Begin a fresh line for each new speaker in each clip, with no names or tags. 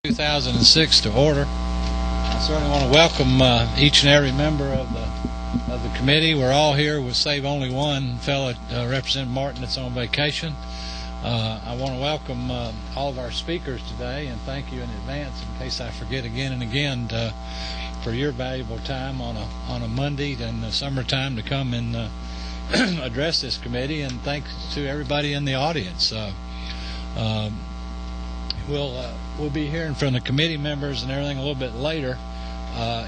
2006 to order. I certainly want to welcome each and every member of the committee. We're all here with save only one fellow, Representative Martin, that's on vacation. I want to welcome all of our speakers today and thank you in advance in case I forget again and again for your valuable time on a Monday in the summertime to come and address this committee, and thanks to everybody in the audience. We'll be hearing from the committee members and everything a little bit later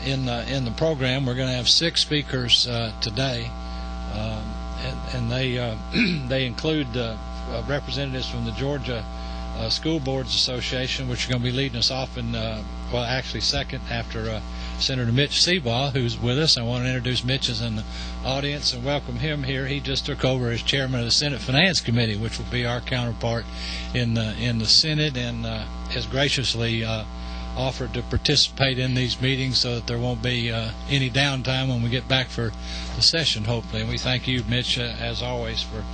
in the program. We're going to have 6 speakers today, and they include representatives from the Georgia School Boards Association, which are going to be leading us off in actually second after Senator Mitch Seabaugh, who's with us. I want to introduce Mitch is in the audience and welcome him here. He just took over as chairman of the Senate Finance Committee, which will be our counterpart in the Senate, and has graciously offered to participate in these meetings so that there won't be any downtime when we get back for the session, hopefully. And we thank you, Mitch, as always, for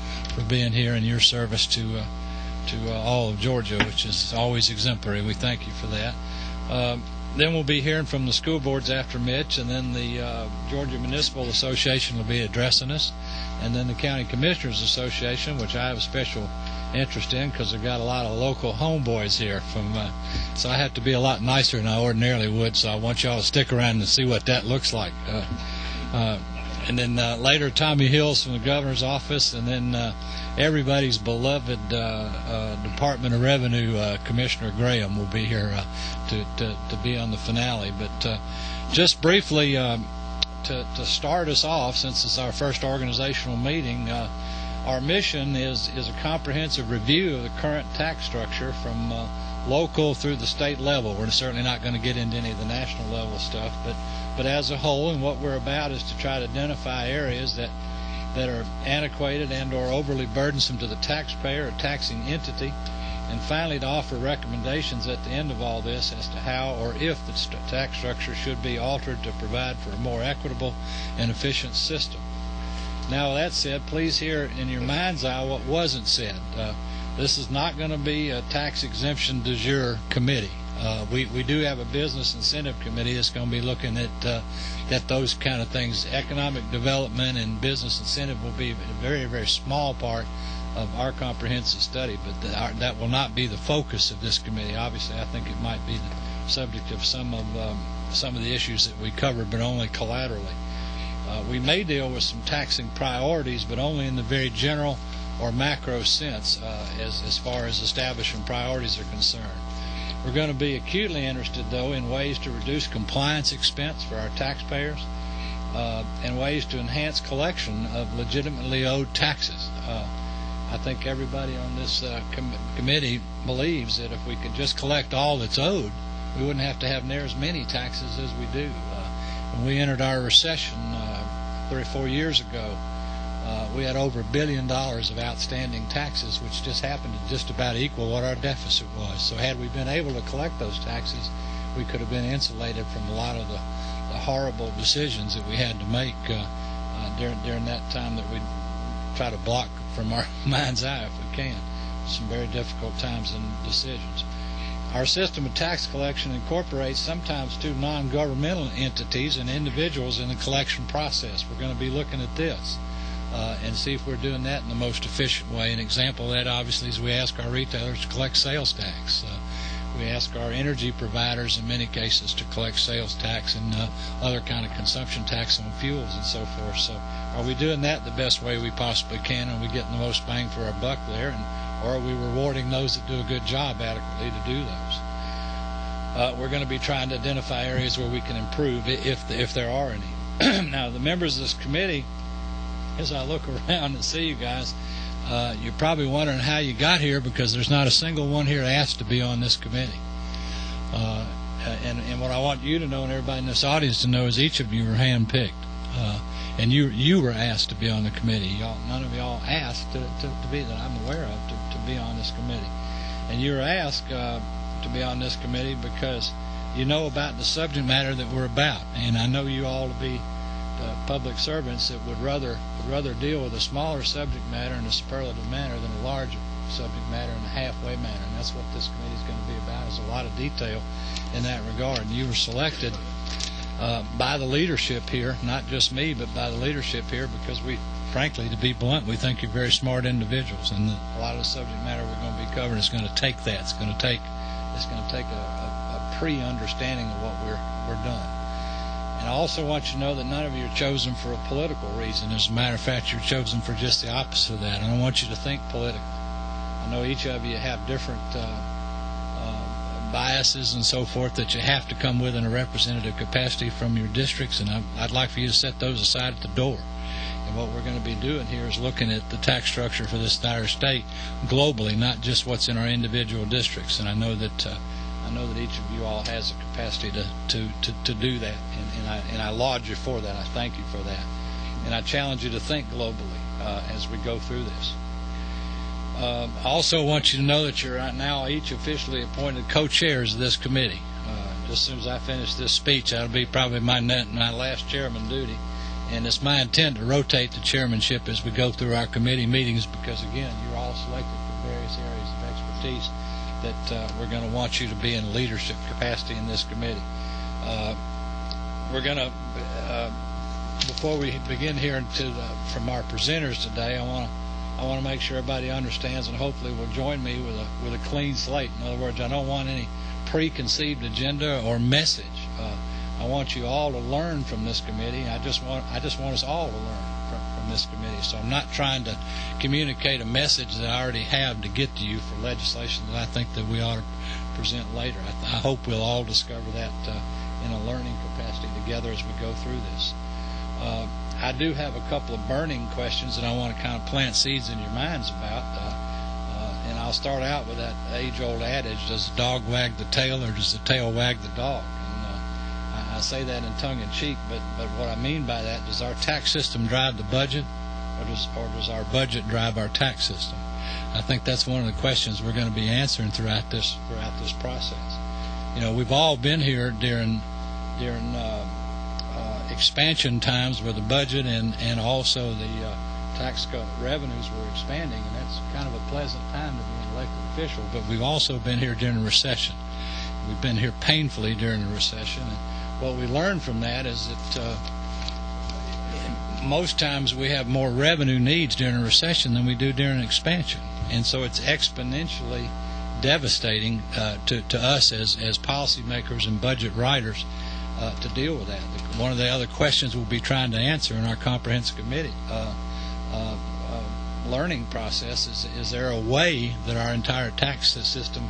being here and your service to all of Georgia, which is always exemplary. We thank you for that. Then we'll be hearing from the school boards after Mitch, and then the Georgia Municipal Association will be addressing us, and then the County Commissioners Association, which I have a special interest in because they've got a lot of local homeboys here so I have to be a lot nicer than I ordinarily would, so I want y'all to stick around and see what that looks like. And then later Tommy Hills from the governor's office, and then everybody's beloved Department of Revenue Commissioner Graham will be here to be on the finale. But just briefly to start us off, since it's our first organizational meeting, our mission is a comprehensive review of the current tax structure from local through the state level. We're certainly not going to get into any of the national level stuff, but as a whole, and what we're about is to try to identify areas that are antiquated and or overly burdensome to the taxpayer or taxing entity, and finally to offer recommendations at the end of all this as to how or if the tax structure should be altered to provide for a more equitable and efficient system. Now, with that said, please hear in your mind's eye what wasn't said. This is not going to be a tax exemption du jour committee. We do have a business incentive committee that's going to be looking at those kind of things. Economic development and business incentive will be a very, very small part of our comprehensive study, but that will not be the focus of this committee. Obviously, I think it might be the subject of some of the issues that we covered, but only collaterally. We may deal with some taxing priorities, but only in the very general or macro sense as far as establishing priorities are concerned. We're going to be acutely interested, though, in ways to reduce compliance expense for our taxpayers and ways to enhance collection of legitimately owed taxes. I think everybody on this committee believes that if we could just collect all that's owed, we wouldn't have to have near as many taxes as we do. When we entered our recession 3 or 4 years ago, we had over $1 billion of outstanding taxes, which just happened to just about equal what our deficit was. So had we been able to collect those taxes, we could have been insulated from a lot of the horrible decisions that we had to make during that time that we try to block from our mind's eye if we can. Some very difficult times and decisions. Our system of tax collection incorporates sometimes 2 non-governmental entities and individuals in the collection process. We're going to be looking at this and see if we're doing that in the most efficient way. An example of that, obviously, is we ask our retailers to collect sales tax. We ask our energy providers, in many cases, to collect sales tax and other kind of consumption tax on fuels and so forth. So are we doing that the best way we possibly can? Are we getting the most bang for our buck there? Or are we rewarding those that do a good job adequately to do those? We're going to be trying to identify areas where we can improve if there are any. Now, the members of this committee, as I look around and see you guys, you're probably wondering how you got here, because there's not a single one here asked to be on this committee. And what I want you to know and everybody in this audience to know is each of you were handpicked. And you were asked to be on the committee. None of y'all asked to be, that I'm aware of, to be on this committee. And you were asked to be on this committee because you know about the subject matter that we're about. And I know you all to be public servants that would rather deal with a smaller subject matter in a superlative manner than a large subject matter in a halfway manner, and that's what this committee is going to be about. There's a lot of detail in that regard. And you were selected by the leadership here, not just me, but by the leadership here, because we, frankly, to be blunt, we think you're very smart individuals, and a lot of the subject matter we're going to be covering is going to take that. It's going to take a pre-understanding of what we're doing. And I also want you to know that none of you are chosen for a political reason. As a matter of fact, you're chosen for just the opposite of that. And I want you to think politically. I know each of you have different biases and so forth that you have to come with in a representative capacity from your districts, and I'd like for you to set those aside at the door. And what we're going to be doing here is looking at the tax structure for this entire state globally, not just what's in our individual districts. And I know that each of you all has the capacity to do that, and I laud you for that. I thank you for that, and I challenge you to think globally as we go through this. I also want you to know that you're right now each officially appointed co-chairs of this committee. Just as soon as I finish this speech, that'll be probably my last chairman duty. And it's my intent to rotate the chairmanship as we go through our committee meetings, because, again, you're all selected for various areas of expertise that we're going to want you to be in leadership capacity in this committee. We're going to, before we begin hearing from our presenters today, I want to make sure everybody understands and hopefully will join me with a clean slate. In other words, I don't want any preconceived agenda or message. I want you all to learn from this committee. I just want us all to learn from this committee. So I'm not trying to communicate a message that I already have to get to you for legislation that I think that we ought to present later. I hope we'll all discover that in a learning capacity together as we go through this. I do have a couple of burning questions that I want to kind of plant seeds in your minds about. And I'll start out with that age-old adage, does the dog wag the tail or does the tail wag the dog? And I say that in tongue-in-cheek, but what I mean by that, does our tax system drive the budget, or does our budget drive our tax system? I think that's one of the questions we're going to be answering throughout this process. You know, we've all been here during expansion times where the budget and also the tax cut revenues were expanding, and that's kind of a pleasant time to be an elected official. But we've also been here during a recession. We've been here painfully during a recession, and what we learned from that is that most times we have more revenue needs during a recession than we do during an expansion, and so it's exponentially devastating to us as policymakers and budget writers to deal with that. One of the other questions we'll be trying to answer in our comprehensive committee learning process is there a way that our entire tax system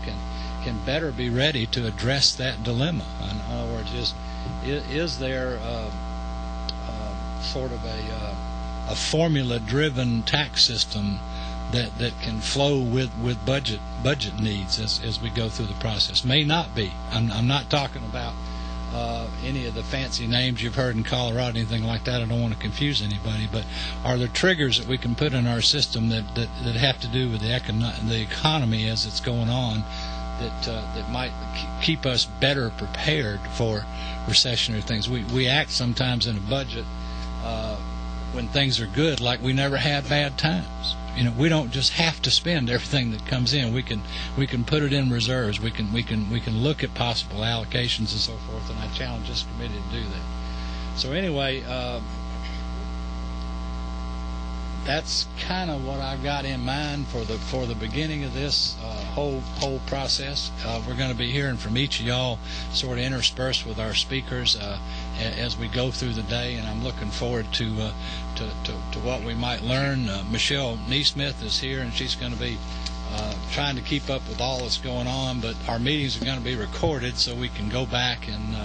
can better be ready to address that dilemma? In other words, is there sort of a formula-driven tax system that can flow with budget needs as we go through the process? May not be. I'm not talking about any of the fancy names you've heard in Colorado, anything like that. I don't want to confuse anybody, but are there triggers that we can put in our system that have to do with the economy as it's going on that might keep us better prepared for recessionary things? We act sometimes in a budget when things are good like we never had bad times. You know, we don't just have to spend everything that comes in. We can put it in reserves. We can look at possible allocations and so forth. And I challenge this committee to do that. So anyway, that's kind of what I've got in mind for the beginning of this whole process. We're going to be hearing from each of y'all, sort of interspersed with our speakers as we go through the day, and I'm looking forward to what we might learn. Michelle Neesmith is here, and she's going to be trying to keep up with all that's going on, but our meetings are going to be recorded so we can go back and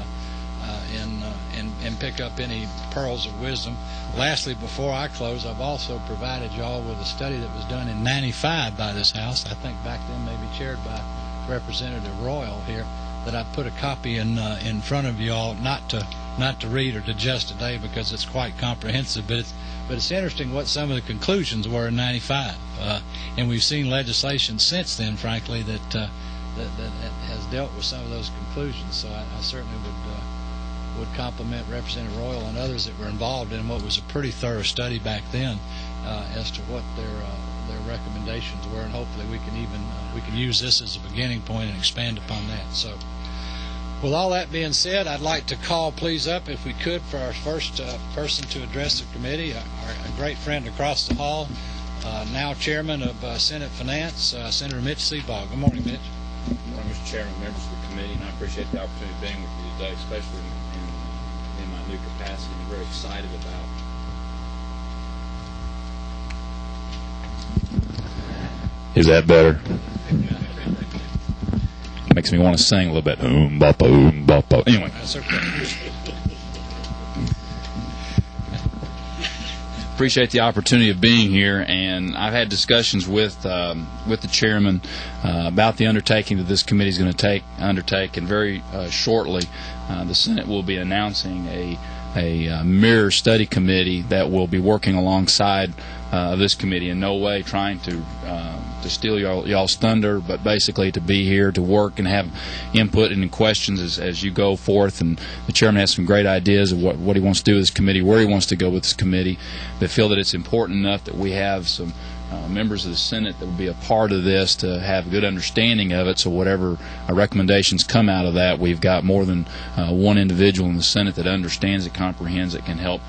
pick up any pearls of wisdom. Lastly, before I close, I've also provided y'all with a study that was done in '95 by this House. I think back then maybe chaired by Representative Royal here, that I put a copy in front of y'all, not to read or digest today because it's quite comprehensive, but it's interesting what some of the conclusions were in '95, and we've seen legislation since then, frankly, that has dealt with some of those conclusions. So I certainly would compliment Representative Royal and others that were involved in what was a pretty thorough study back then as to what their recommendations were, and hopefully we can use this as a beginning point and expand upon that. So, with all that being said, I'd like to call, please, up, if we could, for our first person to address the committee, a great friend across the hall, now Chairman of Senate Finance, Senator Mitch Seabaugh. Good morning, Mitch.
Good morning, Mr. Chairman, members of the committee, and I appreciate the opportunity of being with you today, especially in my new capacity. I'm very excited about. Is that better? Makes me want to sing a little bit. Boppa, boppa. Anyway.
That's okay.
Appreciate the opportunity of being here, and I've had discussions with the chairman about the undertaking that this committee is going to undertake, and very shortly the Senate will be announcing a mirror study committee that will be working alongside this committee. In no way trying to steal y'all's thunder, but basically to be here to work and have input and questions as you go forth. And the chairman has some great ideas of what he wants to do with this committee, where he wants to go with this committee. They feel that it's important enough that we have some members of the Senate that will be a part of this to have a good understanding of it, so whatever recommendations come out of that, we've got more than one individual in the Senate that understands it, comprehends it, can help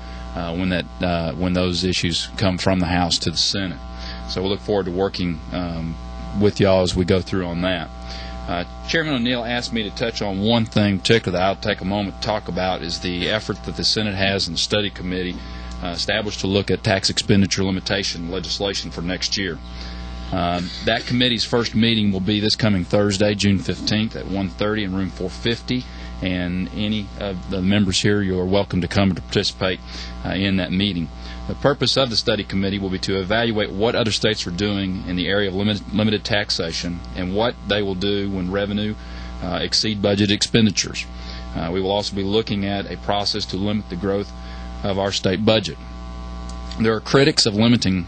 when those issues come from the House to the Senate. So we look forward to working with y'all as we go through on that. Chairman O'Neill asked me to touch on one thing in particular that I'll take a moment to talk about, is the effort that the Senate has in the study committee established to look at tax expenditure limitation legislation for next year. That committee's first meeting will be this coming Thursday, June 15th at 1:30 in room 450, and any of the members here, you are welcome to come to participate in that meeting. The purpose of the study committee will be to evaluate what other states are doing in the area of limited taxation and what they will do when revenue exceed budget expenditures. We will also be looking at a process to limit the growth of our state budget. There are critics of limiting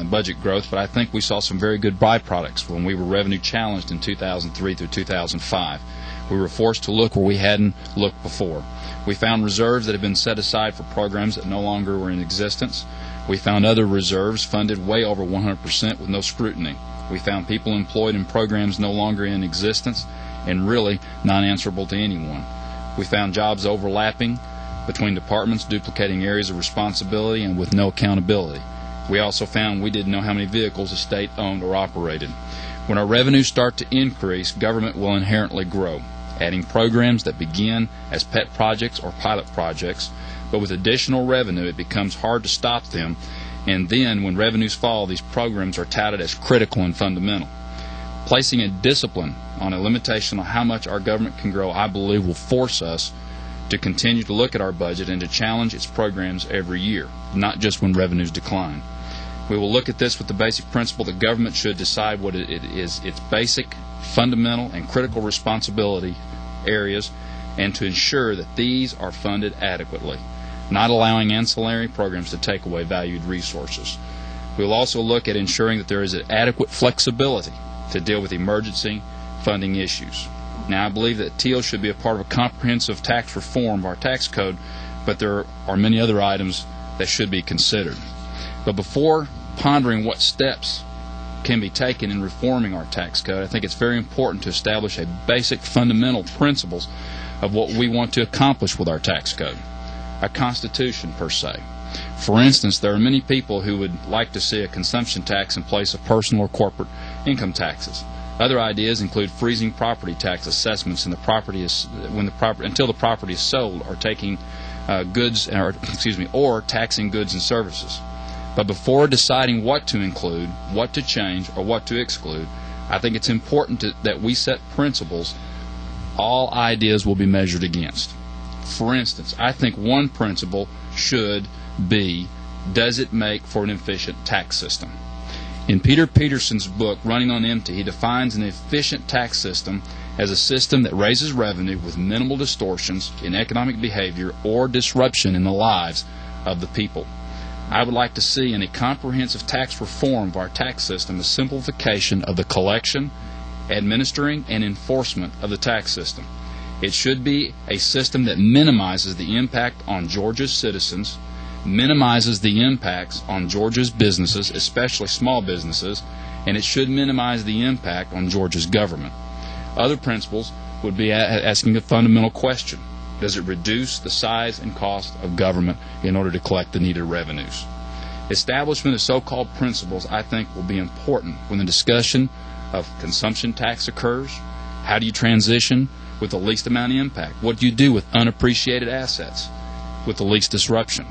budget growth, but I think we saw some very good byproducts when we were revenue challenged in 2003 through 2005. We were forced to look where we hadn't looked before. We found reserves that had been set aside for programs that no longer were in existence. We found other reserves funded way over 100% with no scrutiny. We found people employed in programs no longer in existence and really non-answerable to anyone. We found jobs overlapping between departments, duplicating areas of responsibility and with no accountability. We also found we didn't know how many vehicles a state owned or operated. When our revenues start to increase, government will inherently grow, adding programs that begin as pet projects or pilot projects, but with additional revenue it becomes hard to stop them, and then when revenues fall, these programs are touted as critical and fundamental. Placing a discipline on a limitation on how much our government can grow, I believe, will force us to continue to look at our budget and to challenge its programs every year, not just when revenues decline. We will look at this with the basic principle that government should decide what it is its basic, fundamental, and critical responsibility areas, and to ensure that these are funded adequately, not allowing ancillary programs to take away valued resources. We will also look at ensuring that there is adequate flexibility to deal with emergency funding issues. Now, I believe that TEAL should be a part of a comprehensive tax reform of our tax code, but there are many other items that should be considered. But before pondering what steps can be taken in reforming our tax code, I think it's very important to establish a basic fundamental principles of what we want to accomplish with our tax code, a constitution per se. For instance, there are many people who would like to see a consumption tax in place of personal or corporate income taxes. Other ideas include freezing property tax assessments until the property is sold, or taking or taxing goods and services. But before deciding what to include, what to change, or what to exclude, I think it's important that we set principles all ideas will be measured against. For instance, I think one principle should be, does it make for an efficient tax system? In Peter Peterson's book, Running on Empty, he defines an efficient tax system as a system that raises revenue with minimal distortions in economic behavior or disruption in the lives of the people. I would like to see in a comprehensive tax reform of our tax system a simplification of the collection, administering, and enforcement of the tax system. It should be a system that minimizes the impact on Georgia's citizens, minimizes the impacts on Georgia's businesses, especially small businesses, and it should minimize the impact on Georgia's government. Other principles would be asking a fundamental question. Does it reduce the size and cost of government in order to collect the needed revenues? Establishment of so-called principles, I think, will be important when the discussion of consumption tax occurs. How do you transition with the least amount of impact? What do you do with unappreciated assets with the least disruption?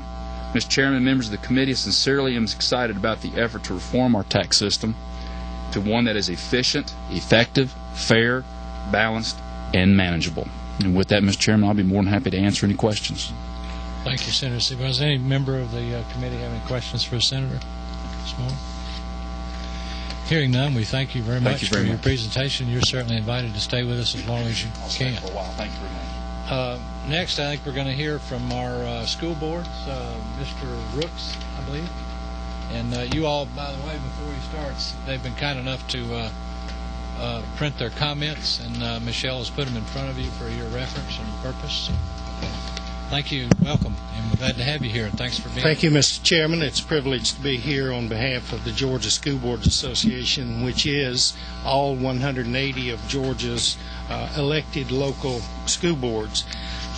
Mr. Chairman, members of the committee, sincerely am excited about the effort to reform our tax system to one that is efficient, effective, fair, balanced, and manageable. And with that, Mr. Chairman, I'll be more than happy to answer any questions.
Thank you, Senator Steve. Does any member of the committee have any questions for the Senator this morning? Hearing none, we thank you very much for your presentation. You're certainly invited to stay with us as long as you can.
For a while. Thank you very much.
Next, I think we're going to hear from our school boards, Mr. Rooks, I believe. And you all, by the way, before he starts, they've been kind enough to print their comments, and Michelle has put them in front of you for your reference and purpose. Thank you. Welcome. And we're glad to have you here. Thanks for being here.
Thank you, Mr. Chairman. It's a privilege to be here on behalf of the Georgia School Boards Association, which is all 180 of Georgia's elected local school boards.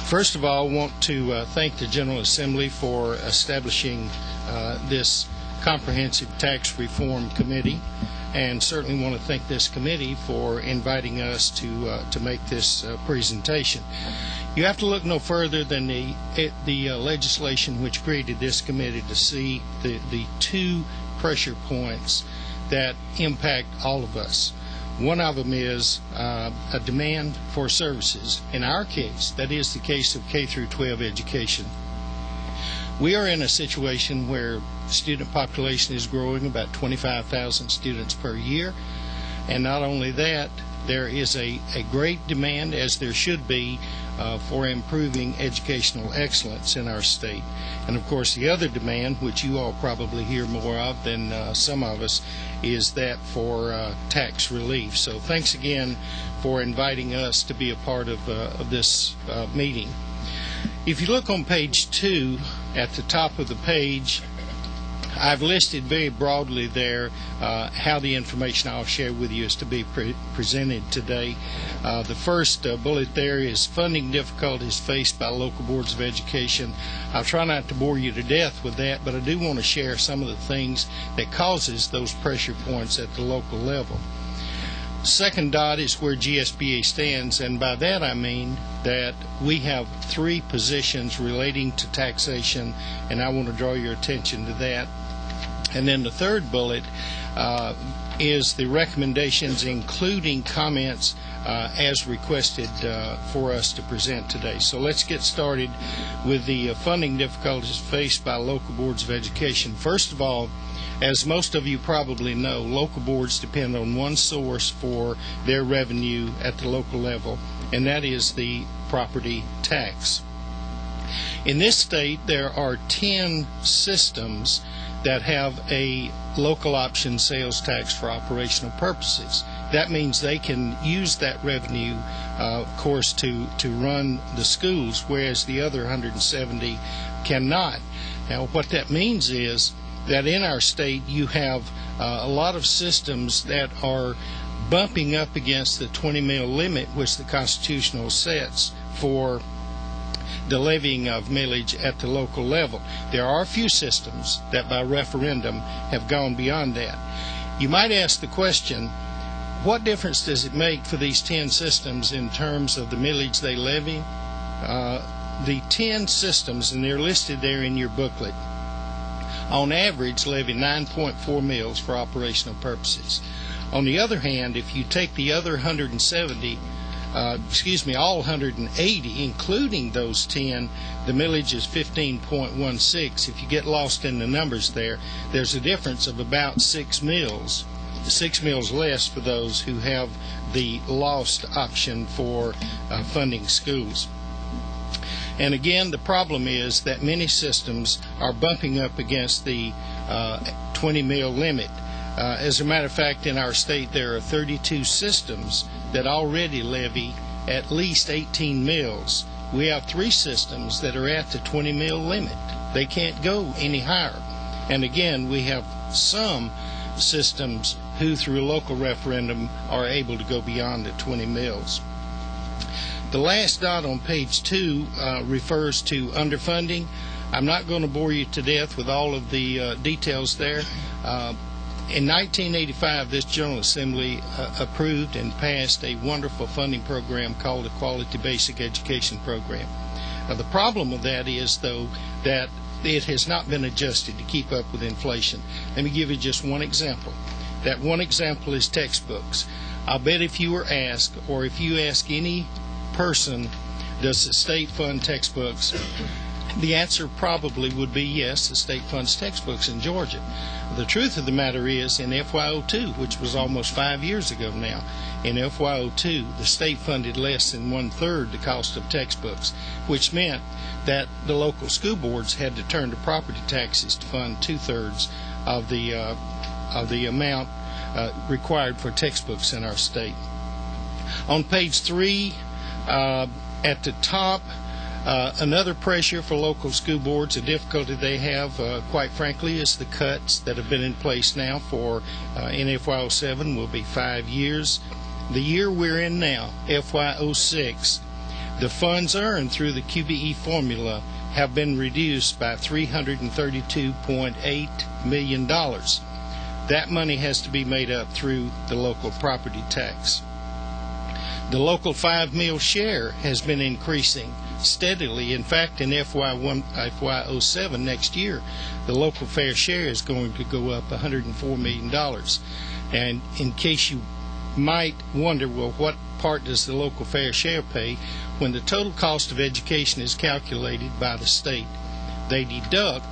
First of all, I want to thank the General Assembly for establishing this comprehensive tax reform committee, and certainly want to thank this committee for inviting us to make this presentation. You have to look no further than the legislation which created this committee to see the two pressure points that impact all of us. One of them is a demand for services. In our case, that is the case of K through 12 education. We are in a situation where student population is growing about 25,000 students per year, and not only that, there is a great demand, as there should be, for improving educational excellence in our state. And of course the other demand, which you all probably hear more of than some of us, is that for tax relief. So thanks again for inviting us to be a part of this meeting. If you look on page 2, at the top of the page, I've listed very broadly there how the information I'll share with you is to be presented today. The first bullet there is funding difficulties faced by local boards of education. I'll try not to bore you to death with that, but I do want to share some of the things that causes those pressure points at the local level. Second dot is where GSBA stands, and by that I mean that we have 3 positions relating to taxation, and I want to draw your attention to that. And then the third bullet is the recommendations, including comments as requested for us to present today. So let's get started with the funding difficulties faced by local boards of education. First of all, as most of you probably know, local boards depend on one source for their revenue at the local level, and that is the property tax. In this state, there are 10 systems that have a local option sales tax for operational purposes. That means they can use that revenue, of course, to run the schools, whereas the other 170 cannot. Now, what that means is that in our state you have a lot of systems that are bumping up against the 20 mil limit, which the Constitution sets for the levying of millage at the local level. There are a few systems that by referendum have gone beyond that. You might ask the question, what difference does it make for these 10 systems in terms of the millage they levy? The 10 systems, and they're listed there in your booklet, on average levy 9.4 mills for operational purposes. On the other hand, if you take the other 170, all 180, including those 10, the millage is 15.16. If you get lost in the numbers there, there's a difference of about 6 mills less for those who have the lost option for funding schools. And again, the problem is that many systems are bumping up against the 20 mil limit. As a matter of fact, in our state there are 32 systems that already levy at least 18 mills. We have 3 systems that are at the 20 mil limit. They can't go any higher. And again, we have some systems who, through a local referendum, are able to go beyond the 20 mills. The last dot on page 2 refers to underfunding. I'm not going to bore you to death with all of the details there. In 1985, this General Assembly approved and passed a wonderful funding program called the Quality Basic Education Program. The problem with that is, though, that it has not been adjusted to keep up with inflation. Let me give you just one example. That one example is textbooks. I'll bet if you were asked, or if you ask any person, does the state fund textbooks, the answer probably would be yes, the state funds textbooks in Georgia. The truth of the matter is, in FY02, which was almost 5 years ago now, in FY02, the state funded less than 1/3 the cost of textbooks, which meant that the local school boards had to turn to property taxes to fund 2/3 of the amount required for textbooks in our state. On page 3, at the top, another pressure for local school boards, a difficulty they have, quite frankly, is the cuts that have been in place now for in FY07 will be 5 years. The year we're in now, FY06, the funds earned through the QBE formula have been reduced by $332.8 million. That money has to be made up through the local property tax. The local 5 mil share has been increasing steadily. In fact, in FY07 next year, the local fair share is going to go up $104 million. And in case you might wonder, well, what part does the local fair share pay? When the total cost of education is calculated by the state, they deduct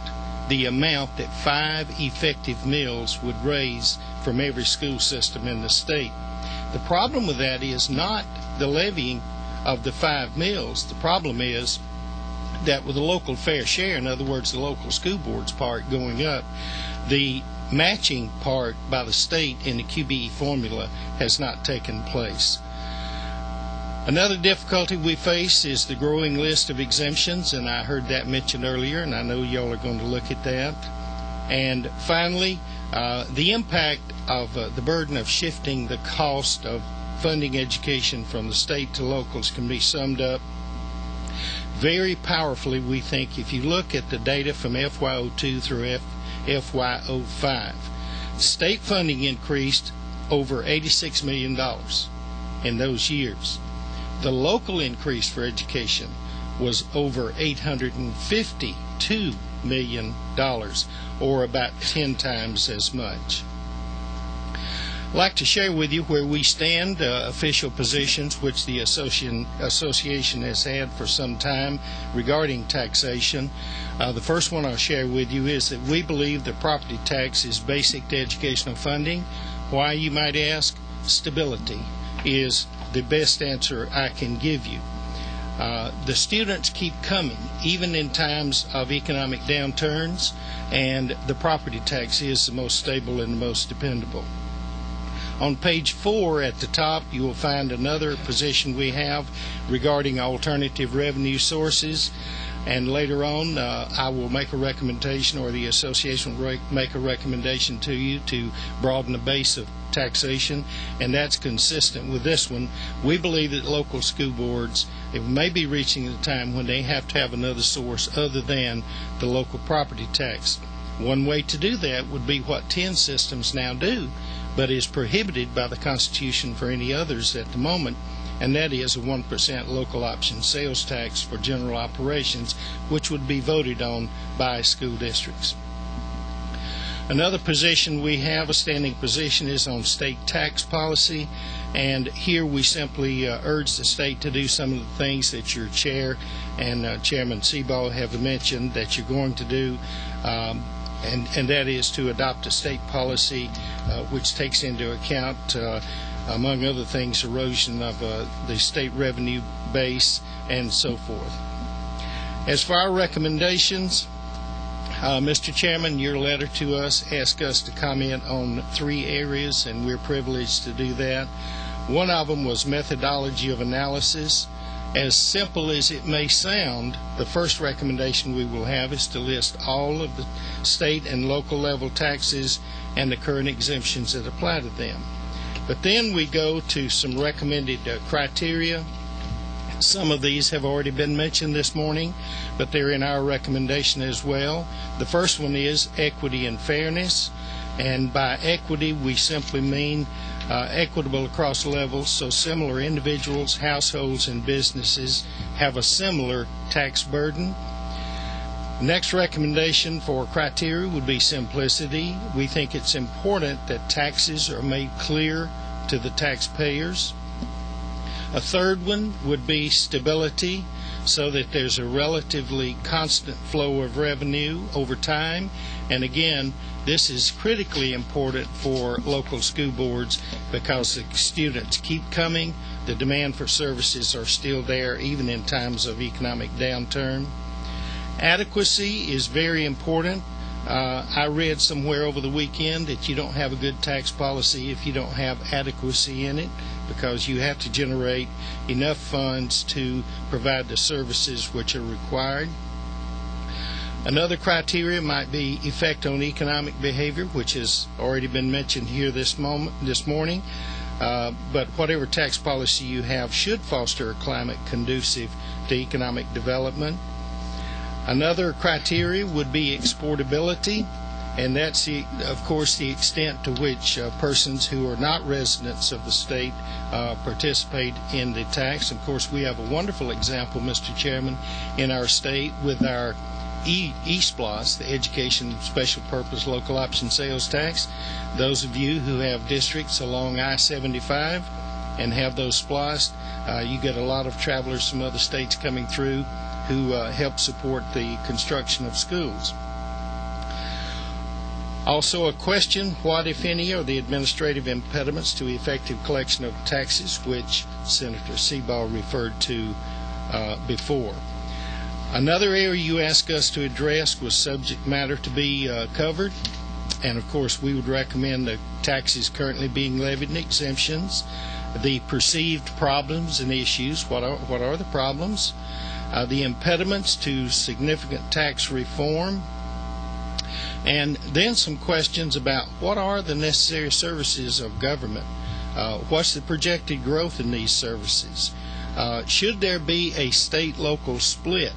the amount that 5 effective mills would raise from every school system in the state. The problem with that is not the levying of the 5 mills. The problem is that with the local fair share, in other words, the local school board's part going up, the matching part by the state in the QBE formula has not taken place. Another difficulty we face is the growing list of exemptions, and I heard that mentioned earlier, and I know y'all are going to look at that. And finally, the impact of the burden of shifting the cost of funding education from the state to locals can be summed up very powerfully, we think, if you look at the data from FY02 through FY05. State funding increased over $86 million in those years. The local increase for education was over $852 million, or about 10 times as much. I'd like to share with you where we stand, official positions which the association has had for some time regarding taxation. The first one I'll share with you is that we believe the property tax is basic to educational funding. Why, you might ask? Stability is the best answer I can give you. The students keep coming, even in times of economic downturns, and the property tax is the most stable and the most dependable. On page 4 at the top, you will find another position we have regarding alternative revenue sources. And later on, I will make a recommendation, or the association will make a recommendation to you to broaden the base of taxation, and that's consistent with this one. We believe that local school boards, it may be reaching the time when they have to have another source other than the local property tax. One way to do that would be what 10 systems now do, but is prohibited by the Constitution for any others at the moment, and that is a 1% local option sales tax for general operations, which would be voted on by school districts. Another position we have, a standing position, is on state tax policy, and here we simply urge the state to do some of the things that your chair and Chairman Seabaugh have mentioned that you're going to do, and that is to adopt a state policy which takes into account, among other things, erosion of the state revenue base and so forth. As for our recommendations, Mr. Chairman, your letter to us asked us to comment on 3 areas, and we're privileged to do that. One of them was methodology of analysis, As simple as it may sound, the first recommendation we will have is to list all of the state and local level taxes and the current exemptions that apply to them. But then we go to some recommended criteria. Some of these have already been mentioned this morning, but they're in our recommendation as well. The first one is equity and fairness, and by equity we simply mean equitable across levels, so similar individuals, households, and businesses have a similar tax burden. Next recommendation for criteria would be simplicity. We think it's important that taxes are made clear to the taxpayers. A third one would be stability, so that there's a relatively constant flow of revenue over time. And again, this is critically important for local school boards because the students keep coming. The demand for services are still there even in times of economic downturn. Adequacy is very important. I read somewhere over the weekend that you don't have a good tax policy if you don't have adequacy in it, because you have to generate enough funds to provide the services which are required. Another criteria might be effect on economic behavior, which has already been mentioned here this morning. But whatever tax policy you have should foster a climate conducive to economic development. Another criteria would be exportability, and that's, of course, the extent to which persons who are not residents of the state participate in the tax. Of course, we have a wonderful example, Mr. Chairman, in our state with our eSPLOS, the Education Special Purpose Local Option Sales Tax. Those of you who have districts along I-75 and have those spliced, you get a lot of travelers from other states coming through who help support the construction of schools. Also a question, what, if any, are the administrative impediments to effective collection of taxes, which Senator Seabaugh referred to before. Another area you asked us to address was subject matter to be covered, and of course we would recommend the taxes currently being levied and exemptions, the perceived problems and issues, what are the problems, the impediments to significant tax reform, and then some questions about what are the necessary services of government, what's the projected growth in these services, should there be a state-local split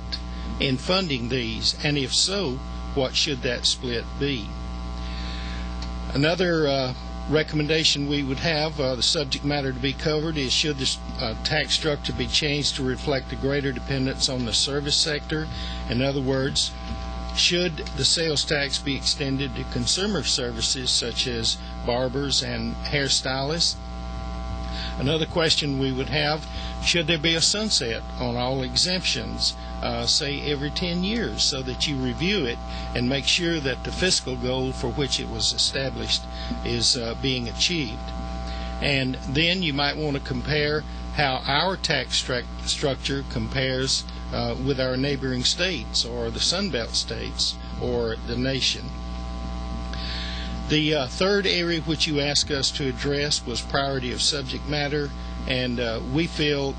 in funding these, and if so, what should that split be? Another recommendation we would have, the subject matter to be covered, is should the tax structure be changed to reflect a greater dependence on the service sector? In other words, should the sales tax be extended to consumer services such as barbers and hairstylists? Another question we would have, should there be a sunset on all exemptions, say every 10 years, so that you review it and make sure that the fiscal goal for which it was established is being achieved? And then you might want to compare how our tax structure compares with our neighboring states or the Sunbelt states or the nation. The third area which you asked us to address was priority of subject matter, and we feel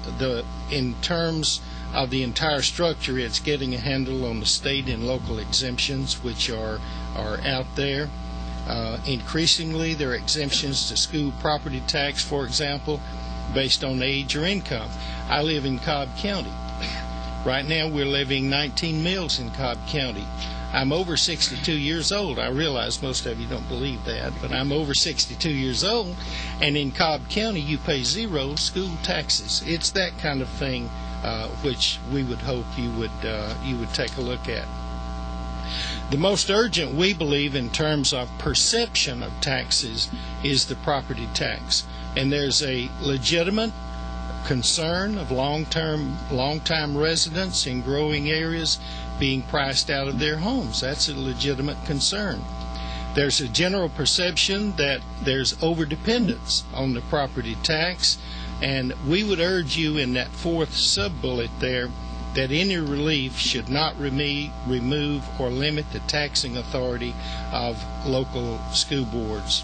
in terms of the entire structure, it's getting a handle on the state and local exemptions which are out there. Increasingly, there are exemptions to school property tax, for example, based on age or income. I live in Cobb County. Right now we're levying 19 mills in Cobb County. I'm over 62 years old. I realize most of you don't believe that, but I'm over 62 years old, and in Cobb County you pay 0 school taxes. It's that kind of thing which we would hope you would take a look at. The most urgent, we believe, in terms of perception of taxes is the property tax, and there's a legitimate concern of long-time residents in growing areas being priced out of their homes. That's a legitimate concern. There's a general perception that there's overdependence on the property tax, and we would urge you in that fourth sub-bullet there that any relief should not remove or limit the taxing authority of local school boards.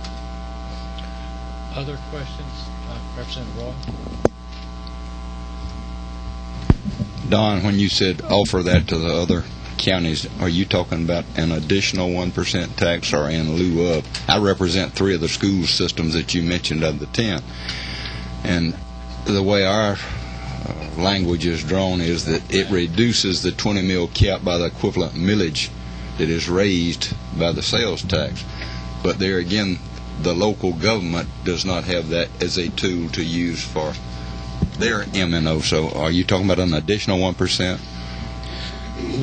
Other questions? Representative Roy?
Don, when you said offer that to the other counties, are you talking about an additional 1% tax or in lieu of? I represent 3 of the school systems that you mentioned of the 10. And the way our language is drawn is that it reduces the 20 mil cap by the equivalent millage that is raised by the sales tax. But there again, the local government does not have that as a tool to use for their M&O. So are you talking about an additional 1%?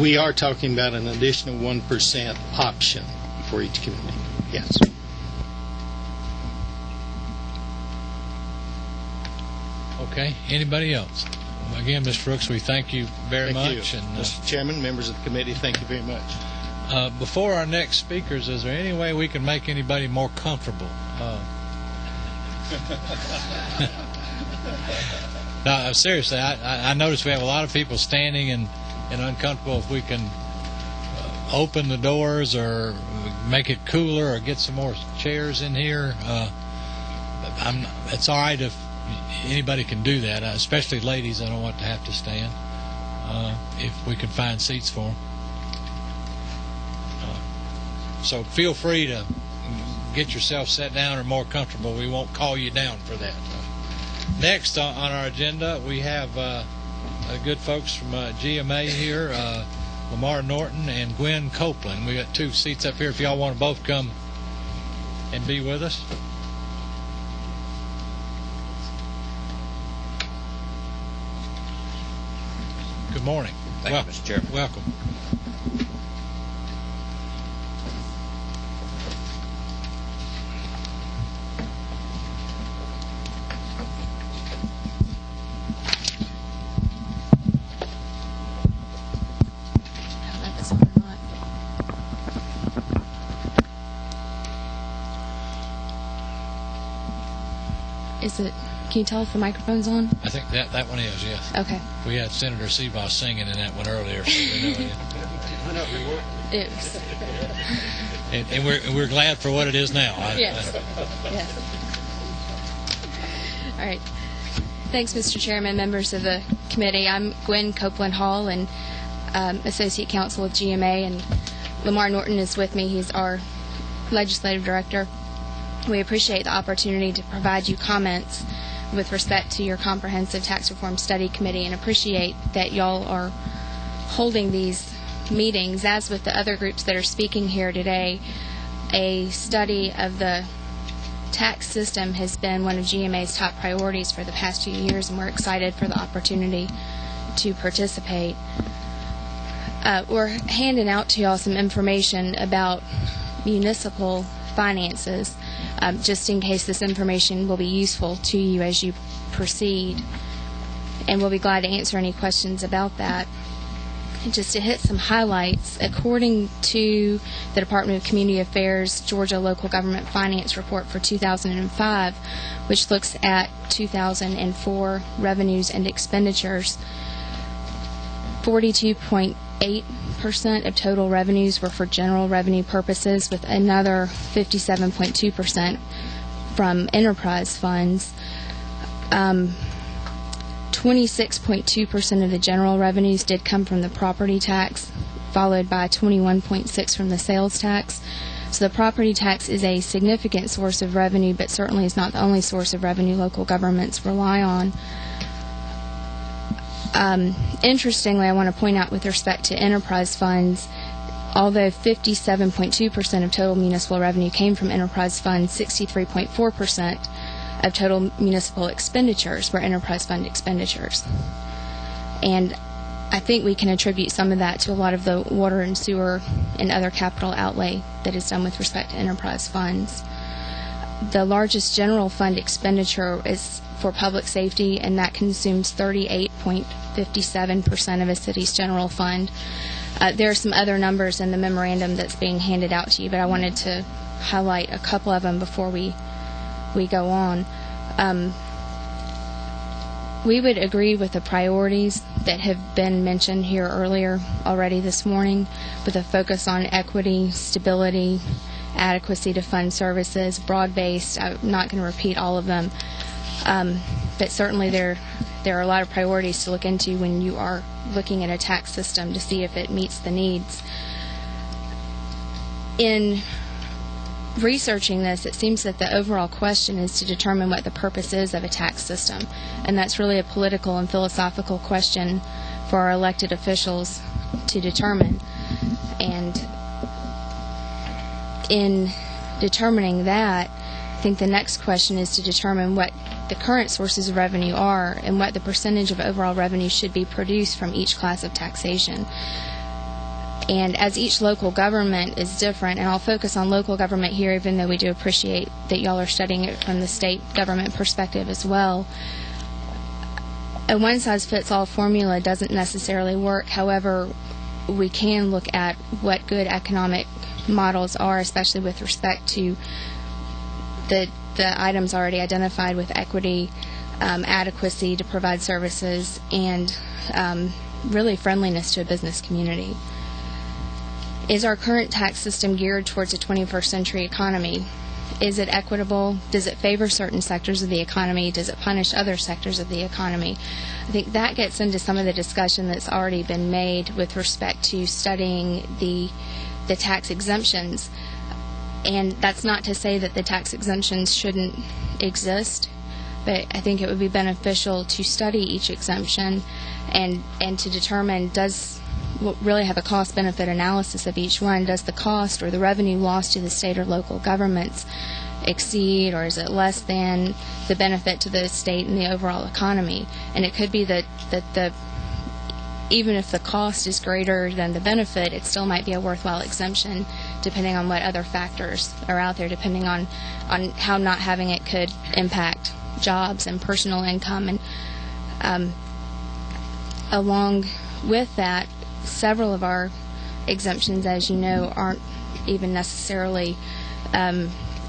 We are talking about an additional 1% option for each community. Yes.
Okay. Anybody else? Again, Mr. Brooks, we thank you very much.
You. And, Mr. Chairman, members of the committee, thank you very much.
Before our next speakers, is there any way we can make anybody more comfortable? No, seriously, I noticed we have a lot of people standing and uncomfortable. If we can open the doors or make it cooler or get some more chairs in here, it's all right if anybody can do that, especially ladies. I don't want to have to stand if we can find seats for them. So feel free to get yourself set down or more comfortable. We won't call you down for that. Next on our agenda, we have good folks from GMA here, Lamar, Norton, and Gwen, Copeland. We got 2 seats up here if y'all want to both come and be with us. Good morning.
Thank you, Mr. Chairman.
Welcome.
Can you tell if the microphone's on?
I think that one is, yes.
Okay.
We had Senator Seabaugh singing in that one earlier, so we know it. And we're glad for what it is now.
Yes. Yes. All right. Thanks, Mr. Chairman, members of the committee. I'm Gwen Copeland Hall, and Associate Counsel with GMA, and Lamar Norton is with me. He's our Legislative Director. We appreciate the opportunity to provide you comments with respect to your Comprehensive Tax Reform Study Committee, and appreciate that y'all are holding these meetings. As with the other groups that are speaking here today, a study of the tax system has been one of GMA's top priorities for the past few years, and we're excited for the opportunity to participate. We're handing out to y'all some information about municipal finances, just in case this information will be useful to you as you proceed, and we'll be glad to answer any questions about that. And just to hit some highlights, according to the Department of Community Affairs Georgia Local Government Finance Report for 2005, which looks at 2004 revenues and expenditures, 42.8% of total revenues were for general revenue purposes, with another 57.2% from enterprise funds. 26.2% of the general revenues did come from the property tax, followed by 21.6% from the sales tax. So the property tax is a significant source of revenue, but certainly is not the only source of revenue local governments rely on. Interestingly, I want to point out with respect to enterprise funds, although 57.2% of total municipal revenue came from enterprise funds, 63.4% of total municipal expenditures were enterprise fund expenditures. And I think we can attribute some of that to a lot of the water and sewer and other capital outlay that is done with respect to enterprise funds. The largest general fund expenditure is for public safety, and that consumes 38.57% of a city's general fund. There are some other numbers in the memorandum that's being handed out to you, but I wanted to highlight a couple of them before we go on. We would agree with the priorities that have been mentioned here earlier already this morning, with a focus on equity, stability, adequacy to fund services, broad-based. I'm not going to repeat all of them, but certainly there are a lot of priorities to look into when you are looking at a tax system to see if it meets the needs. In researching this, it seems that the overall question is to determine what the purpose is of a tax system, and that's really a political and philosophical question for our elected officials to determine. And in determining that, I think the next question is to determine what the current sources of revenue are and what the percentage of overall revenue should be produced from each class of taxation. And as each local government is different, and I'll focus on local government here, even though we do appreciate that y'all are studying it from the state government perspective as well, a one-size-fits-all formula doesn't necessarily work. However, we can look at what good economic models are, especially with respect to the items already identified with equity, adequacy to provide services, and really friendliness to a business community. Is our current tax system geared towards a 21st century economy? Is it equitable? Does it favor certain sectors of the economy? Does it punish other sectors of the economy? I think that gets into some of the discussion that's already been made with respect to studying the tax exemptions. And that's not to say that the tax exemptions shouldn't exist, but I think it would be beneficial to study each exemption and to determine, we'll really have a cost-benefit analysis of each one. Does the cost or the revenue lost to the state or local governments exceed, or is it less than the benefit to the state and the overall economy? And it could be that even if the cost is greater than the benefit, it still might be a worthwhile exemption, depending on what other factors are out there, depending on how not having it could impact jobs and personal income. And along with that, several of our exemptions, as you know, aren't even necessarily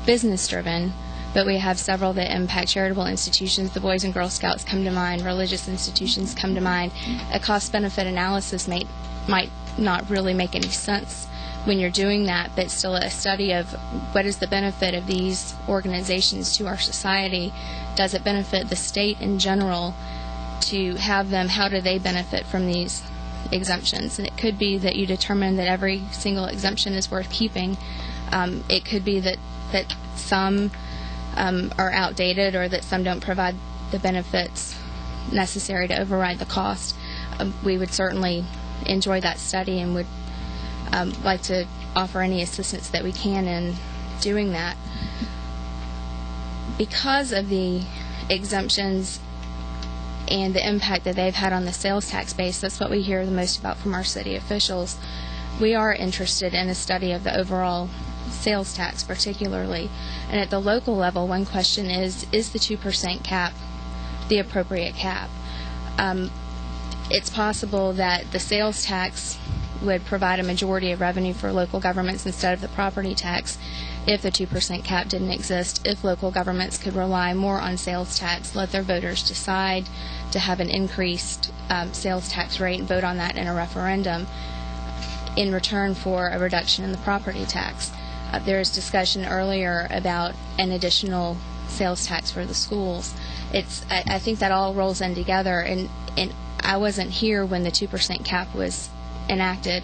business-driven, but we have several that impact charitable institutions. The Boys and Girl Scouts come to mind, religious institutions come to mind. A cost-benefit analysis might not really make any sense when you're doing that, but still a study of what is the benefit of these organizations to our society. Does it benefit the state in general to have them? How do they benefit from these exemptions? And it could be that you determine that every single exemption is worth keeping. It could be that some are outdated, or that some don't provide the benefits necessary to override the cost. We would certainly enjoy that study and would like to offer any assistance that we can in doing that. Because of the exemptions and the impact that they've had on the sales tax base, that's what we hear the most about from our city officials. We are interested in a study of the overall sales tax particularly. And at the local level, one question is the 2% cap the appropriate cap? It's possible that the sales tax would provide a majority of revenue for local governments instead of the property tax if the 2% cap didn't exist, if local governments could rely more on sales tax, let their voters decide to have an increased sales tax rate and vote on that in a referendum in return for a reduction in the property tax. There was discussion earlier about an additional sales tax for the schools. I think that all rolls in together, and I wasn't here when the 2% cap was enacted.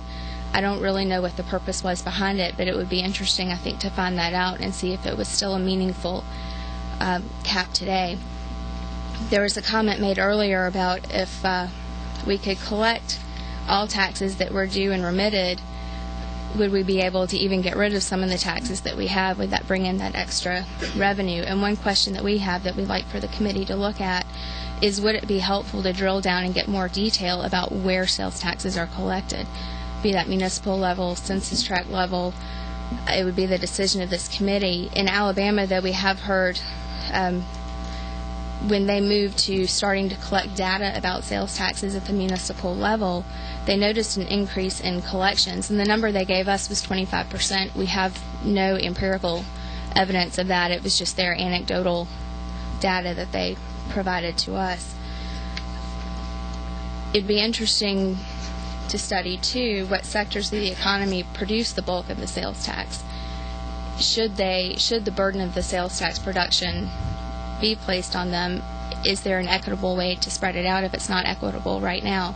I don't really know what the purpose was behind it, but it would be interesting, I think, to find that out and see if it was still a meaningful cap today. There was a comment made earlier about if we could collect all taxes that were due and remitted, would we be able to even get rid of some of the taxes that we have? Would that bring in that extra revenue? And one question that we have that we'd like for the committee to look at is, would it be helpful to drill down and get more detail about where sales taxes are collected, be that municipal level, census tract level? It would be the decision of this committee. In Alabama, though, we have heard when they moved to starting to collect data about sales taxes at the municipal level, they noticed an increase in collections, and the number they gave us was 25%. We have no empirical evidence of that. It was just their anecdotal data that they provided to us. It'd be interesting to study, too, what sectors of the economy produce the bulk of the sales tax. should the burden of the sales tax production be placed on them, is there an equitable way to spread it out if it's not equitable right now?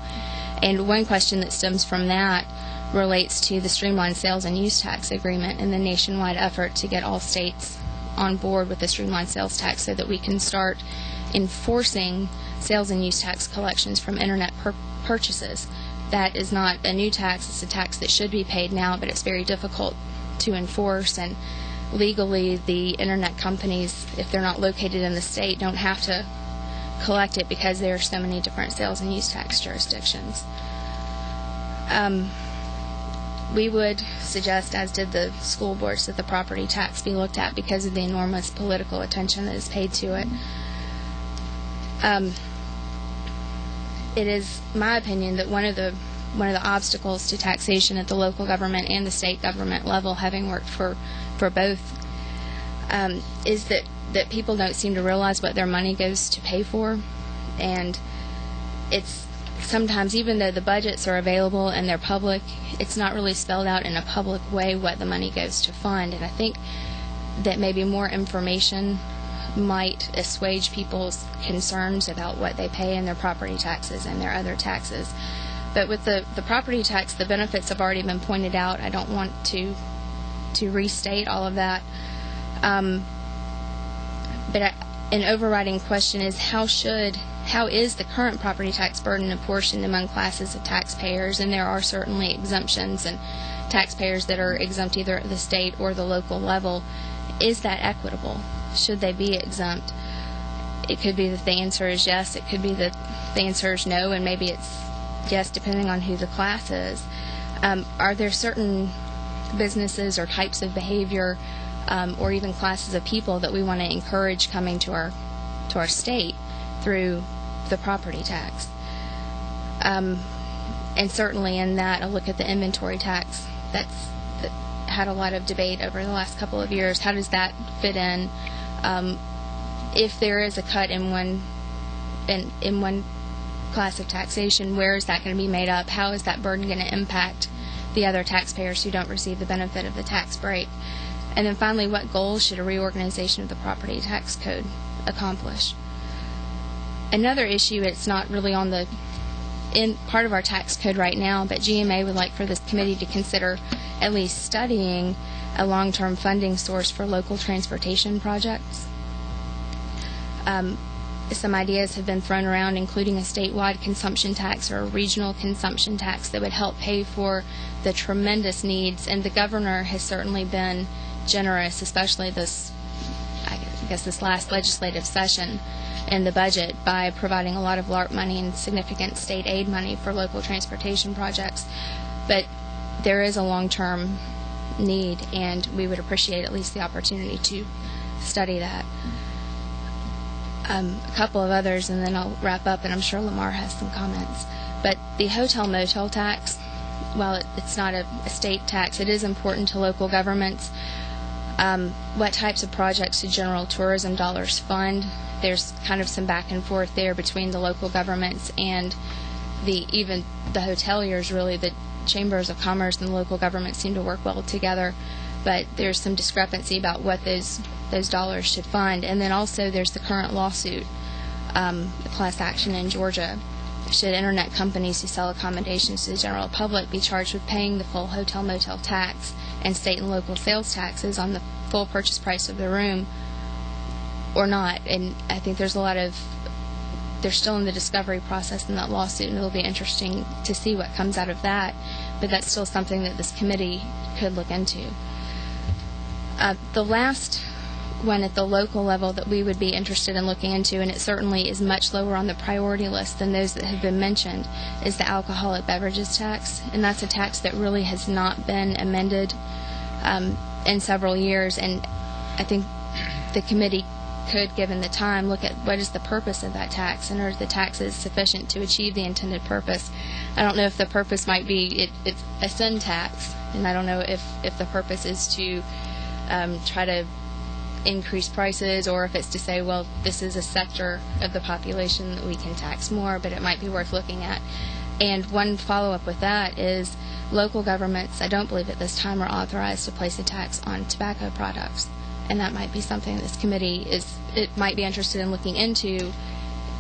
And one question that stems from that relates to the Streamlined Sales and Use Tax Agreement and the nationwide effort to get all states on board with the Streamlined Sales Tax so that we can start enforcing sales and use tax collections from Internet purchases. That is not a new tax. It's a tax that should be paid now, but it's very difficult to enforce. And legally, the Internet companies, if they're not located in the state, don't have to collect it because there are so many different sales and use tax jurisdictions. We would suggest, as did the school boards, that the property tax be looked at because of the enormous political attention that is paid to it. It is my opinion that one of the obstacles to taxation at the local government and the state government level, having worked for both, is that people don't seem to realize what their money goes to pay for. And it's sometimes, even though the budgets are available and they're public, it's not really spelled out in a public way what the money goes to fund. And I think that maybe more information might assuage people's concerns about what they pay in their property taxes and their other taxes. But with the property tax, the benefits have already been pointed out. I don't want to restate all of that. But an overriding question is how is the current property tax burden apportioned among classes of taxpayers? And there are certainly exemptions and taxpayers that are exempt either at the state or the local level. Is that equitable? Should they be exempt? It could be that the answer is yes. It could be that the answer is no, and maybe it's yes depending on who the class is. Are there certain businesses or types of behavior or even classes of people that we want to encourage coming to our state through the property tax? And certainly in that, a look at the inventory tax that had a lot of debate over the last couple of years. How does that fit in? If there is a cut in one class of taxation, where is that going to be made up? How is that burden going to impact the other taxpayers who don't receive the benefit of the tax break? And then finally, what goals should a reorganization of the property tax code accomplish? Another issue, it's not really on the part of our tax code right now, but GMA would like for this committee to consider at least studying a long-term funding source for local transportation projects. Some ideas have been thrown around, including a statewide consumption tax or a regional consumption tax that would help pay for the tremendous needs. And the governor has certainly been generous, especially this last legislative session in the budget, by providing a lot of LARP money and significant state aid money for local transportation projects. But there is a long-term need, and we would appreciate at least the opportunity to study that. A couple of others, and then I'll wrap up, and I'm sure Lamar has some comments. But the Motel Tax, while it's not a state tax, it is important to local governments. What types of projects do general tourism dollars fund? There's kind of some back and forth there between the local governments and even the hoteliers. Really, the chambers of commerce and the local government seem to work well together, but there's some discrepancy about what those dollars should fund. And then also there's the current lawsuit, the class action in Georgia. Should Internet companies who sell accommodations to the general public be charged with paying the full Motel Tax and state and local sales taxes on the full purchase price of the room or not? And I think they're still in the discovery process in that lawsuit, and it'll be interesting to see what comes out of that. But that's still something that this committee could look into. The last one at the local level that we would be interested in looking into, and it certainly is much lower on the priority list than those that have been mentioned, is the alcoholic beverages tax. And that's a tax that really has not been amended in several years. And I think the committee could, given the time, look at what is the purpose of that tax, and are the taxes sufficient to achieve the intended purpose. I don't know if the purpose might be it's a sin tax, and I don't know if the purpose is to try to increase prices, or if it's to say, well, this is a sector of the population that we can tax more, but it might be worth looking at. And one follow-up with that is local governments, I don't believe at this time, are authorized to place a tax on tobacco products. And that might be something this committee might be interested in looking into,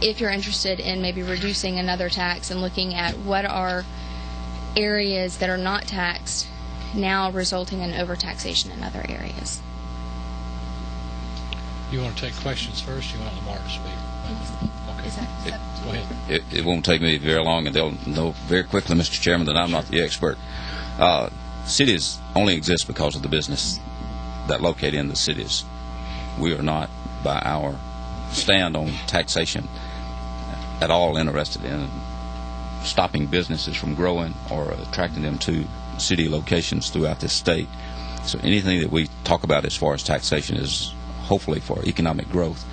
if you're interested in maybe reducing another tax and looking at what are areas that are not taxed now resulting in overtaxation in other areas.
You want to take questions first? You want Lamar to speak? Okay. Go ahead.
It won't take me very long, and they'll know very quickly, Mr. Chairman, that I'm not the expert. Cities only exist because of the business that locate in the cities. We are not, by our stand on taxation, at all interested in stopping businesses from growing or attracting them to city locations throughout this state. So anything that we talk about as far as taxation is hopefully for economic growth.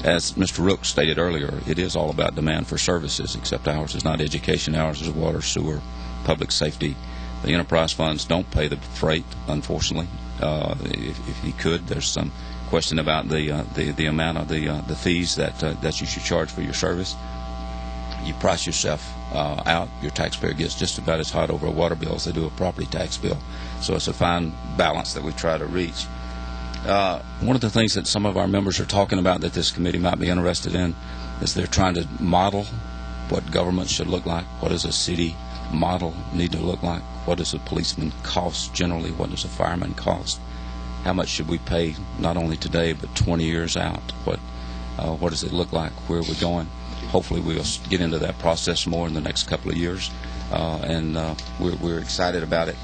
As Mr. Rook stated earlier, it is all about demand for services, except ours is not education, ours is water, sewer, public safety. The enterprise funds don't pay the freight, unfortunately. If you could, there's some question about the amount of the fees that you should charge for your service. You price yourself out, your taxpayer gets just about as hot over a water bill as they do a property tax bill. So it's a fine balance that we try to reach. One of the things that some of our members are talking about that this committee might be interested in is they're trying to model what government should look like. What does a city model need to look like? What does a policeman cost generally? What does a fireman cost? How much should we pay not only today but 20 years out? What does it look like? Where are we going? Hopefully we'll get into that process more in the next couple of years, and we're excited about it.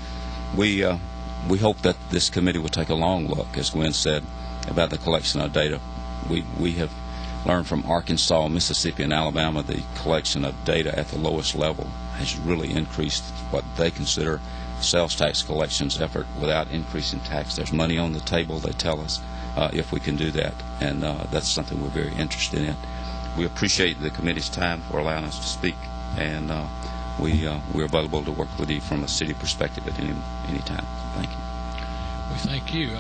We hope that this committee will take a long look, as Gwen said, about the collection of data. We have learned from Arkansas, Mississippi, and Alabama the collection of data at the lowest level has really increased what they consider sales tax collections effort without increasing tax. There's money on the table, they tell us, if we can do that, and that's something we're very interested in. We appreciate the committee's time for allowing us to speak, and we're available to work with you from a city perspective at any time. Thank you.
We thank you.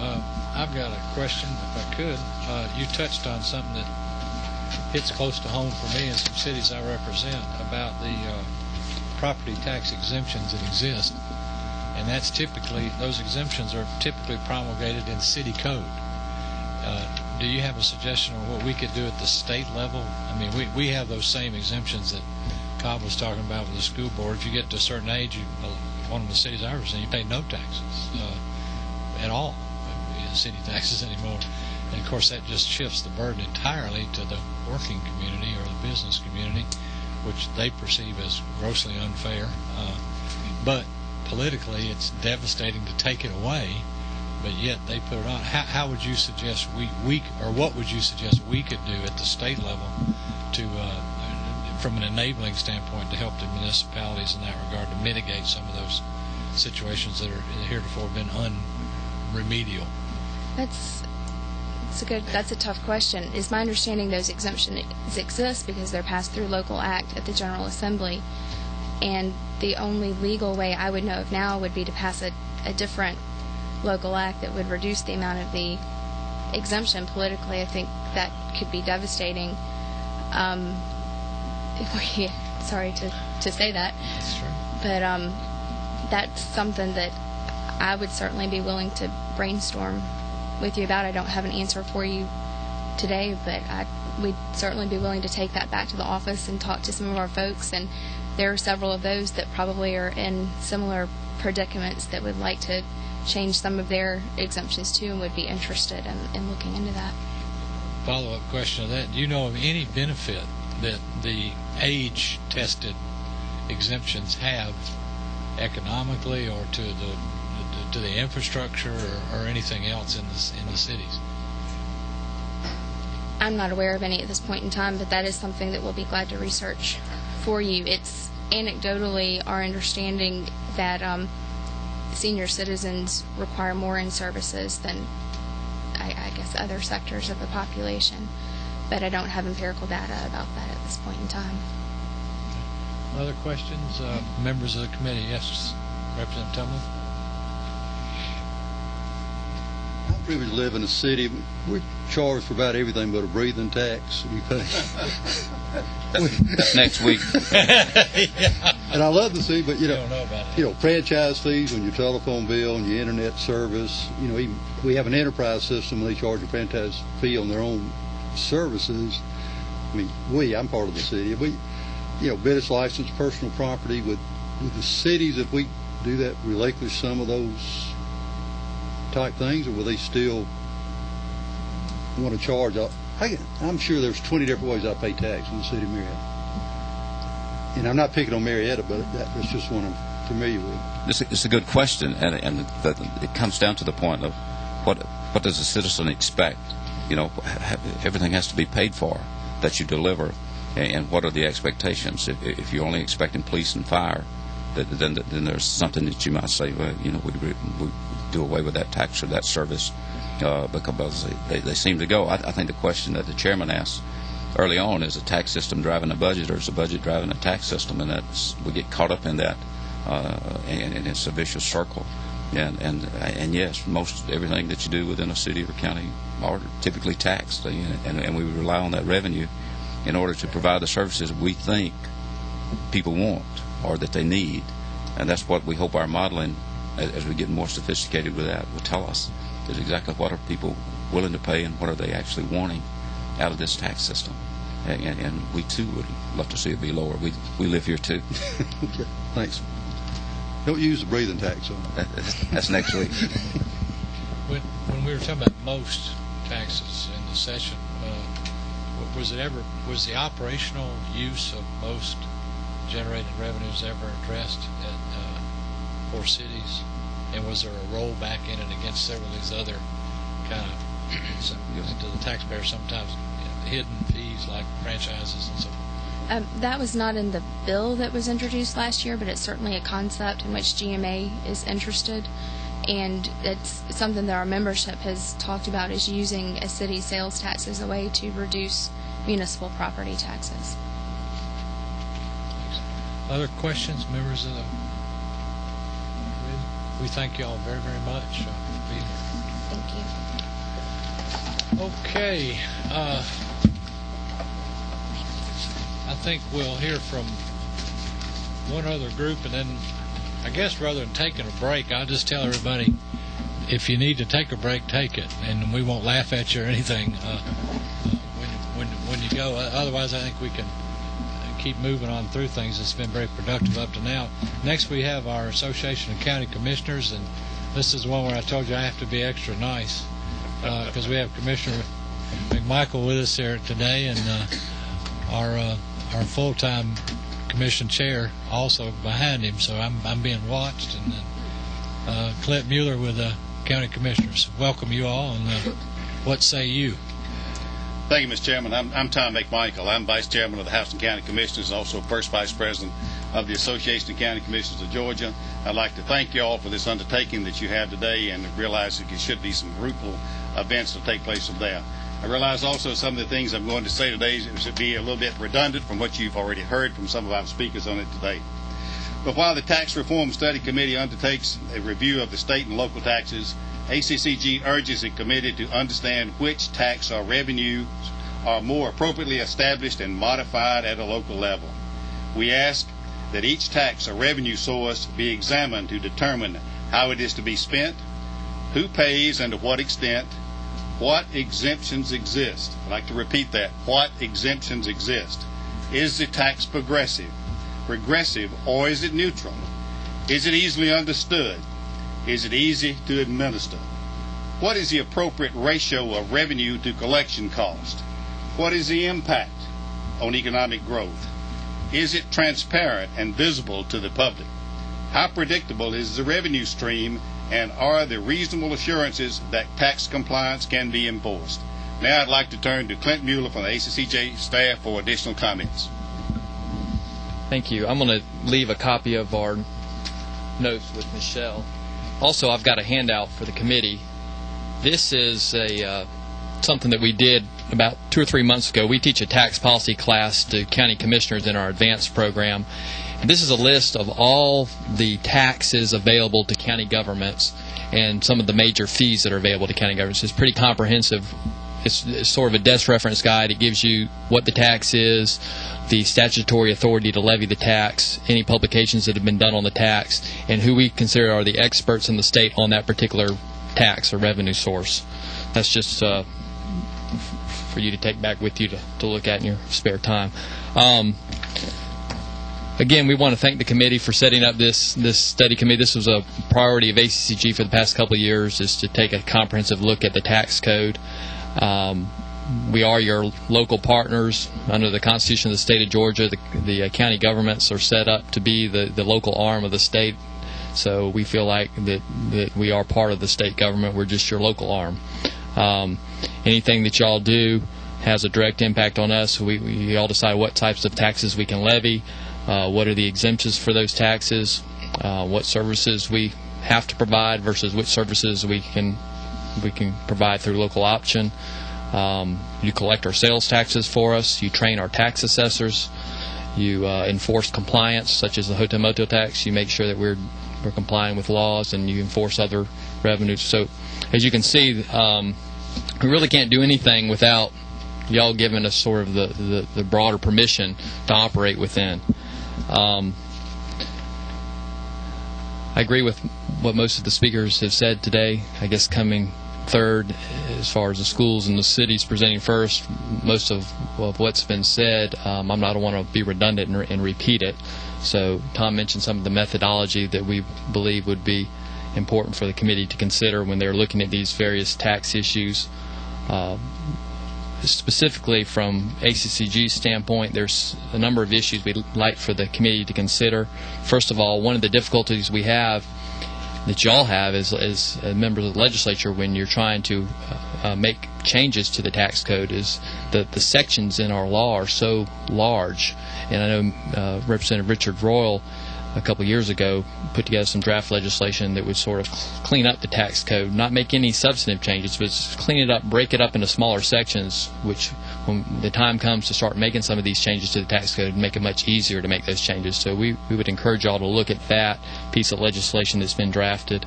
I've got a question, if I could. You touched on something that hits close to home for me in some cities I represent about the property tax exemptions that exist, and that's typically, those exemptions are typically promulgated in city code. Do you have a suggestion of what we could do at the state level? I mean, we have those same exemptions that Cobb was talking about with the school board. If you get to a certain age, one of the cities I represent, you pay no taxes at all, city taxes anymore. And of course that just shifts the burden entirely to the working community or the business community, which they perceive as grossly unfair. But politically it's devastating to take it away, but yet they put it on. How would you suggest what would you suggest we could do at the state level to from an enabling standpoint to help the municipalities in that regard to mitigate some of those situations that are heretofore been unremedial? That's a tough question. It's my understanding those exemptions exist because they're passed through local act at the General Assembly, and the only legal way I would know of now would be to pass a different local act that would reduce the amount of the exemption. Politically, I think that could be devastating. Sorry to say that. That's true. But that's something that I would certainly be willing to brainstorm with you about. I don't have an answer for you today, but we'd certainly be willing to take that back to the office and talk to some of our folks. And there are several of those that probably are in similar predicaments that would like to change some of their exemptions too and would be interested in looking into that. Follow-up question of that. Do you know of any benefit that the age-tested exemptions have economically or to the infrastructure or anything else in the cities? I'm not aware of any at this point in time, but that is something that we'll be glad to research for you. It's anecdotally our understanding that senior citizens require more in services than I guess other sectors of the population, but I don't have empirical data about that at this point in time. Other questions? Members of the committee? Yes, Representative Tumlin.
I'm privileged to live in a city. We're charged for about everything but a breathing tax. We pay.
That's next week.
And I love the city, but
You don't know about it.
you know, franchise fees on your telephone bill and your internet service. You know, even we have an enterprise system. They charge a franchise fee on their own services. I mean, I'm part of the city. We, you know, business license, personal property with the cities. If we do that, relinquish some of those type things, or will they still want to charge? I'm sure there's 20 different ways I pay tax in the city of Marietta. And I'm not picking on Marietta, but that's just one I'm familiar with.
It's a good question, and it comes down to the point of what does a citizen expect? You know, everything has to be paid for that you deliver, and what are the expectations? If you're only expecting police and fire, then there's something that you might say, well, you know, we do away with that tax or that service because they seem to go. I think the question that the chairman asked early on, is a tax system driving a budget, or is a budget driving a tax system? And we get caught up in that, and it's a vicious circle. And yes, most everything that you do within a city or county are typically taxed, and we rely on that revenue in order to provide the services we think people want or that they need. And that's what we hope our modeling, as we get more sophisticated with that, will tell us, is exactly what are people willing to pay and what are they actually wanting out of this tax system. And we too would love to see it be lower. We live here too.
Okay, thanks. Don't use the breathing tax on it.
That's next week.
When we were talking about most taxes in the session, was the operational use of most generated revenues ever addressed for cities? And was there a rollback in it against several of these other kind of to the taxpayer sometimes hidden fees like franchises and so forth?
That was not in the bill that was introduced last year, but it's certainly a concept in which GMA is interested, and it's something that our membership has talked about, is using a city sales tax as a way to reduce municipal property taxes.
Other questions, members of the committee? We thank you all very, very much for being here.
Thank you.
Okay, I think we'll hear from one other group, and then I guess rather than taking a break, I'll just tell everybody, if you need to take a break, take it, and we won't laugh at you or anything when you go. Otherwise, I think we can keep moving on through things. It's been very productive up to now. Next, we have our Association of County Commissioners, and this is one where I told you I have to be extra nice, because we have Commissioner McMichael with us here today, and our full-time commission chair also behind him, so I'm being watched, and then Clint Mueller with the county commissioners. Welcome you all, and what say you?
Thank you, Mr. Chairman. I'm Tom McMichael. I'm Vice Chairman of the House and County Commissioners, also First Vice President of the Association of County Commissioners of Georgia. I'd like to thank you all for this undertaking that you have today, and realize that there should be some fruitful events to take place from there. I realize also some of the things I'm going to say today should be a little bit redundant from what you've already heard from some of our speakers on it today. But while the Tax Reform Study Committee undertakes a review of the state and local taxes, ACCG urges the committee to understand which tax or revenues are more appropriately established and modified at a local level. We ask that each tax or revenue source be examined to determine how it is to be spent, who pays and to what extent, what exemptions exist. I'd like to repeat that. What exemptions exist? Is the tax progressive, or is it neutral? Is it easily understood? Is it easy to administer? What is the appropriate ratio of revenue to collection cost? What is the impact on economic growth? Is it transparent and visible to the public? How predictable is the revenue stream, and are there reasonable assurances that tax compliance can be enforced? Now I'd like to turn to Clint Mueller from the ACCG staff for additional comments.
Thank you. I'm going to leave a copy of our notes with Michelle. Also, I've got a handout for the committee. This is something that we did about 2 or 3 months ago. We teach a tax policy class to county commissioners in our advanced program. And this is a list of all the taxes available to county governments and some of the major fees that are available to county governments. It's pretty comprehensive it's sort of a desk reference guide. It gives you what the tax is, the statutory authority to levy the tax, any publications that have been done on the tax, and who we consider are the experts in the state on that particular tax or revenue source. That's just for you to take back with you to look at in your spare time. Again, we want to thank the committee for setting up this study committee. This was a priority of ACCG for the past couple of years, is to take a comprehensive look at the tax code. We are your local partners under the Constitution of the state of Georgia. The county governments are set up to be the local arm of the state, so we feel like that we are part of the state government. We're just your local arm. Anything that y'all do has a direct impact on us. We all decide what types of taxes we can levy, what are the exemptions for those taxes, what services we have to provide versus which services we can provide through local option. You collect our sales taxes for us. You train our tax assessors. You enforce compliance, such as the Motel Tax. You make sure that we're complying with laws, and you enforce other revenues. So, as you can see, we really can't do anything without y'all giving us sort of the broader permission to operate within. I agree with what most of the speakers have said today. I guess coming third, as far as the schools and the cities presenting first, most of what's been said, I don't want to be redundant and repeat it. So Tom mentioned some of the methodology that we believe would be important for the committee to consider when they're looking at these various tax issues. Specifically from ACCG's standpoint, there's a number of issues we'd like for the committee to consider. First of all, one of the difficulties we have, that y'all have as members of the legislature when you're trying to make changes to the tax code, is that the sections in our law are so large. And I know Representative Richard Royal a couple of years ago put together some draft legislation that would sort of clean up the tax code, not make any substantive changes, but just clean it up, break it up into smaller sections, which when the time comes to start making some of these changes to the tax code, make it much easier to make those changes. So we would encourage y'all to look at that piece of legislation that's been drafted.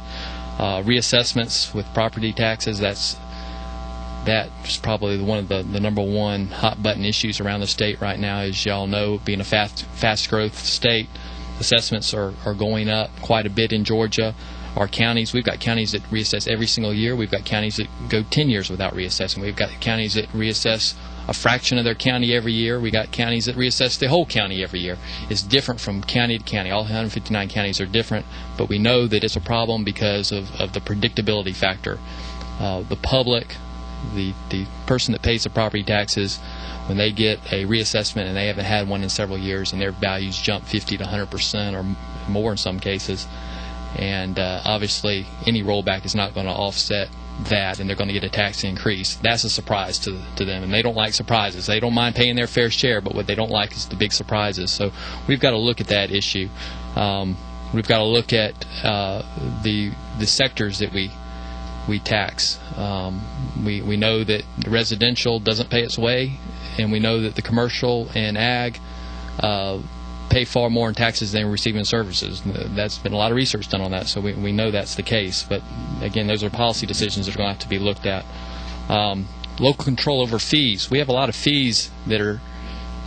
Reassessments with property taxes, that's probably one of the number one hot button issues around the state right now. As y'all know, being a fast growth state, assessments are going up quite a bit in Georgia. Our counties, we've got counties that reassess every single year. We've got counties that go 10 years without reassessing. We've got counties that reassess a fraction of their county every year. We got counties that reassess the whole county every year. It's different from county to county. All 159 counties are different, but we know that it's a problem because of the predictability factor. The public, the person that pays the property taxes, when they get a reassessment and they haven't had one in several years and their values jump 50 to 100% or more in some cases, and obviously any rollback is not going to offset that, and they're going to get a tax increase. That's a surprise to them, and they don't like surprises. They don't mind paying their fair share, but what they don't like is the big surprises. So we've got to look at that issue. We've got to look at the sectors that we tax. We know that the residential doesn't pay its way, and we know that the commercial and ag pay far more in taxes than receiving services. That's been a lot of research done on that, so we know that's the case. But again, those are policy decisions that are going to have to be looked at. Local control over fees. We have a lot of fees that are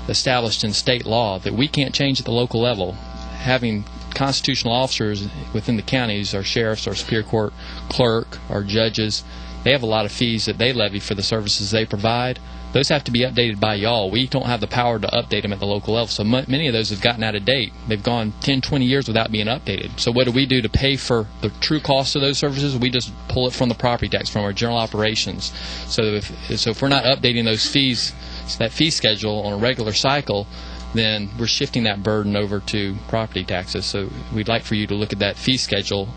established in state law that we can't change at the local level. Having constitutional officers within the counties, our sheriffs, our superior court clerk, our judges, they have a lot of fees that they levy for the services they provide. Those have to be updated by y'all. We don't have the power to update them at the local level. So many of those have gotten out of date. They've gone 10, 20 years without being updated. So what do we do to pay for the true cost of those services? We just pull it from the property tax, from our general operations. So if we're not updating those fees, that fee schedule on a regular cycle, then we're shifting that burden over to property taxes. So we'd like for you to look at that fee schedule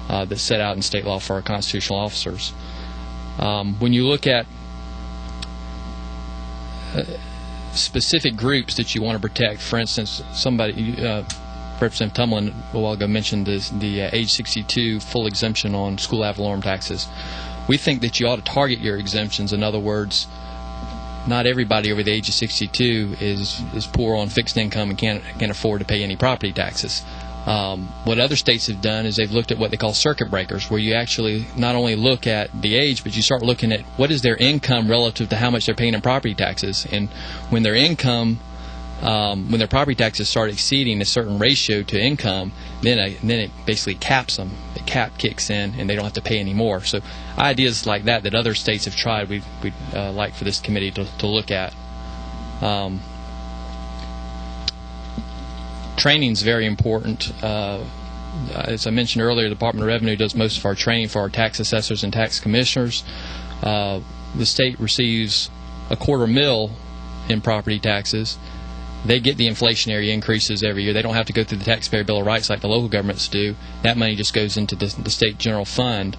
that's set out in state law for our constitutional officers. When you look at specific groups that you want to protect, for instance, Representative Tumlin a while ago mentioned the age 62 full exemption on school ad valorem taxes. We think that you ought to target your exemptions. In other words, not everybody over the age of 62 is poor on fixed income and can't afford to pay any property taxes. What other states have done is they've looked at what they call circuit breakers, where you actually not only look at the age, but you start looking at what is their income relative to how much they're paying in property taxes. And when their income, when their property taxes start exceeding a certain ratio to income, then it basically caps them. The cap kicks in, and they don't have to pay any more. So ideas like that other states have tried, we'd like for this committee to look at. Training is very important. As I mentioned earlier, the Department of Revenue does most of our training for our tax assessors and tax commissioners. The state receives $250,000 in property taxes. They get the inflationary increases every year. They don't have to go through the Taxpayer Bill of Rights like the local governments do. That money just goes into the state general fund.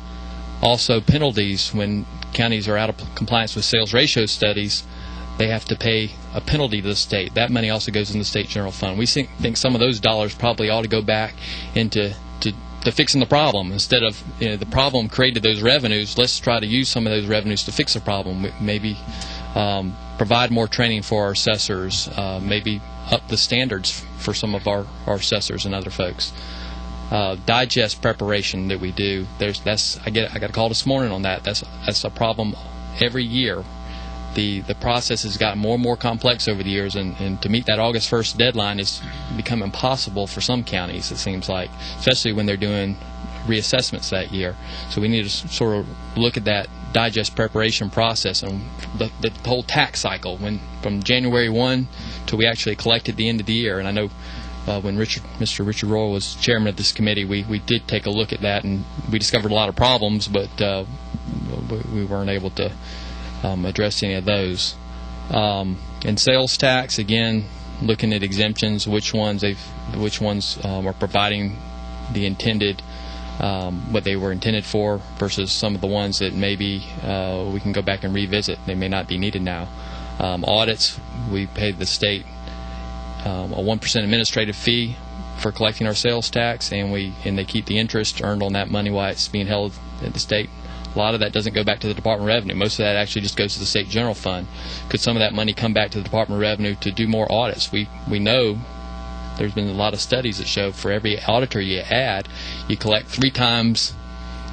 Also, penalties when counties are out of compliance with sales ratio studies, they have to pay a penalty to the state. That money also goes in the state general fund. We think some of those dollars probably ought to go back into fixing the problem. Instead of the problem created those revenues, let's try to use some of those revenues to fix the problem. Maybe provide more training for our assessors, maybe up the standards for some of our assessors and other folks. Digest preparation that we do. I got a call this morning on that. That's a problem every year. The process has gotten more and more complex over the years, and to meet that August 1st deadline has become impossible for some counties, it seems like, especially when they're doing reassessments that year. So we need to sort of look at that digest preparation process and the whole tax cycle, from January 1 till we actually collect at the end of the year. And I know when Mr. Richard Royal was chairman of this committee, we did take a look at that, and we discovered a lot of problems, but we weren't able to address any of those. In sales tax, again, looking at exemptions, which ones are providing the intended what they were intended for versus some of the ones that maybe we can go back and revisit. They may not be needed now. Audits, we pay the state a 1% administrative fee for collecting our sales tax, and they keep the interest earned on that money while it's being held at the state. A lot of that doesn't go back to the Department of Revenue. Most of that actually just goes to the state general fund. Could some of that money come back to the Department of Revenue to do more audits? We know there's been a lot of studies that show for every auditor you add, you collect 3 times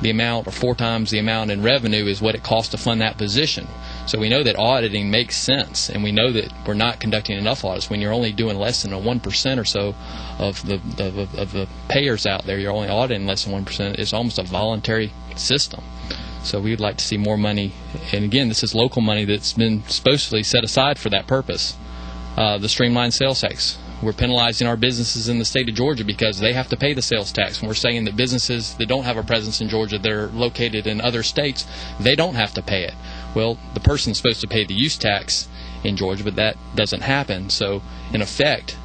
the amount or 4 times the amount in revenue is what it costs to fund that position. So we know that auditing makes sense, and we know that we're not conducting enough audits. When you're only doing less than a 1% or so of the payers out there, you're only auditing less than 1%. It's almost a voluntary system. So we'd like to see more money, and again, this is local money that's been supposedly set aside for that purpose. The Streamlined Sales Tax. We're penalizing our businesses in the state of Georgia because they have to pay the sales tax. And we're saying that businesses that don't have a presence in Georgia, that are located in other states, they don't have to pay it. Well, the person's supposed to pay the use tax in Georgia, but that doesn't happen. So, in effect,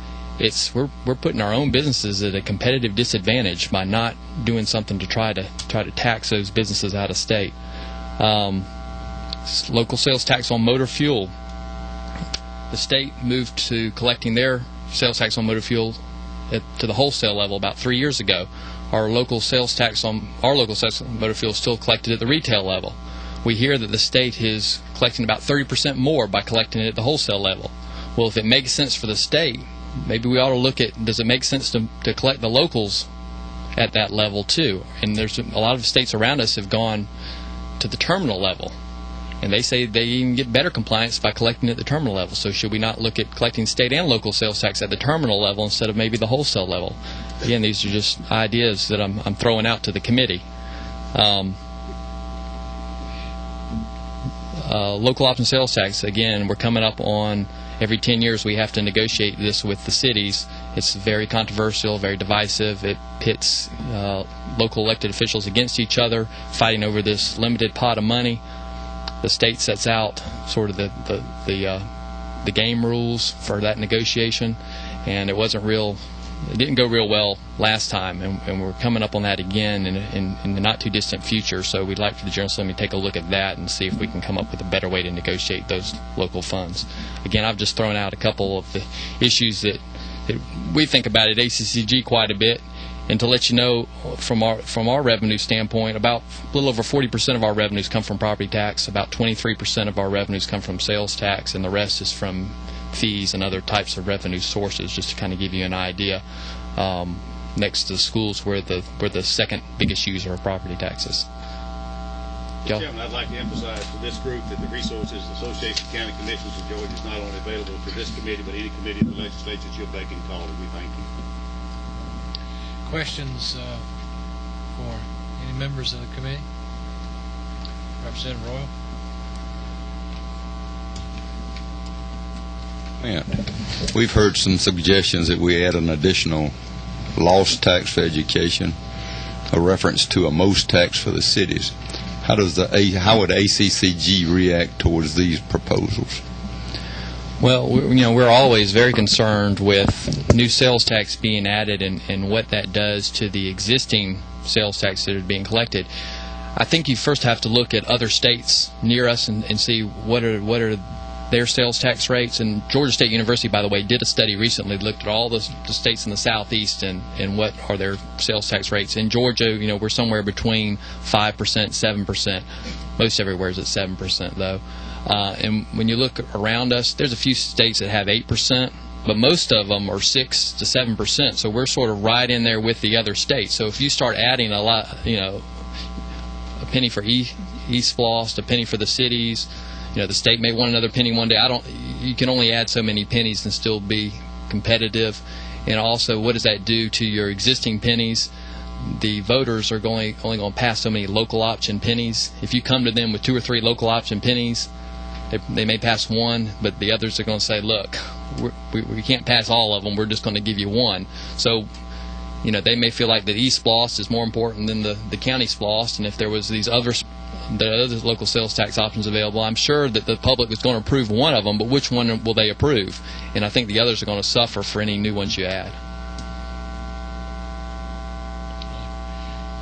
we're putting our own businesses at a competitive disadvantage by not doing something to try to tax those businesses out of state. Local sales tax on motor fuel. The state moved to collecting their sales tax on motor fuel to the wholesale level about 3 years ago. Our local sales tax on motor fuel is still collected at the retail level. We hear that the state is collecting about 30% more by collecting it at the wholesale level. Well, if it makes sense for the state, maybe we ought to look at, does it make sense to collect the locals at that level too? And there's a lot of states around us have gone to the terminal level, and they say they even get better compliance by collecting at the terminal level. So should we not look at collecting state and local sales tax at the terminal level instead of maybe the wholesale level? Again, these are just ideas that I'm throwing out to the committee. Local option sales tax, again, we're coming up on every 10 years we have to negotiate this with the cities. It's very controversial, very divisive. It pits local elected officials against each other, fighting over this limited pot of money. The state sets out sort of the game rules for that negotiation, and it didn't go real well last time, and we're coming up on that again in the not too distant future. So we'd like for the General Assembly to take a look at that and see if we can come up with a better way to negotiate those local funds. Again, I've just thrown out a couple of the issues that we think about at ACCG quite a bit. And to let you know, from our revenue standpoint, about a little over 40% of our revenues come from property tax, about 23% of our revenues come from sales tax, and the rest is from fees and other types of revenue sources, just to kind of give you an idea. next to the schools, we're the second biggest user of property taxes.
Mr. Chairman, I'd like to emphasize to this group that the resources of the Association of County Commissioners of Georgia is not only available to this committee, but any committee of the legislature that you'll make and call it. We thank you.
Questions for any members of the committee? Representative Royal?
We've heard some suggestions that we add an additional loss tax for education, a reference to a most tax for the cities. How would ACCG react towards these proposals?
Well, we're always very concerned with new sales tax being added and what that does to the existing sales tax that are being collected. I think you first have to look at other states near us and see what are their sales tax rates. And Georgia State University, by the way, did a study recently, looked at all the states in the southeast and what are their sales tax rates. In Georgia, we're somewhere between 5%, 7%. Most everywhere is at 7%, though. And when you look around us, there's a few states that have 8%, but most of them are 6 to 7%. So we're sort of right in there with the other states. So if you start adding a lot, a penny for East Floss, a penny for the cities, the state may want another penny one day. You can only add so many pennies and still be competitive. And also, what does that do to your existing pennies? The voters are only going to pass so many local option pennies. If you come to them with 2 or 3 local option pennies, they may pass one, but the others are going to say, look, we can't pass all of them. We're just going to give you one. So, they may feel like the East Floss is more important than the county Floss. And if there was the other local sales tax options available, I'm sure that the public is going to approve one of them, but which one will they approve? And I think the others are going to suffer for any new ones you add.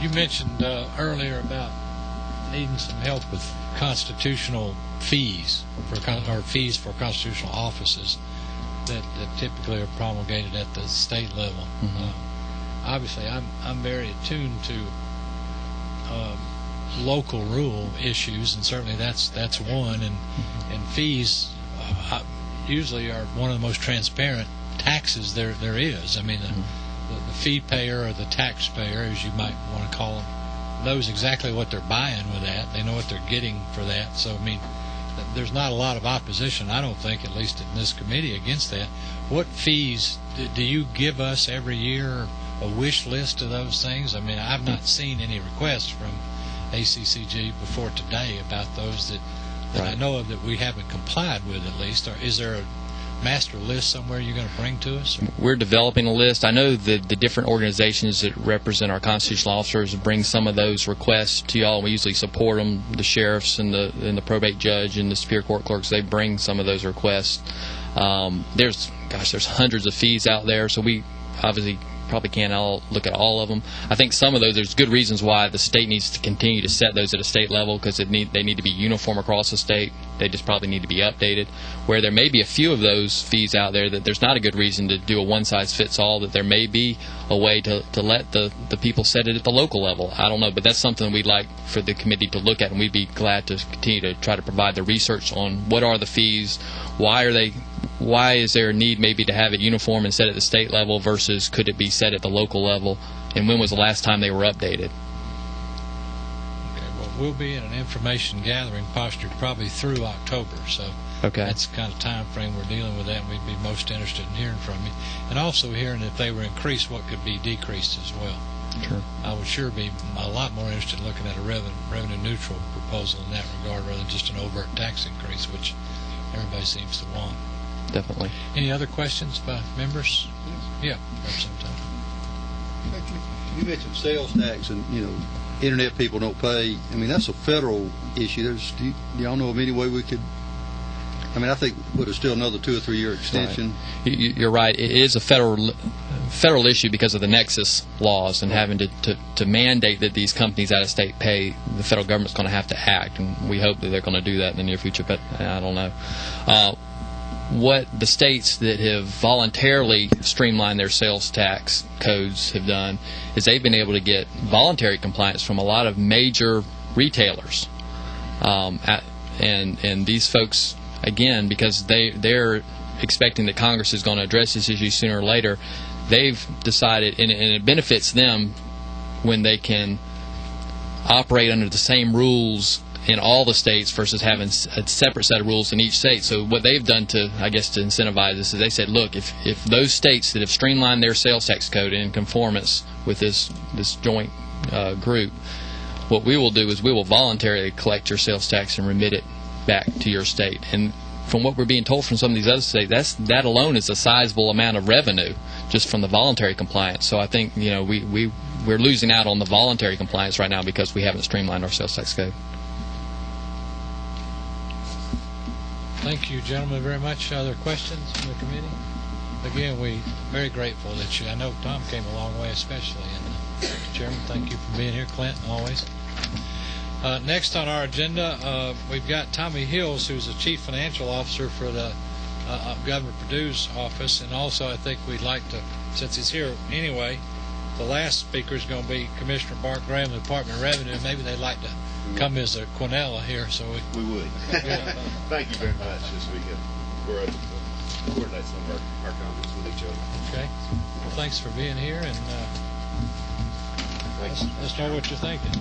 You mentioned earlier about needing some help with constitutional fees or fees for constitutional offices that typically are promulgated at the state level. Obviously, I'm very attuned to local rule issues, and certainly that's one. And fees usually are one of the most transparent taxes there is. I mean, the fee payer or the taxpayer, as you might want to call them, knows exactly what they're buying with that. They know what they're getting for that. So, I mean, there's not a lot of opposition, I don't think, at least in this committee, against that. What fees do you give us every year, a wish list of those things? I mean, I've not seen any requests from ACCG before today about those that I know of that we haven't complied with, at least. Or is there a master list somewhere you're going to bring to us?
We're developing a list. I know the different organizations that represent our constitutional officers bring some of those requests to y'all. We usually support them. The sheriffs and the probate judge and the Superior Court clerks, they bring some of those requests. There's hundreds of fees out there, so we obviously probably can't all look at all of them. I think some of those, there's good reasons why the state needs to continue to set those at a state level, because they need to be uniform across the state. They just probably need to be updated. Where there may be a few of those fees out there that there's not a good reason to do a one-size-fits-all, that there may be a way to let the people set it at the local level. I don't know, but that's something we'd like for the committee to look at, and we'd be glad to continue to try to provide the research on what are the fees, why is there a need maybe to have it uniform and set at the state level versus could it be set at the local level, and when was the last time they were updated?
Okay, well, we'll be in an information gathering posture probably through October, so that's the kind of time frame we're dealing with that, and we'd be most interested in hearing from you, and also hearing if they were increased, what could be decreased as well.
Sure.
I would sure be a lot more interested in looking at a revenue neutral proposal in that regard rather than just an overt tax increase, which everybody seems to want.
Definitely.
Any other questions by members? Yeah, Representative.
You mentioned sales tax and, internet people don't pay. I mean, that's a federal issue. Do y'all know of any way we could? I mean, I think there's still another 2 or 3 year extension.
Right. You're right. It is a federal issue because of the nexus laws and having to mandate that these companies out of state pay. The federal government's going to have to act, and we hope that they're going to do that in the near future, but I don't know. What the states that have voluntarily streamlined their sales tax codes have done is they've been able to get voluntary compliance from a lot of major retailers. And these folks, again, because they're expecting that Congress is going to address this issue sooner or later, they've decided, and it benefits them when they can operate under the same rules in all the states versus having a separate set of rules in each state. So what they've done to incentivize this is they said, look, if those states that have streamlined their sales tax code in conformance with this joint group, what we will do is we will voluntarily collect your sales tax and remit it back to your state. And from what we're being told from some of these other states, that alone is a sizable amount of revenue just from the voluntary compliance. So I think we're losing out on the voluntary compliance right now because we haven't streamlined our sales tax code.
Thank you, gentlemen, very much. Other questions from the committee? Again, we're very grateful that I know Tom came a long way, especially. And Chairman, thank you for being here, Clint, always. Next on our agenda, we've got Tommy Hills, who's the Chief Financial Officer for the Governor Perdue's office. And also, I think we'd like to, since he's here anyway, the last speaker is going to be Commissioner Bart Graham, the Department of Revenue. Maybe they'd like to come as a Quinella here, so
we would. Thank you very much. As we're able to coordinate some of our comments with each other.
Okay. Well, thanks for being here, and let's know what you're thinking.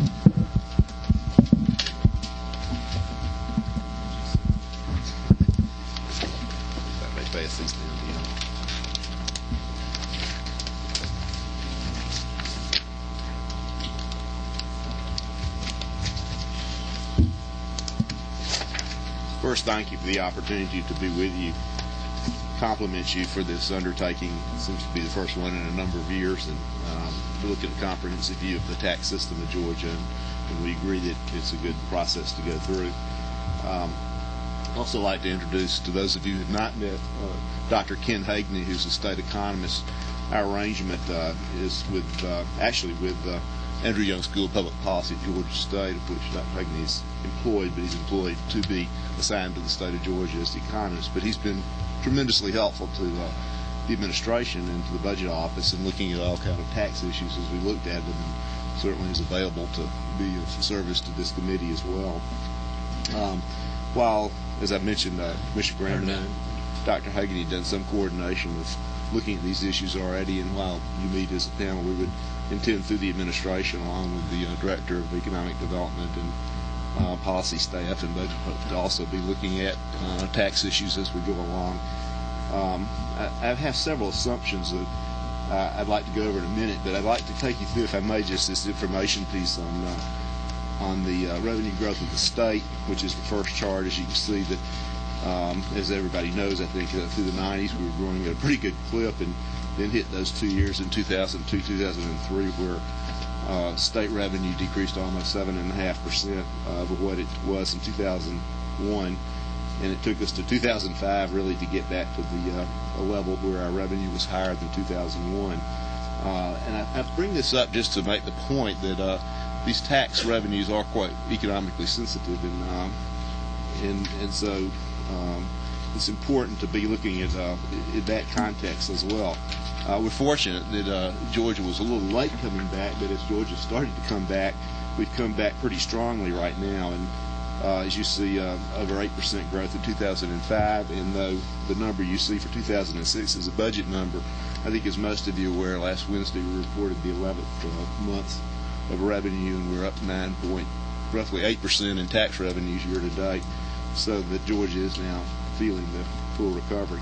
That may pass these down, First, thank you for the opportunity to be with you. Compliment you for this undertaking. It seems to be the first one in a number of years, and we look at a comprehensive view of the tax system of Georgia, and we agree that it's a good process to go through. I'd also like to introduce to those of you who have not met Dr. Ken Hagen, who's a state economist. Our arrangement is with Andrew Young School of Public Policy at Georgia State, of which Dr. Hagen is employed, but he's employed to be assigned to the state of Georgia as the economist. But he's been tremendously helpful to the administration and to the budget office in looking at all kind of tax issues as we looked at them, and certainly is available to be of service to this committee as well. While, as I mentioned, Commissioner Graham and Dr. Hagen had done some coordination with looking at these issues already, and while you meet as a panel, we would intend through the administration, along with the Director of Economic Development and policy staff and budget folks, to also be looking at tax issues as we go along. I have several assumptions that I'd like to go over in a minute, but I'd like to take you through, if I may, just this information piece on the revenue growth of the state, which is the first chart. As you can see that, as everybody knows, I think through the 90s we were growing at a pretty good clip, and then hit those 2 years in 2002, 2003, where state revenue decreased almost 7.5% of what it was in 2001, and it took us to 2005 really to get back to the a level where our revenue was higher than 2001. And I bring this up just to make the point that these tax revenues are quite economically sensitive, and so it's important to be looking at in that context as well. We're fortunate that Georgia was a little late coming back, but as Georgia started to come back, we've come back pretty strongly right now. And as you see, over 8% growth in 2005, and though the number you see for 2006 is a budget number, I think as most of you are aware, last Wednesday we reported the 11th month of revenue, and we're up roughly 8% in tax revenues year to date, so that Georgia is now feeling the full recovery.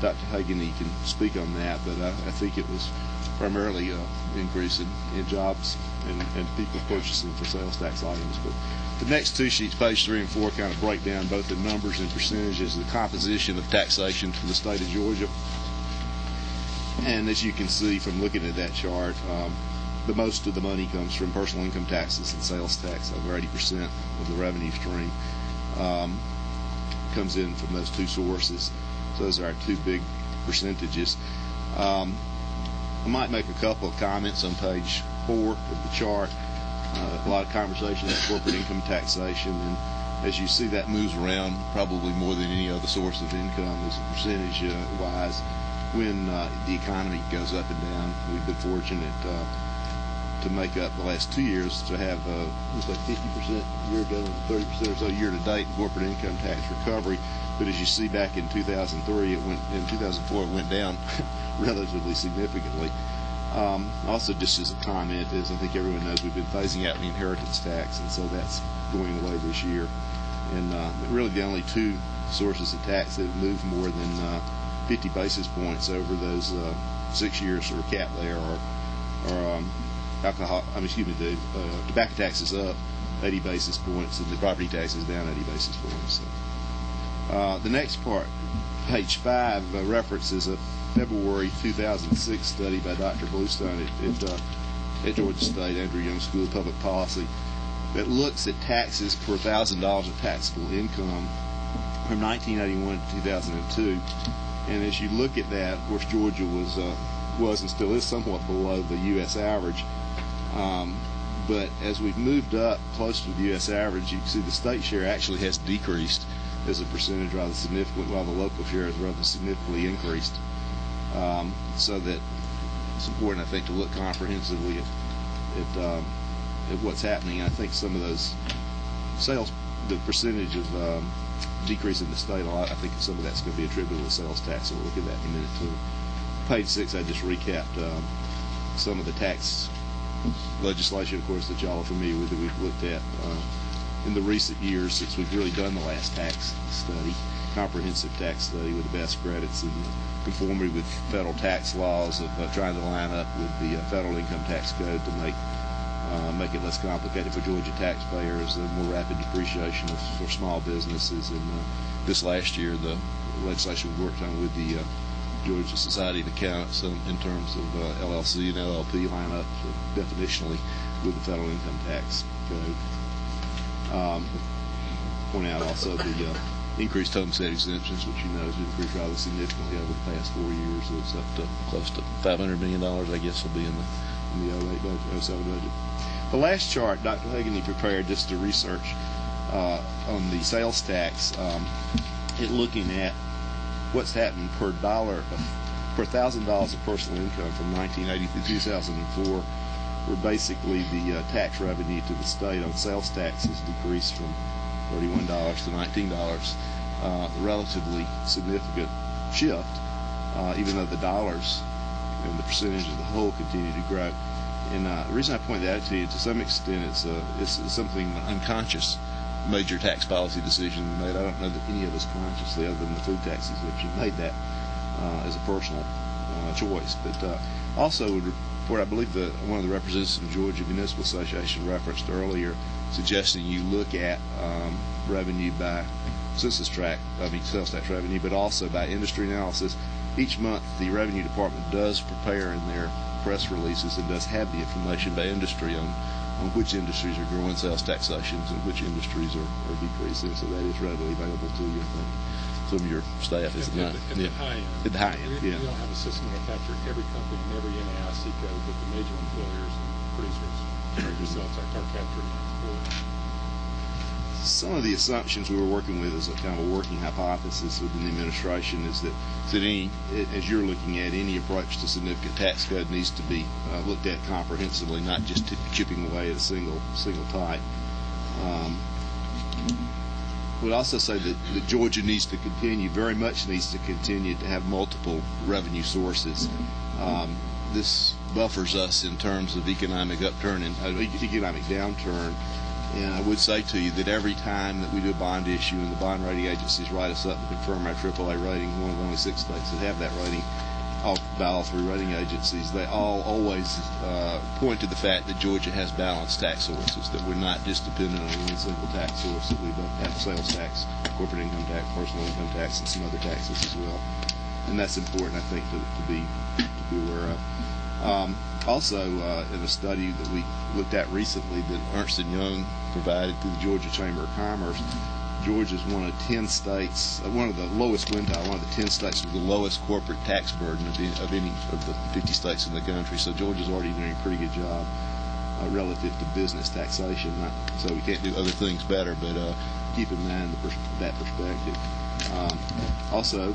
Dr. Hagen, he can speak on that, but I think it was primarily an increase in jobs and people purchasing for sales tax items. But the next two sheets, page 3 and 4, kind of break down both the numbers and percentages, the composition of taxation for the state of Georgia. And as you can see from looking at that chart, the most of the money comes from personal income taxes and sales tax. Over 80% of the revenue stream comes in from those two sources. So those are our two big percentages. I might make a couple of comments on page 4 of the chart. A lot of conversation on corporate income taxation, and as you see, that moves around probably more than any other source of income as a percentage wise when the economy goes up and down. We've been fortunate to make up the last 2 years to have it was like 50% a year ago and 30% or so year to date in corporate income tax recovery. But as you see, back in 2003, in 2004 it went down relatively significantly. Also, just as a comment, as I think everyone knows, we've been phasing out the inheritance tax, and so that's going away this year. And really the only two sources of tax that have moved more than 50 basis points over those 6 years sort of cap there are tobacco tax is up 80 basis points and the property tax is down 80 basis points. So, the next part, page 5, references a February 2006 study by Dr. Bluestone at Georgia State, Andrew Young School of Public Policy, that looks at taxes per $1,000 of taxable income from 1981 to 2002. And as you look at that, of course, Georgia was and still is somewhat below the U.S. average. But as we've moved up closer to the U.S. average, you can see the state share actually has decreased as a percentage rather significantly, while the local share has rather significantly increased. So that it's important, I think, to look comprehensively at what's happening. I think some of those sales, the percentage of decrease in the state, I think some of that's going to be attributable to sales tax, so we'll look at that in a minute too. Page 6, I just recapped some of the tax legislation, of course, that y'all are familiar with, that we've looked at in the recent years since we've really done the last tax study, comprehensive tax study with the best credits and conformity with federal tax laws of trying to line up with the federal income tax code to make it less complicated for Georgia taxpayers, and more rapid depreciation for small businesses. And this last year, the legislation we worked on with the Georgia Society of Accountants in terms of LLC and LLP line up definitionally with the federal income tax code. Point out also the increased homestead exemptions, which you know has increased rather significantly over the past 4 years. It's up to close to $500 million, I guess, will be in the 08 budget, 07 budget. The last chart Dr. Hagen prepared just to research on the sales tax, looking at what's happened per $1,000 of personal income from 1980 through 2004, where basically the tax revenue to the state on sales tax has decreased from $31 to $19, a relatively significant shift, even though the dollars and the percentage of the whole continue to grow. And the reason I point that out to you, to some extent, it's something unconscious major tax policy decision made. I don't know that any of us consciously, other than the food tax exemption, made that as a personal choice. But also would report, I believe one of the representatives of the Georgia Municipal Association referenced earlier, suggesting you look at revenue by census tract, sales tax revenue, but also by industry analysis. Each month, the Revenue Department does prepare in their press releases and does have the information by industry on which industries are growing sales taxations and which industries are decreasing. So that is readily available to you. I think some of your staff is not.
At the high end.
At the high end,
We don't have a system that will capture every company and every NAIC code, but the major employers and producers sales tax are captured in that.
Some of the assumptions we were working with as a kind of a working hypothesis within the administration is that as you're looking at any approach to significant tax code needs to be looked at comprehensively, not just chipping away at a single type. We'd also say that Georgia needs to continue to have multiple revenue sources. This buffers us in terms of economic upturn and economic downturn. And I would say to you that every time that we do a bond issue and the bond rating agencies write us up and confirm our AAA rating, one of the only 6 states that have that rating by all 3 rating agencies, they all always point to the fact that Georgia has balanced tax sources, that we're not just dependent on one single tax source, that we have sales tax, corporate income tax, personal income tax, and some other taxes as well. And that's important, I think, to be aware of. Also, in a study that we looked at recently that Ernst & Young provided through the Georgia Chamber of Commerce, Georgia is one of 10 states, one of the lowest quintile, one of the 10 states with the lowest corporate tax burden of any of the 50 states in the country. So Georgia's already doing a pretty good job relative to business taxation. So we can't do other things better, but keep in mind that perspective. Also,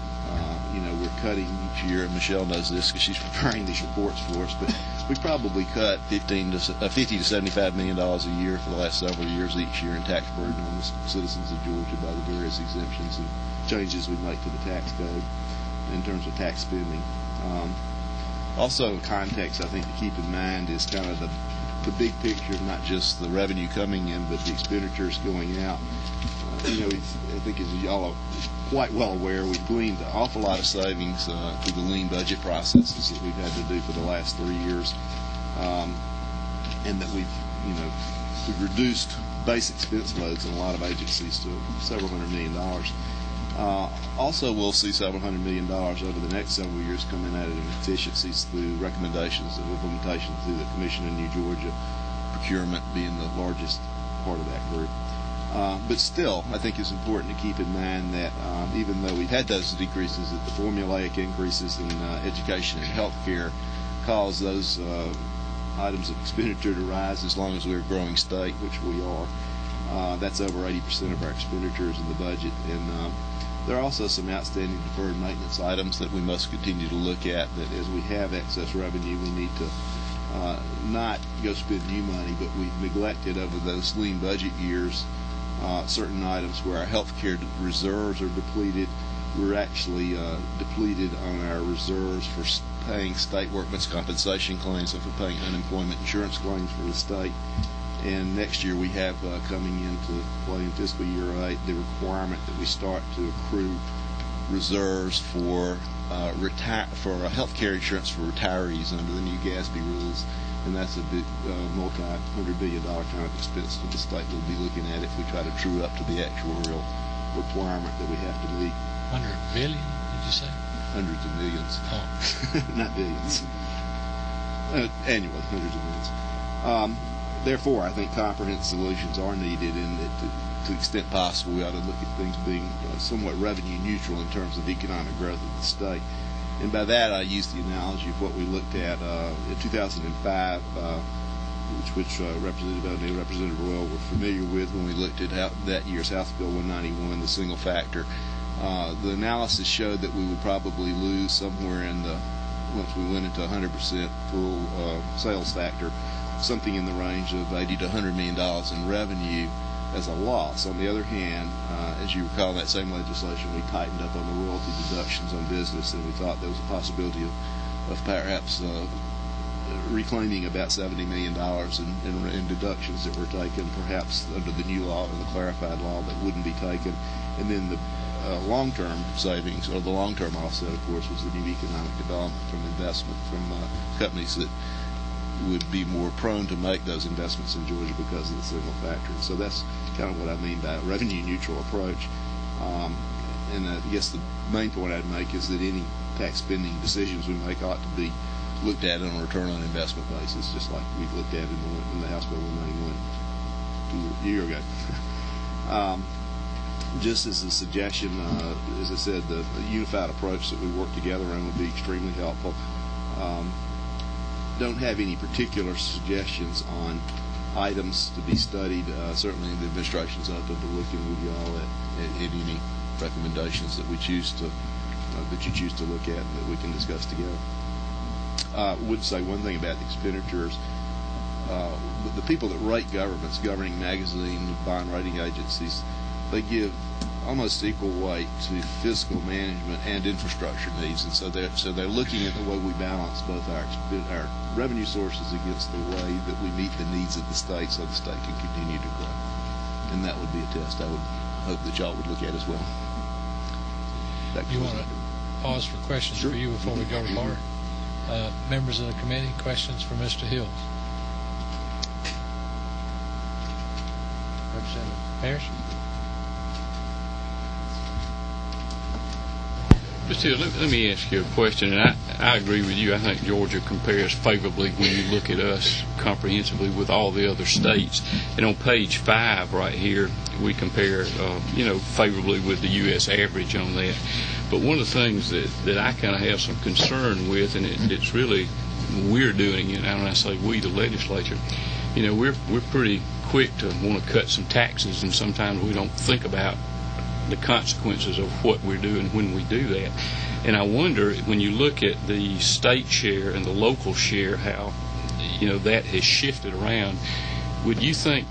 we're cutting each year, and Michelle knows this because she's preparing these reports for us, but we probably cut $50 to $75 million a year for the last several years each year in tax burden on the citizens of Georgia by the various exemptions and changes we make to the tax code in terms of tax spending. Also, context I think to keep in mind is kind of the big picture, not just the revenue coming in, but the expenditures going out. I think as y'all are quite well aware, we've gleaned an awful lot of savings through the lean budget processes that we've had to do for the last 3 years, and that we've reduced base expense loads in a lot of agencies to several $100 million. Also, we'll see several $100 million over the next several years coming out of efficiencies through recommendations of implementation through the Commission in New Georgia, procurement being the largest part of that group. But still, I think it's important to keep in mind that even though we've had those decreases, that the formulaic increases in education and health care cause those items of expenditure to rise as long as we're a growing state, which we are. That's over 80% of our expenditures in the budget. And there are also some outstanding deferred maintenance items that we must continue to look at, that as we have excess revenue, we need to not go spend new money, but we've neglected over those lean budget years certain items where our health care reserves are depleted. We're actually depleted on our reserves for paying state workmen's compensation claims and for paying unemployment insurance claims for the state. And next year we have coming into play in fiscal year 8 the requirement that we start to accrue reserves for health care insurance for retirees under the new GASB rules. And that's a big multi-$100 billion kind of expense that the state will be looking at if we try to true up to the actuarial requirement that we have to meet.
100 billion, did you say?
Hundreds of millions.
Oh.
Not billions. Annually, hundreds of millions. Therefore, I think comprehensive solutions are needed, and to the extent possible, we ought to look at things being somewhat revenue neutral in terms of economic growth of the state. And by that, I use the analogy of what we looked at in 2005, which Representative Royal were familiar with when we looked at that year's House Bill 191, the single factor. The analysis showed that we would probably lose somewhere once we went into 100% full sales factor, something in the range of $80 to $100 million in revenue as a loss. On the other hand, as you recall in that same legislation, we tightened up on the royalty deductions on business, and we thought there was a possibility of perhaps reclaiming about $70 million in deductions that were taken, perhaps under the new law and the clarified law that wouldn't be taken. And then the long-term savings, or the long-term offset, of course, was the new economic development from investment from companies that would be more prone to make those investments in Georgia because of the single factor. So that's kind of what I mean by a revenue-neutral approach. And I guess the main point I'd make is that any tax spending decisions we make ought to be looked at on a return on investment basis, just like we looked at in the House Bill 191 a year ago. Just as a suggestion, as I said, the unified approach that we work together on would be extremely helpful. Don't have any particular suggestions on items to be studied. Certainly the administration's open to looking with you all at any recommendations that we choose to that you choose to look at and that we can discuss together. I would say one thing about the expenditures. The people that rate governments, governing magazine, bond rating agencies, they give almost equal weight to fiscal management and infrastructure needs, and so they're looking at the way we balance both our revenue sources against the way that we meet the needs of the state, so the state can continue to grow. And that would be a test I would hope that y'all would look at as well.
You want to pause for questions for you before we go to Bart? Members of the committee, questions for Mr. Hills? Representative Harris?
Mr. Hill, let me ask you a question, and I agree with you. I think Georgia compares favorably when you look at us comprehensively with all the other states. And on page 5 right here, we compare, favorably with the U.S. average on that. But one of the things that I kind of have some concern with, and it's really, we're doing it, and when I say we, the legislature, we're pretty quick to want to cut some taxes, and sometimes we don't think about the consequences of what we're doing when we do that. And I wonder, when you look at the state share and the local share, how that has shifted around. Would you think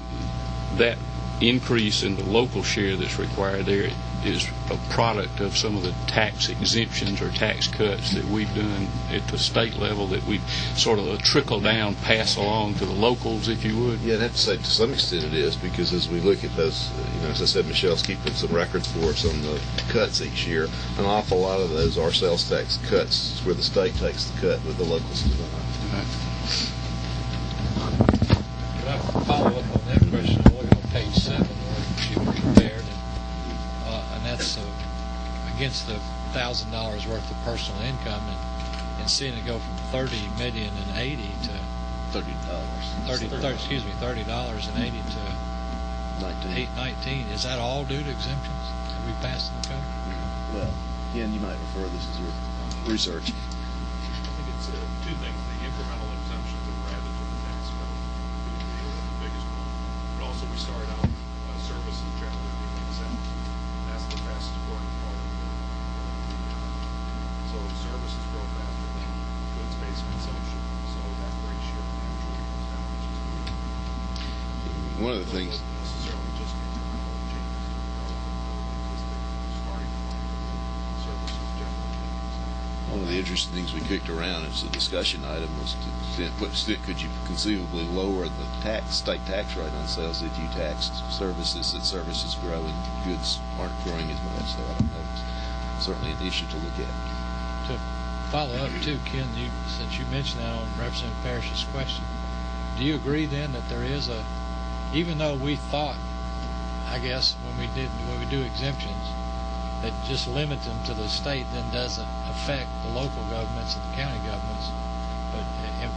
that increase in the local share that's required there is a product of some of the tax exemptions or tax cuts that we've done at the state level, that we sort of trickle down, pass along to the locals, if you would?
Yeah, I'd have to say to some extent it is, because as we look at those, as I said, Michelle's keeping some records for us on the cuts each year. An awful lot of those are sales tax cuts where the state takes the cut, but the locals do not.
Right.
Could I follow up on that question? I'm looking on page 7 where she compared, and that's against the $1,000 worth of personal income, and seeing it go from $30 million and 80 to $30 and 80 to 19. Is that all due to exemptions that we passed in the code?
Well, Ken, you might refer this as your research.
I think it's two things. The incremental exemptions that were added to the tax code is the biggest one. But also we started out services generally being exempt. That's the fastest growing part of the so services grow faster than goods-based consumption. So that ratio naturally comes down, which is good.
One of the things
Necessarily just incremental changes to the starting point of services generally being exempt.
One of the interesting things we kicked around as a discussion item was to what extent could you conceivably lower the state tax rate on sales if you taxed services that services grow and goods aren't growing as much. So I don't know. It's certainly an issue to look at.
To follow up too, Ken, since you mentioned that on Representative Parrish's question, do you agree then that there is even though we thought, I guess, when we do exemptions, that just limit them to the state then doesn't affect the local governments and the county governments, but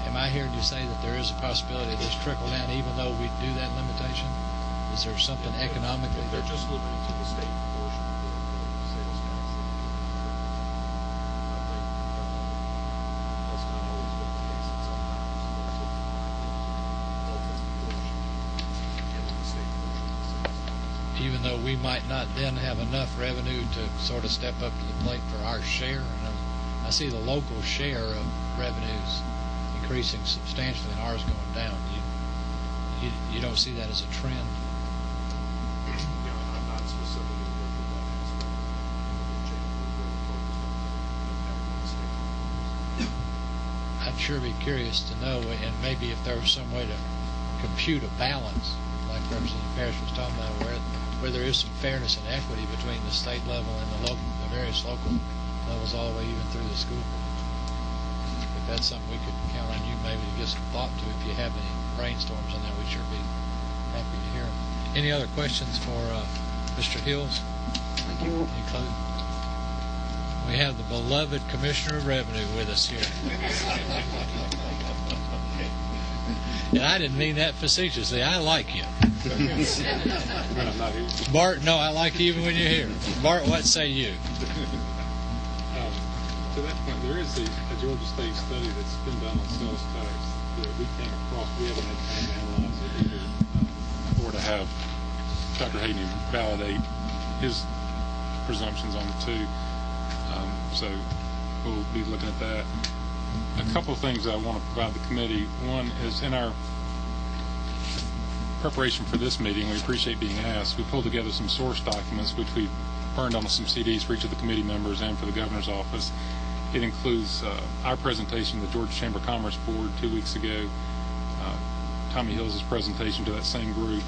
am I hearing you say that there is a possibility of this trickle down even though we do that limitation? Is there something economically?
They're just limited to the state portion of the sales tax. I think that's not always been the case, and sometimes those have the local portion and the state portion of the sales tax.
Even though we might not then have enough revenue to sort of step up to the plate for our share. And I see the local share of revenues increasing substantially and ours going down. You don't see that as a trend?
I'm not specifically looking at that aspect of the change. We're really focused on the impact on the state.
I'd sure be curious to know, and maybe if there was some way to compute a balance, like Representative Parrish was talking about, where there is some fairness and equity between the state level and the various local levels all the way even through the school board. If that's something we could count on you maybe to give some thought to, if you have any brainstorms on that, we'd sure be happy to hear them. Any other questions for Mr. Hills?
Thank you.
We have the beloved Commissioner of Revenue with us here. And I didn't mean that facetiously. I like you. Bart, no, I like you even when you're here. Bart, what say you?
To that point, there is a Georgia State study that's been done on sales tax that we came across. We haven't had time to analyze it either, or to have Dr. Hagen validate his presumptions on the two. So we'll be looking at that. A couple of things I want to provide the committee. One is, in our preparation for this meeting, we appreciate being asked. We pulled together some source documents, which we burned on some CDs for each of the committee members and for the governor's office. It includes our presentation to the Georgia Chamber of Commerce Board 2 weeks ago, Tommy Hills' presentation to that same group,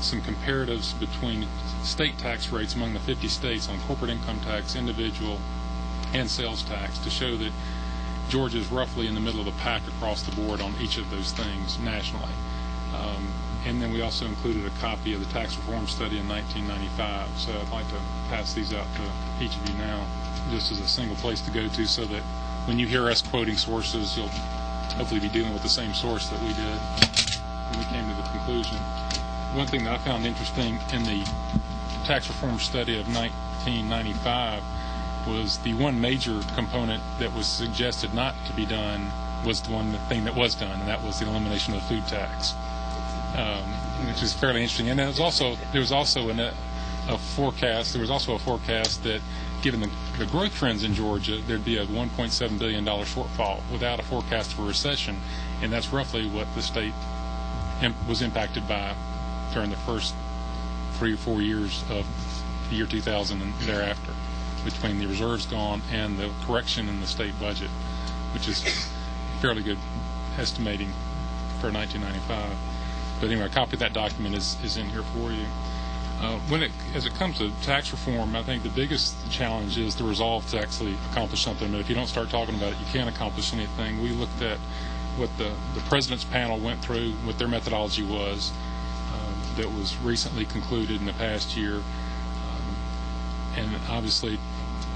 some comparatives between state tax rates among the 50 states on corporate income tax, individual, and sales tax, to show that Georgia is roughly in the middle of the pack across the board on each of those things nationally. And then we also included a copy of the tax reform study in 1995. So I'd like to pass these out to each of you now, just as a single place to go to, so that when you hear us quoting sources, you'll hopefully be dealing with the same source that we did when we came to the conclusion. One thing that I found interesting in the tax reform study of 1995 was the one major component that was suggested not to be done was the one thing that was done, and that was the elimination of the food tax, which is fairly interesting. And there was also a a forecast. There was also a forecast that, given the growth trends in Georgia, there'd be a $1.7 billion shortfall without a forecast for recession, and that's roughly what the state was impacted by during the first 3 or 4 years of the year 2000 and thereafter, between the reserves gone and the correction in the state budget, which is fairly good estimating for 1995. But anyway, a copy of that document is in here for you. As it comes to tax reform, I think the biggest challenge is the resolve to actually accomplish something. But if you don't start talking about it, you can't accomplish anything. We looked at what the President's panel went through, what their methodology was, that was recently concluded in the past year. And obviously,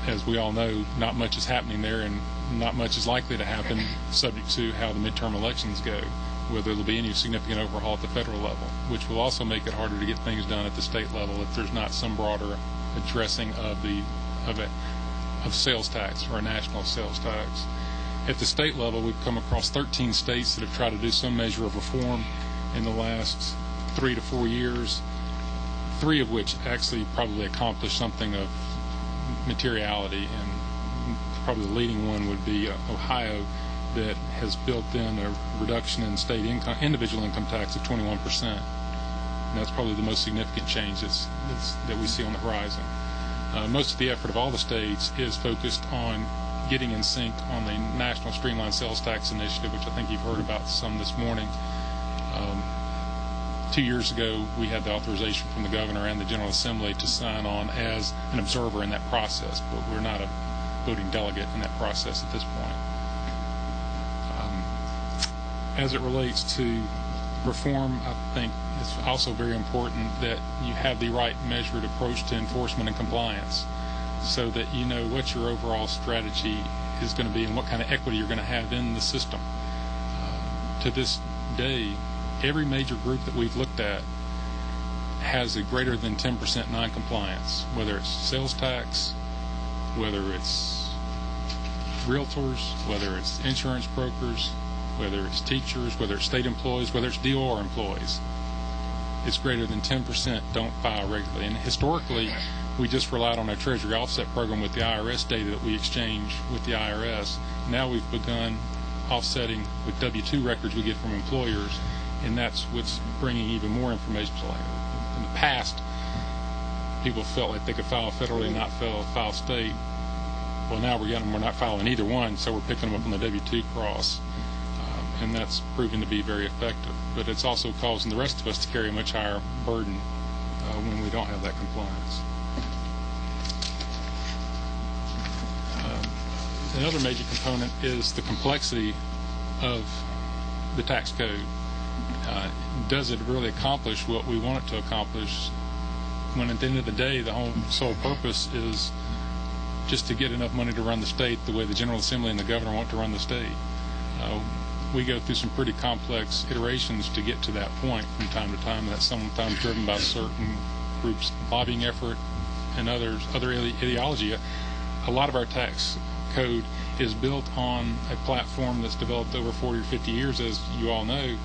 as we all know, not much is happening there, and not much is likely to happen, subject to how the midterm elections go, whether there'll be any significant overhaul at the federal level, which will also make it harder to get things done at the state level if there's not some broader addressing of sales tax or a national sales tax. At the state level, we've come across 13 states that have tried to do some measure of reform in the last 3 to 4 years, 3 of which actually probably accomplished something of materiality, and probably the leading one would be Ohio, that has built in a reduction in state income, individual income tax of 21%. And that's probably the most significant change that we see on the horizon. Most of the effort of all the states is focused on getting in sync on the National Streamlined Sales Tax initiative, which I think you've heard about some this morning. 2 years ago, we had the authorization from the governor and the General Assembly to sign on as an observer in that process, but we're not a voting delegate in that process at this point. As it relates to reform, I think it's also very important that you have the right measured approach to enforcement and compliance, so that you know what your overall strategy is going to be and what kind of equity you're going to have in the system. To this day, every major group that we've looked at has a greater than 10% non-compliance, whether it's sales tax, whether it's realtors, whether it's insurance brokers, whether it's teachers, whether it's state employees, whether it's DOR employees. It's greater than 10% don't file regularly. And historically, we just relied on our Treasury Offset Program with the IRS data that we exchange with the IRS. Now we've begun offsetting with W-2 records we get from employers, and that's what's bringing even more information. So, like in the past, people felt like they could file federally and not file state. Well, now we're not filing either one, so we're picking them up on the W-2 cross. And that's proving to be very effective. But it's also causing the rest of us to carry a much higher burden when we don't have that compliance. Another major component is the complexity of the tax code. Does it really accomplish what we want it to accomplish, when at the end of the day the whole sole purpose is just to get enough money to run the state the way the General Assembly and the governor want to run the state? We go through some pretty complex iterations to get to that point from time to time. That's sometimes driven by certain groups' lobbying effort and other ideology. A lot of our tax code is built on a platform that's developed over 40 or 50 years, as you all know,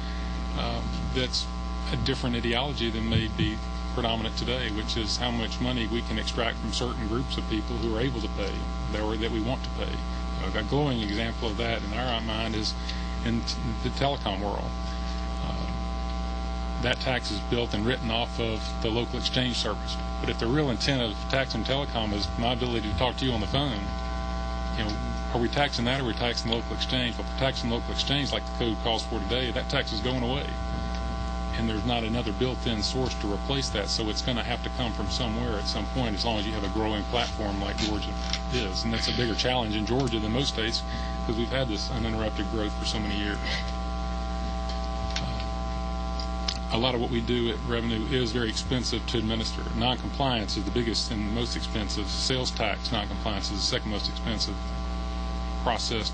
that's a different ideology than may be predominant today, which is how much money we can extract from certain groups of people who are able to pay, that we want to pay. A glowing example of that in our mind is in the telecom world. That tax is built and written off of the local exchange service. But if the real intent of taxing telecom is my ability to talk to you on the phone, are we taxing that or are we taxing the local exchange? Well, if we're taxing the local exchange like the code calls for today, that tax is going away. And there's not another built-in source to replace that, so it's going to have to come from somewhere at some point, as long as you have a growing platform like Georgia is. And that's a bigger challenge in Georgia than most states, because we've had this uninterrupted growth for so many years. A lot of what we do at Revenue is very expensive to administer. Non-compliance is the biggest and most expensive. Sales tax non-compliance is the second most expensive process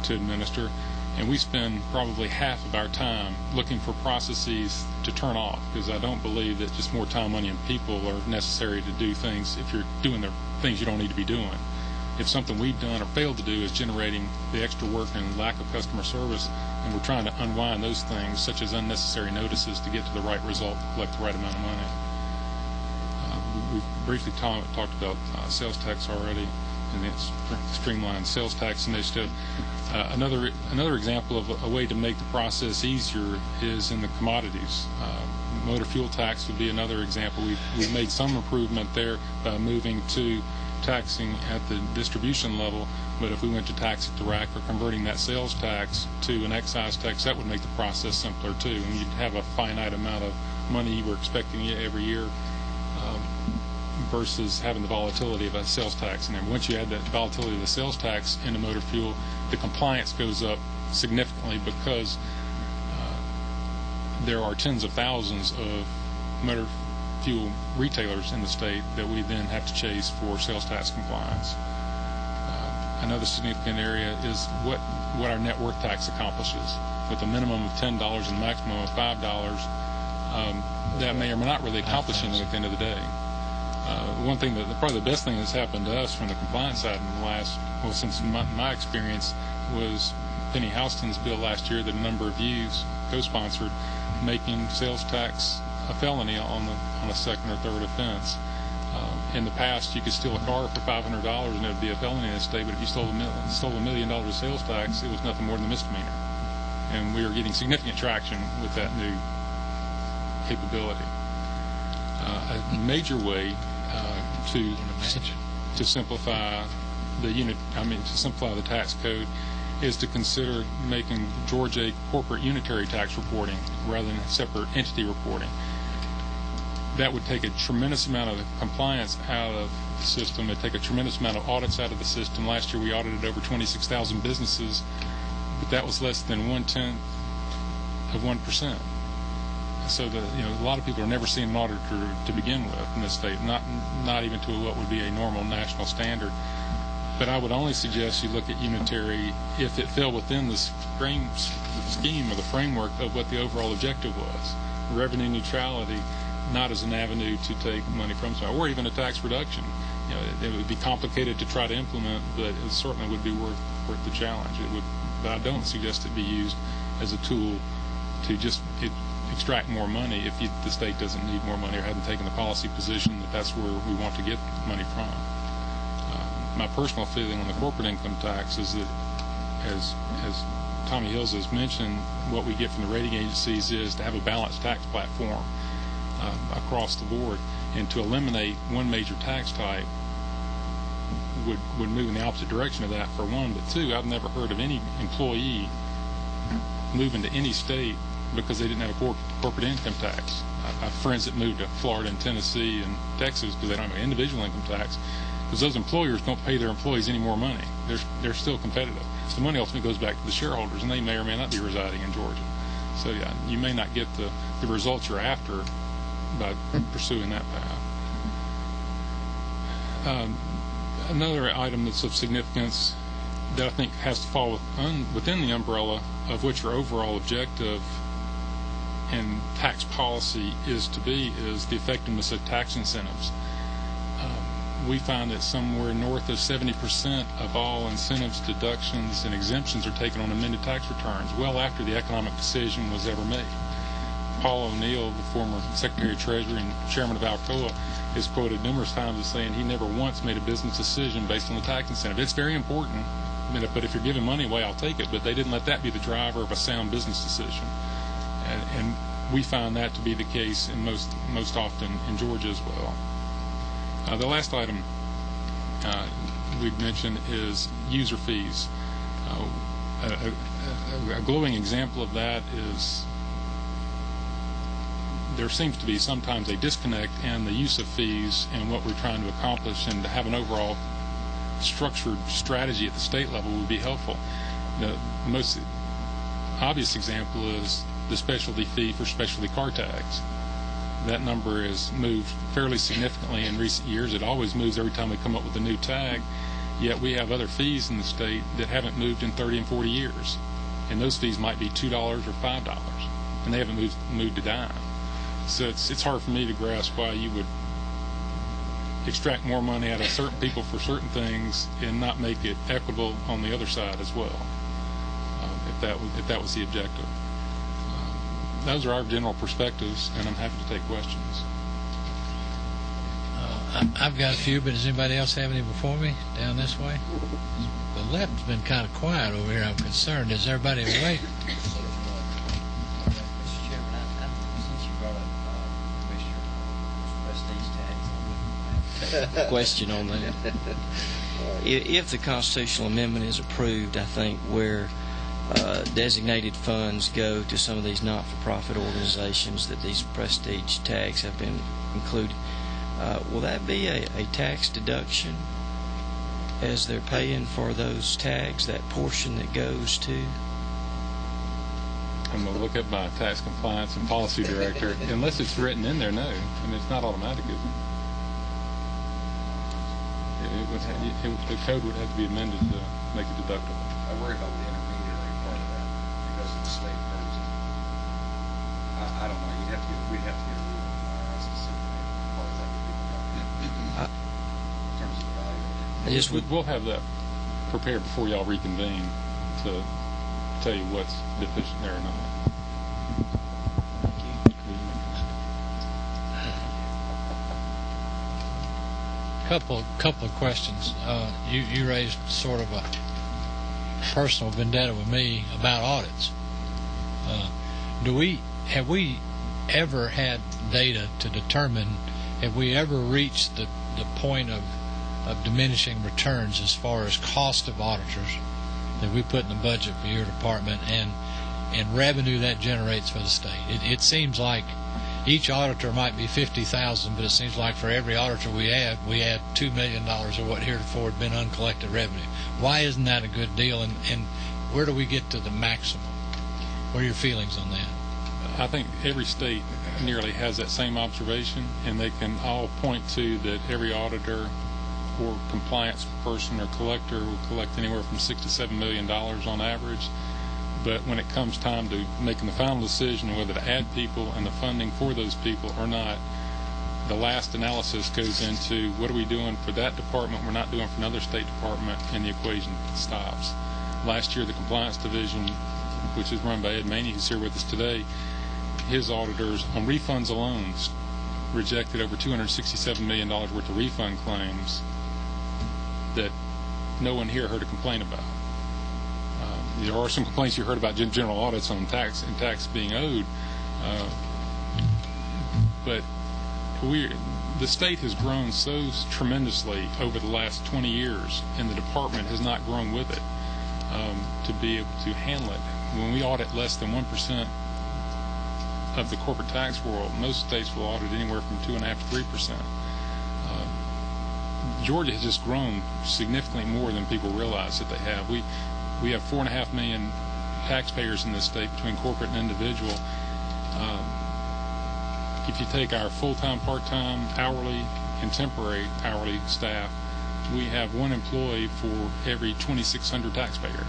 to administer. And we spend probably half of our time looking for processes to turn off, because I don't believe that just more time, money, and people are necessary to do things if you're doing the things you don't need to be doing. If something we've done or failed to do is generating the extra work and lack of customer service, and we're trying to unwind those things, such as unnecessary notices, to get to the right result, collect the right amount of money. we've briefly talked about sales tax already and the Streamlined Sales Tax initiative. Another example of a way to make the process easier is in the commodities. Motor fuel tax would be another example. We've made some improvement there by moving to taxing at the distribution level, but if we went to tax at the rack or converting that sales tax to an excise tax, that would make the process simpler too. And you'd have a finite amount of money you were expecting every year versus having the volatility of a sales tax. And then once you add that volatility of the sales tax into motor fuel, the compliance goes up significantly because there are tens of thousands of motor fuel retailers in the state that we then have to chase for sales tax compliance. Another significant area is what our net worth tax accomplishes. With a minimum of $10 and a maximum of $5, that may or may not really accomplish anything at the end of the day. One thing probably the best thing that's happened to us from the compliance side in the since my experience was Penny Houston's bill last year that a number of yous co-sponsored, making sales tax a felony on a second or third offense. In the past, you could steal a car for $500 and it would be a felony in the state, but if you stole $1 million of sales tax, it was nothing more than a misdemeanor. And we are getting significant traction with that new capability. A major way to simplify the tax code is to consider making Georgia corporate unitary tax reporting rather than separate entity reporting. That would take a tremendous amount of compliance out of the system. It would take a tremendous amount of audits out of the system. Last year we audited over 26,000 businesses, but that was less than 1/10 of 1%. So a lot of people are never seeing an auditor to begin with in this state, not even to what would be a normal national standard. But I would only suggest you look at unitary if it fell within the scheme or the framework of what the overall objective was. Revenue neutrality, not as an avenue to take money from somewhere, or even a tax reduction. It would be complicated to try to implement, but it certainly would be worth the challenge. But I don't suggest it be used as a tool to just extract more money if the state doesn't need more money or hasn't taken the policy position that that's where we want to get money from. My personal feeling on the corporate income tax is that, as Tommy Hills has mentioned, what we get from the rating agencies is to have a balanced tax platform across the board, and to eliminate one major tax type would move in the opposite direction of that, for one. But two, I've never heard of any employee moving to any state because they didn't have a corporate income tax. I have friends that moved to Florida and Tennessee and Texas because they don't have an individual income tax, because those employers don't pay their employees any more money. They're still competitive. So the money ultimately goes back to the shareholders, and they may or may not be residing in Georgia. So yeah, you may not get the results you're after by pursuing that path. Another item that's of significance that I think has to fall within the umbrella of what your overall objective in tax policy is the effectiveness of tax incentives. We find that somewhere north of 70% of all incentives, deductions, and exemptions are taken on amended tax returns, well after the economic decision was ever made. Paul O'Neill, the former Secretary of Treasury and Chairman of Alcoa, is quoted numerous times as saying he never once made a business decision based on the tax incentive. It's very important, but if you're giving money away, I'll take it. But they didn't let that be the driver of a sound business decision. And we find that to be the case in most often in Georgia as well. The last item we've mentioned is user fees. A glowing example of that is there seems to be sometimes a disconnect in the use of fees and what we're trying to accomplish, and to have an overall structured strategy at the state level would be helpful. The most obvious example is the specialty fee for specialty car tags. That number has moved fairly significantly in recent years. It always moves every time we come up with a new tag, yet we have other fees in the state that haven't moved in 30 and 40 years. And those fees might be $2 or $5, and they haven't moved a dime. So it's hard for me to grasp why you would extract more money out of certain people for certain things and not make it equitable on the other side as well, if that was the objective. Those are our general perspectives, and I'm happy to take questions.
I've got a few, but does anybody else have any before me down this way? The left's been kind of quiet over here. I'm concerned. Is everybody awake?
Mr. Chairman, since you brought up Commissioner prestige tax, a question on that. If the constitutional amendment is approved, I think where designated funds go to some of these not-for-profit organizations that these prestige tags have been included, will that be a tax deduction as they're paying for those tags, that portion that goes to?
I'm going to look at my tax compliance and policy director. Unless it's written in there, no. I mean, it's not automatic, is it? The code would have to be amended to make it deductible.
I worry about the intermediary part of that because of the state version. I don't know. We'd have to get a rule on specific part of that would be deductible in terms of the value.
We'll have that prepared before y'all reconvene to tell you what's deficient there or not.
Couple of questions. You raised sort of a personal vendetta with me about audits. Have we ever had data to determine, have we ever reached the point of diminishing returns as far as cost of auditors that we put in the budget for your department and revenue that generates for the state? It seems like each auditor might be $50,000, but it seems like for every auditor we add $2 million of what heretofore had been uncollected revenue. Why isn't that a good deal, and where do we get to the maximum? What are your feelings on that?
I think every state nearly has that same observation, and they can all point to that every auditor or compliance person or collector will collect anywhere from $6 to $7 million on average. But when it comes time to making the final decision on whether to add people and the funding for those people or not, the last analysis goes into what are we doing for that department we're not doing for another state department, and the equation stops. Last year, the compliance division, which is run by Ed Maney, who's here with us today, his auditors on refunds alone rejected over $267 million worth of refund claims that no one here heard a complaint about. There are some complaints you heard about general audits on tax and tax being owed, but the state has grown so tremendously over the last 20 years, and the department has not grown with it to be able to handle it. When we audit less than 1% of the corporate tax world, most states will audit anywhere from 2.5% to 3%. Georgia has just grown significantly more than people realize that they have. We have 4.5 million taxpayers in this state between corporate and individual. If you take our full-time, part-time, hourly, and temporary hourly staff, we have one employee for every 2,600 taxpayers.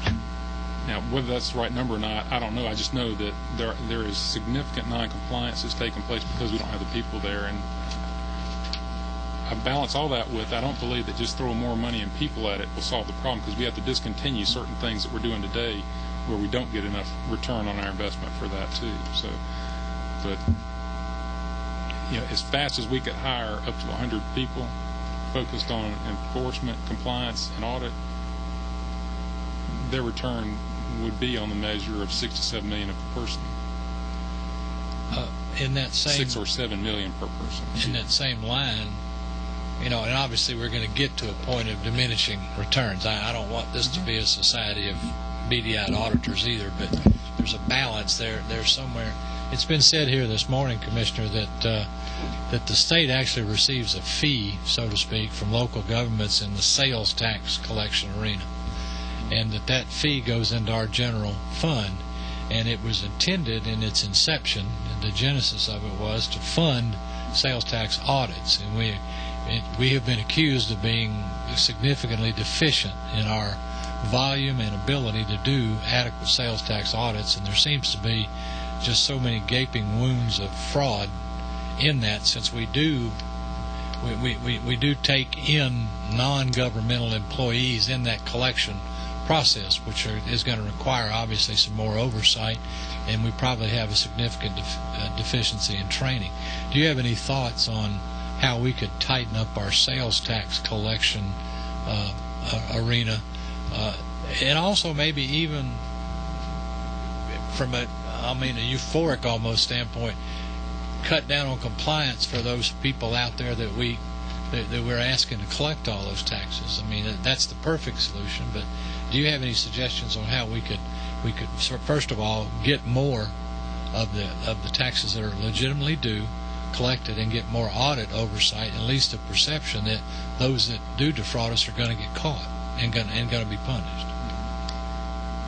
Now, whether that's the right number or not, I don't know. I just know that there is significant non-compliance that's taking place because we don't have the people there. And I balance all that with, I don't believe that just throwing more money and people at it will solve the problem, because we have to discontinue certain things that we're doing today where we don't get enough return on our investment for that too. So, but as fast as we could hire up to 100 people focused on enforcement, compliance, and audit, their return would be on the measure of $6 to $7 million per person.
In that same
6 or 7 million per person.
In that same line, and obviously we're going to get to a point of diminishing returns. I don't want this to be a society of beady-eyed auditors either, but there's a balance there somewhere. It's been said here this morning, Commissioner, that the state actually receives a fee, so to speak, from local governments in the sales tax collection arena, and that fee goes into our general fund, and it was intended in its inception, the genesis of it was to fund sales tax audits, and we have been accused of being significantly deficient in our volume and ability to do adequate sales tax audits, and there seems to be just so many gaping wounds of fraud in that, since we do take in non-governmental employees in that collection process, which is going to require obviously some more oversight, and we probably have a significant deficiency in training. Do you have any thoughts on how we could tighten up our sales tax collection arena, and also maybe even from a euphoric almost standpoint, cut down on compliance for those people out there that we're asking to collect all those taxes. I mean, that's the perfect solution. But do you have any suggestions on how we could first of all get more of the taxes that are legitimately due collected and get more audit oversight, at least a perception that those that do defraud us are going to get caught and going to be punished?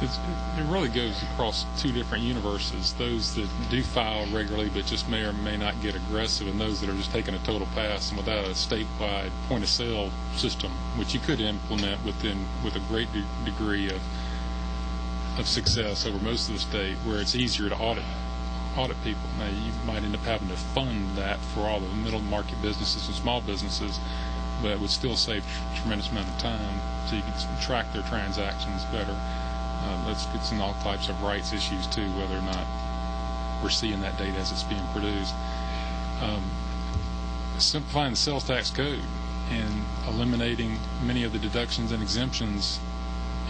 It really goes across two different universes: those that do file regularly but just may or may not get aggressive, and those that are just taking a total pass and without a statewide point of sale system, which you could implement with a great degree of success over most of the state, where it's easier to audit people. Now, you might end up having to fund that for all the middle market businesses and small businesses, but it would still save a tremendous amount of time, so you can track their transactions better. Let's get some all types of rights issues too, whether or not we're seeing that data as it's being produced. Simplifying the sales tax code and eliminating many of the deductions and exemptions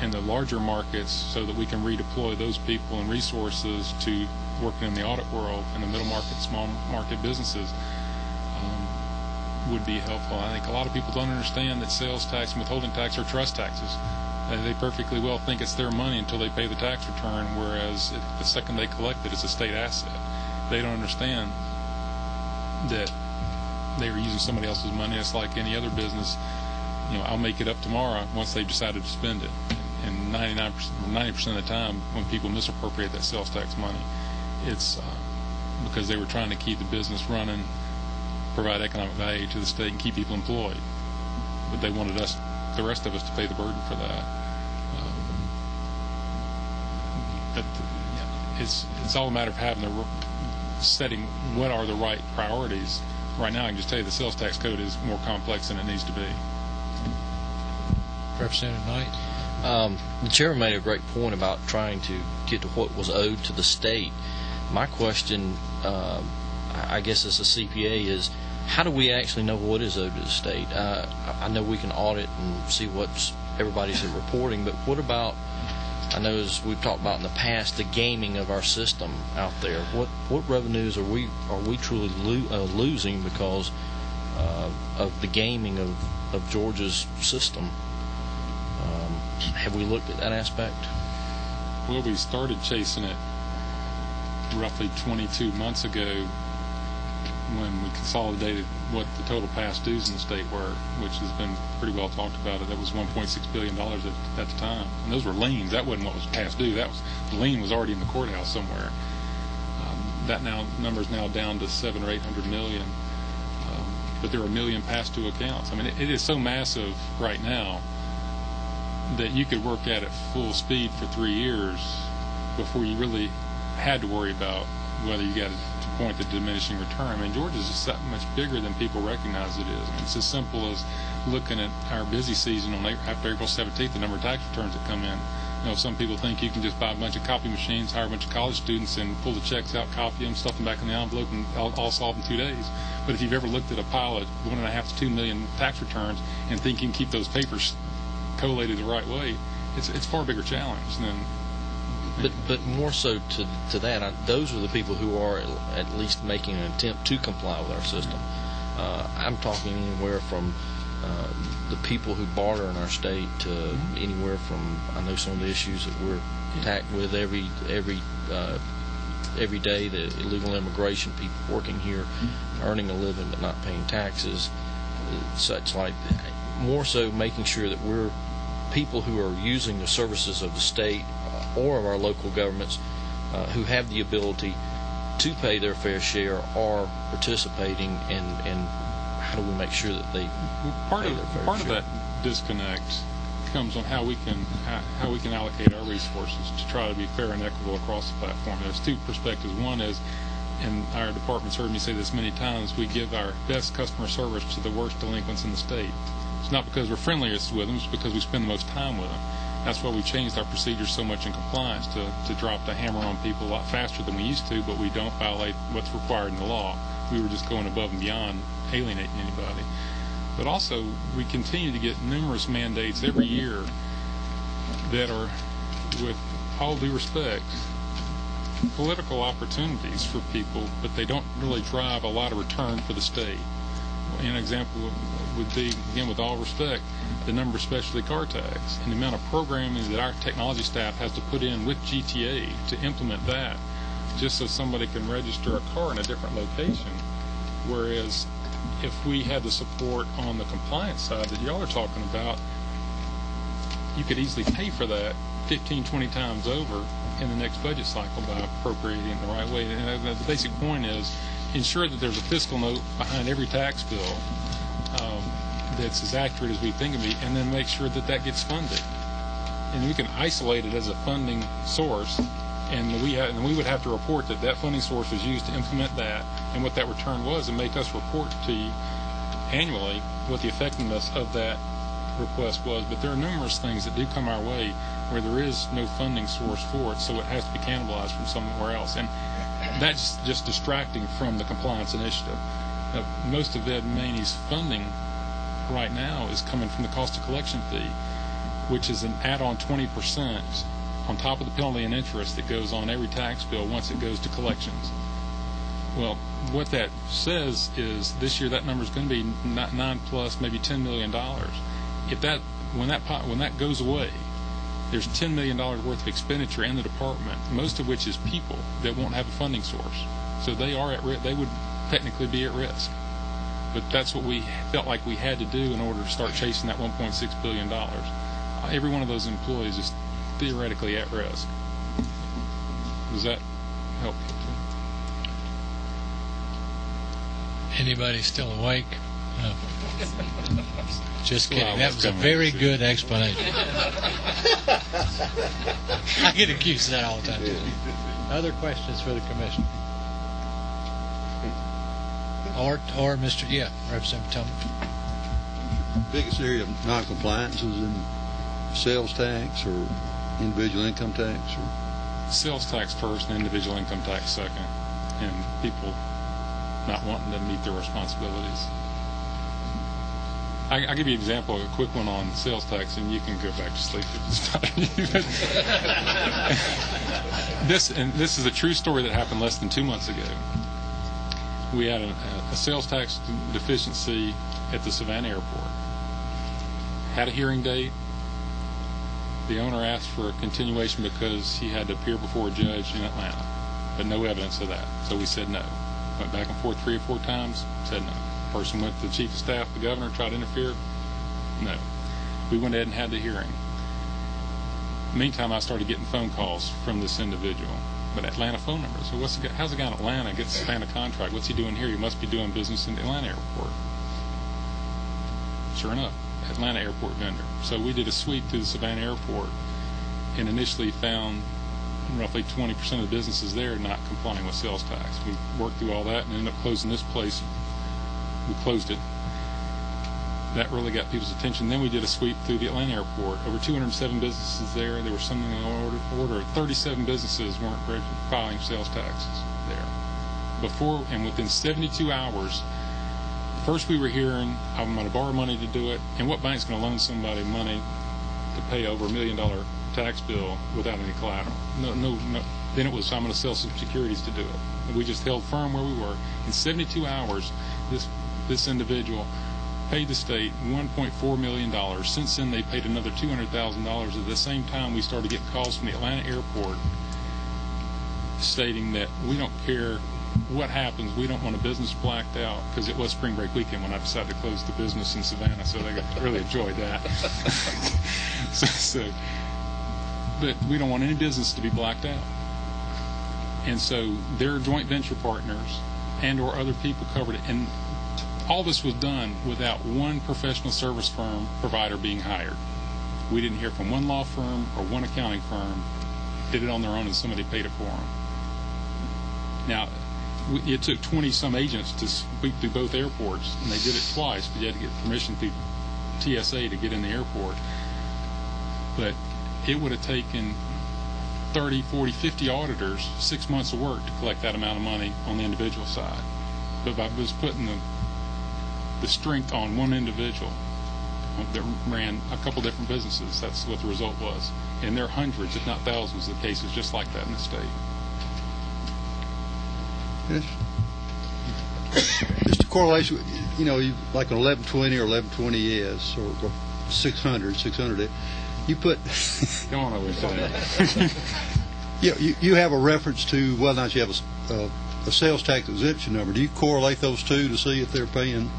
in the larger markets, so that we can redeploy those people and resources to working in the audit world and the middle market, small market businesses, would be helpful. I think a lot of people don't understand that sales tax and withholding tax are trust taxes. They perfectly well think it's their money until they pay the tax return, whereas the second they collect it, it's a state asset. They don't understand that they were using somebody else's money. It's like any other business. I'll make it up tomorrow once they've decided to spend it. And 90% of the time, when people misappropriate that sales tax money, it's because they were trying to keep the business running, provide economic value to the state, and keep people employed. But they wanted us, the rest of us, to pay the burden for that. It's all a matter of having setting what are the right priorities. Right now, I can just tell you the sales tax code is more complex than it needs to be.
Representative Knight?
The chairman made a great point about trying to get to what was owed to the state. My question, I guess as a CPA, is how do we actually know what is owed to the state? I know we can audit and see what everybody's reporting, but what about, I know as we've talked about in the past, the gaming of our system out there. What revenues are we truly losing because of the gaming of Georgia's system? Have we looked at that aspect?
Well, we started chasing it roughly 22 months ago when we consolidated what the total past dues in the state were, which has been pretty well talked about. That was $1.6 billion at the time. And those were liens. That wasn't what was past due. The lien was already in the courthouse somewhere. That number is now down to $700 or $800 million. But there are a million past due accounts. I mean, it is so massive right now that you could work at it full speed for 3 years before you really had to worry about whether you got to point to diminishing return. I mean, Georgia's just that much bigger than people recognize it is. I mean, it's as simple as looking at our busy season after April 17th, the number of tax returns that come in. Some people think you can just buy a bunch of copy machines, hire a bunch of college students, and pull the checks out, copy them, stuff them back in the envelope, and all solved in 2 days. But if you've ever looked at a pile of 1.5 to 2 million tax returns and think you can keep those papers collated the right way, it's a far bigger challenge than.
But more so to that, those are the people who are at least making an attempt to comply with our system. I'm talking anywhere from the people who barter in our state to anywhere from, I know some of the issues that we're attacked with every day, the illegal immigration, people working here, earning a living but not paying taxes, such like more so making sure that we're people who are using the services of the state or of our local governments who have the ability to pay their fair share are participating, and how do we make sure that they
part of that disconnect comes on how we can allocate our resources to try to be fair and equitable across the platform. There's two perspectives. One is, and our department's heard me say this many times, we give our best customer service to the worst delinquents in the state. It's not because we're friendliest with them, it's because we spend the most time with them. That's why we changed our procedures so much in compliance to drop the hammer on people a lot faster than we used to, but we don't violate what's required in the law. we were just going above and beyond alienating anybody. But also, we continue to get numerous mandates every year that are, with all due respect, political opportunities for people, but they don't really drive a lot of return for the state. An example would be, again, with all respect, the number of specialty car tags and the amount of programming that our technology staff has to put in with GTA to implement that, just so somebody can register a car in a different location. Whereas if we had the support on the compliance side that y'all are talking about, you could easily pay for that 15, 20 times over in the next budget cycle by appropriating it in the right way. And the basic point is ensure that there's a fiscal note behind every tax bill that's as accurate as we think it be, and then make sure that that gets funded. And we can isolate it as a funding source, and we would have to report that that funding source was used to implement that and what that return was, and make us report to you annually what the effectiveness of that request was. But there are numerous things that do come our way where there is no funding source for it, so it has to be cannibalized from somewhere else, and that's just distracting from the compliance initiative. Most of Ed Maney's funding right now is coming from the cost of collection fee, which is an add-on 20% on top of the penalty and interest that goes on every tax bill once it goes to collections. Well, what that says is this year that number is going to be 9 plus, maybe $10 million. If that when that goes away, there's $10 million worth of expenditure in the department, most of which is people that won't have a funding source. So they are at risk. They would technically be at risk. But that's what we felt like we had to do in order to start chasing that $1.6 billion. Every one of those employees is theoretically at risk. Does that help you?
Anybody still awake? Just kidding. That was a very good explanation. I get accused of that all the time. Other questions for the commission? Or Mr. Representative Tillman.
Biggest area of non-compliance is in sales tax or individual income tax? Or?
Sales tax first and individual income tax second, and people not wanting to meet their responsibilities. I'll give you an example, a quick one on sales tax, and you can go back to sleep if it's not. This is a true story that happened less than 2 months ago. We had a sales tax deficiency at the Savannah airport. Had a hearing date. The owner asked for a continuation because he had to appear before a judge in Atlanta, but no evidence of that. So we said no. Went back and forth 3 or 4 times, said no. Person went to the chief of staff, the governor, tried to interfere. No. We went ahead and had the hearing. Meantime, I started getting phone calls from this individual, but Atlanta phone numbers. So how's the guy in Atlanta gets a Savannah contract? What's he doing here? He must be doing business in the Atlanta airport. Sure enough, Atlanta airport vendor. So we did a sweep through the Savannah airport and initially found roughly 20% of the businesses there not complying with sales tax. We worked through all that and ended up closing this place. We closed it. That really got people's attention. Then we did a sweep through the Atlanta airport. Over 207 businesses there. There were something in the order of 37 businesses weren't filing sales taxes there. Before and within 72 hours, first we were hearing, I'm going to borrow money to do it, and what bank's going to loan somebody money to pay over $1 million tax bill without any collateral? No. Then it was, I'm going to sell some securities to do it. And we just held firm where we were. In 72 hours, this individual paid the state $1.4 million. Since then, they paid another $200,000. At the same time, we started getting calls from the Atlanta airport stating that we don't care what happens. We don't want a business blacked out, because it was spring break weekend when I decided to close the business in Savannah, so they really enjoyed that. But we don't want any business to be blacked out. And so their joint venture partners and or other people covered it. And all this was done without one professional service firm provider being hired. We didn't hear from one law firm or one accounting firm. Did it on their own, and somebody paid it for them. Now, it took 20-some agents to sweep through both airports, and they did it twice, but you had to get permission through TSA to get in the airport. But it would have taken 30, 40, 50 auditors 6 months of work to collect that amount of money on the individual side. but by just putting the strength on one individual that ran a couple different businesses, that's what the result was. And there are hundreds, if not thousands, of cases just like that in the state.
Yes. Just a correlation, like an 1120 or 1120S or 600, you put.
Go on over there.
You have a reference to whether or not you have a sales tax exemption number. Do you correlate those two to see if they're paying?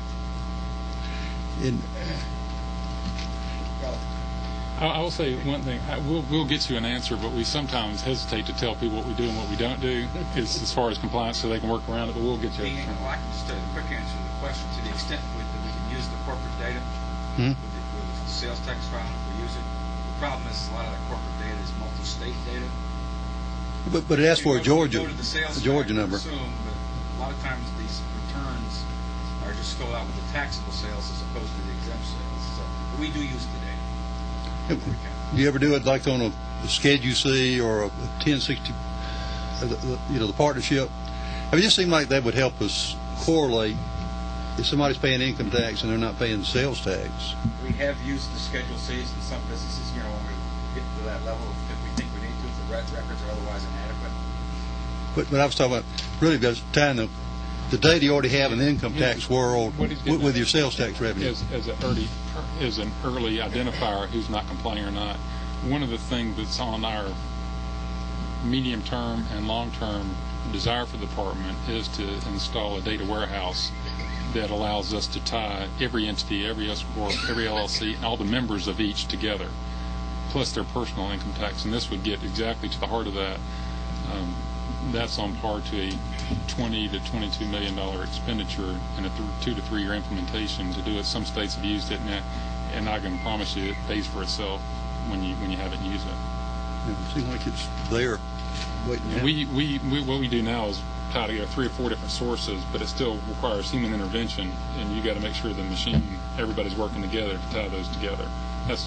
I will say one thing. We'll get you an answer, but we sometimes hesitate to tell people what we do and what we don't do as far as compliance, so they can work around it. But we'll get you.
Well, I can just a quick answer to the question. To the extent that we can use the corporate data with the sales tax filing, if we use it. The problem is a lot of the corporate data is multi-state data.
But it asks for a Georgia number.
Assume, but a lot of times these returns are just filled out with the taxable sales as opposed to the exempt sales. So we do use the data.
Do you ever do it like on a Schedule C or a 1060, the partnership? I mean, it just seemed like that would help us correlate if somebody's paying income tax and they're not paying sales tax.
We have used the Schedule Cs in some businesses, when we get to that level, if we think we need to, if the records are otherwise inadequate.
But I was talking about really just tying the data you already have in the income tax world with your sales tax revenue.
As an early identifier who's not complying or not. One of the things that's on our medium-term and long-term desire for the department is to install a data warehouse that allows us to tie every entity, every S corp, every LLC, and all the members of each together, plus their personal income tax. And this would get exactly to the heart of that. That's on par to a $20 to $22 million expenditure and a 2 to 3 year implementation to do it. Some states have used it, and I can promise you it pays for itself when you haven't used it.
It seems like it's there.
What we do now is tie together 3 or 4 different sources, but it still requires human intervention, and you got to make sure the machine, everybody's working together to tie those together. That's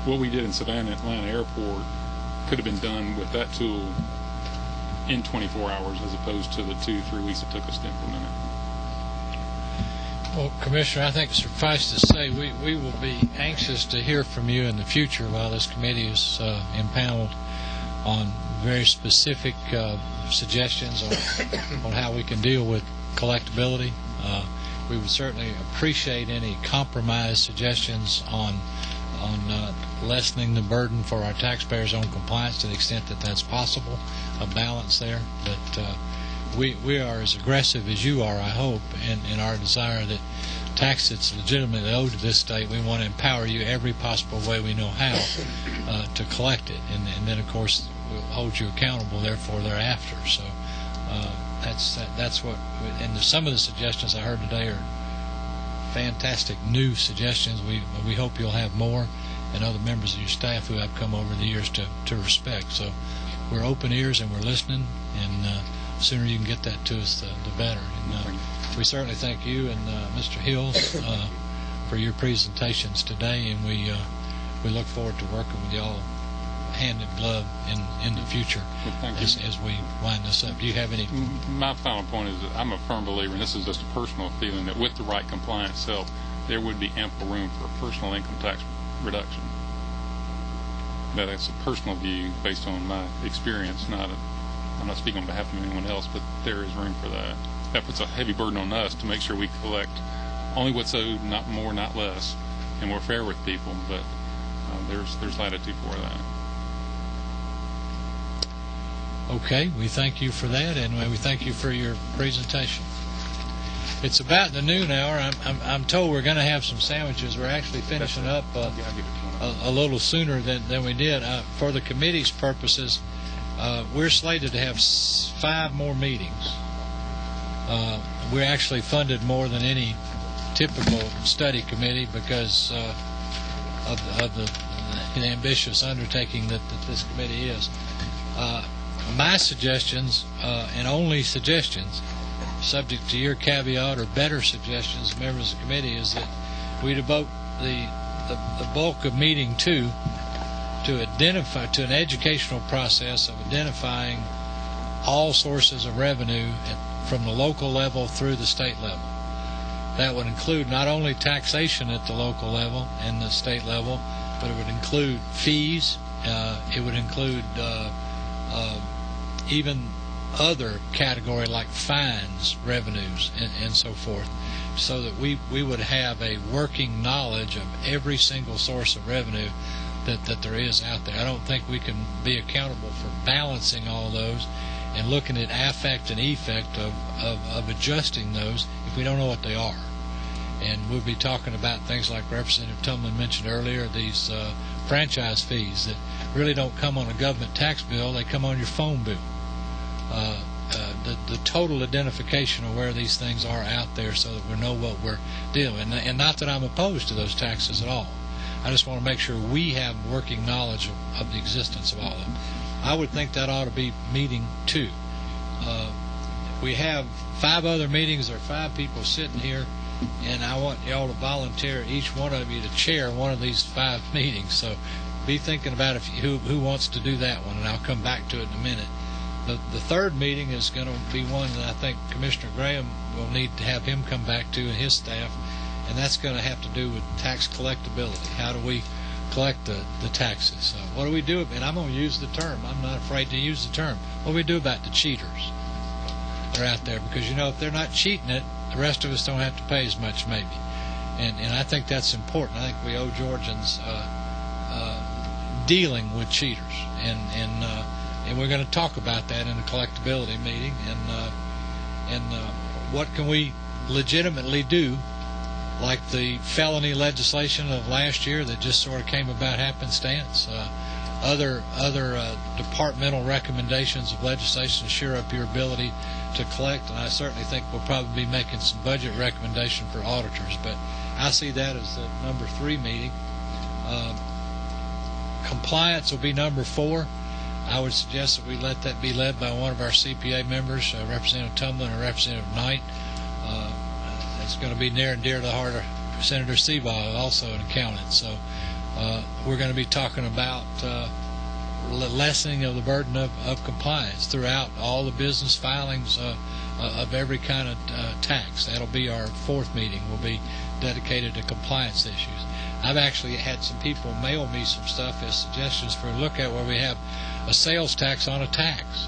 what we did in Savannah Atlanta Airport. Could have been done with that tool in 24 hours as opposed to the 2-3 weeks it took us to implement it.
Well, Commissioner, I think suffice to say we will be anxious to hear from you in the future while this committee is impaneled on very specific suggestions on how we can deal with collectability. We would certainly appreciate any compromise suggestions on lessening the burden for our taxpayers on compliance to the extent that that's possible, a balance there. But we are as aggressive as you are, I hope, in our desire that tax that's legitimately owed to this state, we want to empower you every possible way we know how to collect it. And then, of course, we'll hold you accountable, therefore, thereafter. So that's what, and some of the suggestions I heard today are fantastic new suggestions. We hope you'll have more, and other members of your staff who have come over the years to respect. So we're open ears and we're listening, and the sooner you can get that to us, the better. And we certainly thank you and Mr. Hills for your presentations today, and we look forward to working with y'all hand in glove in the future as we wind this up. Do you have any?
My final point is that I'm a firm believer, and this is just a personal feeling, that with the right compliance help, there would be ample room for personal income tax reduction. That's a personal view based on my experience. I'm not speaking on behalf of anyone else, but there is room for that. That puts a heavy burden on us to make sure we collect only what's owed, not more, not less, and we're fair with people. But there's latitude for that.
Okay, we thank you for that, and we thank you for your presentation. It's about the noon hour. I'm told we're going to have some sandwiches. We're actually finishing up a little sooner than we did. For the committee's purposes, we're slated to have 5 more meetings. We're actually funded more than any typical study committee because of the ambitious undertaking that this committee is. My suggestions, and only suggestions, subject to your caveat or better suggestions, members of the committee, is that we devote the bulk of meeting 2 to an educational process of identifying all sources of revenue from the local level through the state level. That would include not only taxation at the local level and the state level, but it would include fees. It would include even other category like fines, revenues, and so forth, so that we would have a working knowledge of every single source of revenue that there is out there. I don't think we can be accountable for balancing all those and looking at affect and effect of adjusting those if we don't know what they are. And we'll be talking about things like Representative Tumlin mentioned earlier, these franchise fees that really don't come on a government tax bill, they come on your phone bill. The total identification of where these things are out there so that we know what we're dealing with. And not that I'm opposed to those taxes at all. I just want to make sure we have working knowledge of the existence of all of them. I would think that ought to be meeting 2. We have 5 other meetings. There are 5 people sitting here, and I want y'all to volunteer, each one of you, to chair one of these 5 meetings. So be thinking about who wants to do that one, and I'll come back to it in a minute. The third meeting is going to be one that I think Commissioner Graham will need to have him come back to and his staff, and that's going to have to do with tax collectability. How do we collect the taxes? What do we do? And I'm going to use the term. I'm not afraid to use the term. What do we do about the cheaters that are out there? Because, if they're not cheating it, the rest of us don't have to pay as much, maybe. And I think that's important. I think we owe Georgians dealing with cheaters. And we're going to talk about that in a collectability meeting. And what can we legitimately do, like the felony legislation of last year that just sort of came about happenstance, other departmental recommendations of legislation to shore up your ability to collect, and I certainly think we'll probably be making some budget recommendation for auditors, but I see that as the number 3 meeting. Compliance will be number 4. I would suggest that we let that be led by one of our CPA members, Representative Tumlin or Representative Knight. It's going to be near and dear to the heart of Senator Seabaugh, also an accountant. So we're going to be talking about lessening of the burden of compliance throughout all the business filings of every kind of tax. That'll be our 4th meeting. Will be dedicated to compliance issues. I've actually had some people mail me some stuff as suggestions for a look at where we have a sales tax on a tax.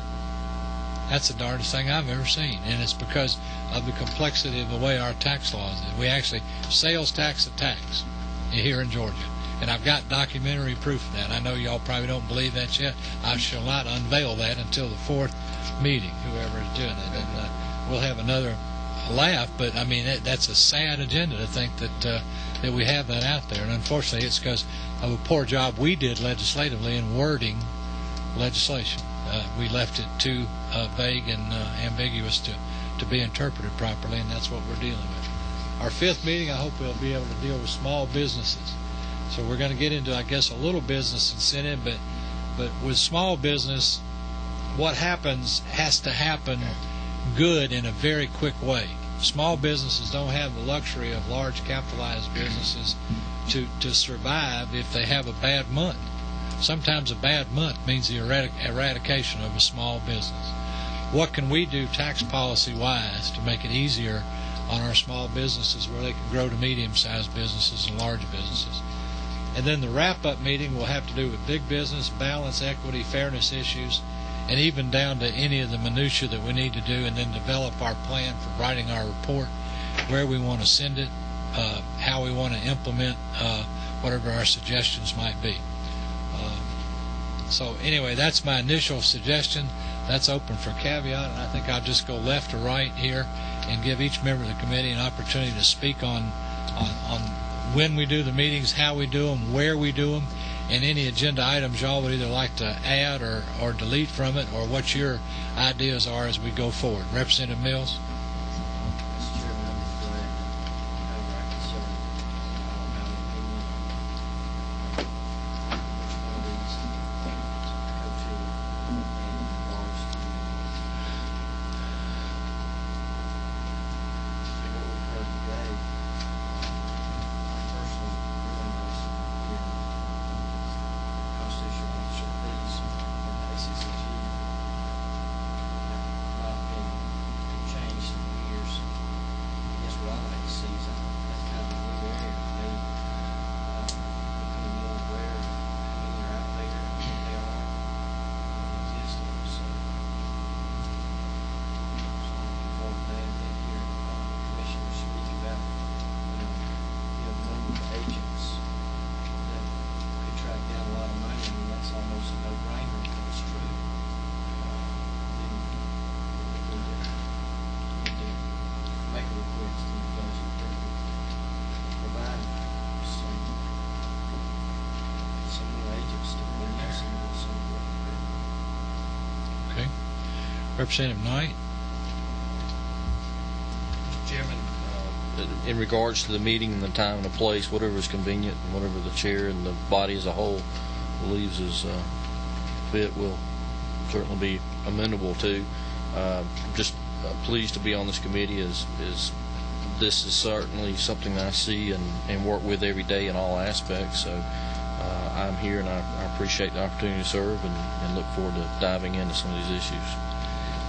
That's the darndest thing I've ever seen, and it's because of the complexity of the way our tax laws is. We actually sales tax a tax here in Georgia, and I've got documentary proof of that. I know y'all probably don't believe that yet. I shall not unveil that until the 4th meeting, whoever is doing it, and we'll have another laugh. But I mean, that's a sad agenda to think that we have that out there, and unfortunately, it's because of a poor job we did legislatively in wording legislation. We left it too vague and ambiguous to be interpreted properly, and that's what we're dealing with. Our 5th meeting, I hope we'll be able to deal with small businesses. So we're going to get into, I guess, a little business incentive, but with small business, what happens has to happen good in a very quick way. Small businesses don't have the luxury of large capitalized businesses to survive if they have a bad month. Sometimes a bad month means the eradication of a small business. What can we do tax policy wise to make it easier on our small businesses where they can grow to medium-sized businesses and large businesses? And then the wrap-up meeting will have to do with big business, balance, equity, fairness issues, and even down to any of the minutiae that we need to do, and then develop our plan for writing our report, where we want to send it, how we want to implement whatever our suggestions might be. So anyway, that's my initial suggestion. That's open for caveat, and I think I'll just go left to right here and give each member of the committee an opportunity to speak on when we do the meetings, how we do them, where we do them, and any agenda items y'all would either like to add or delete from it, or what your ideas are as we go forward. Representative Mills.
Mr. Chairman, I'm correct. However, I can certainly have an opinion on which one of these go to in regards to what we've heard today. I personally really noticed in constitutional officer fees in ACCG, in my opinion, to change
Representative Knight.
Mr. Chairman, in regards to the meeting and the time and the place, whatever is convenient and whatever the chair and the body as a whole believes is fit, will certainly be amenable to. Just pleased to be on this committee. This is certainly something that I see and work with every day in all aspects. So I'm here, and I appreciate the opportunity to serve and look forward to diving into some of these issues.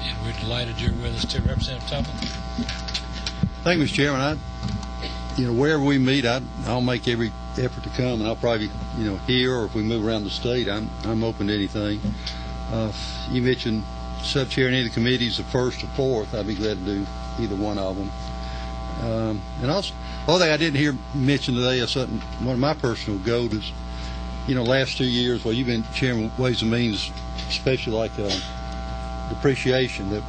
And we're delighted you're with us too, Representative Tubman.
Thank you, Mr. Chairman. Wherever we meet, I'll make every effort to come, and I'll probably, here, or if we move around the state, I'm open to anything. You mentioned sub-chair in any of the committees, the first or fourth. I'd be glad to do either one of them. And also, the other thing I didn't hear mentioned today is something. One of my personal goals is, last 2 years, you've been chairman of Ways and Means, especially like depreciation, that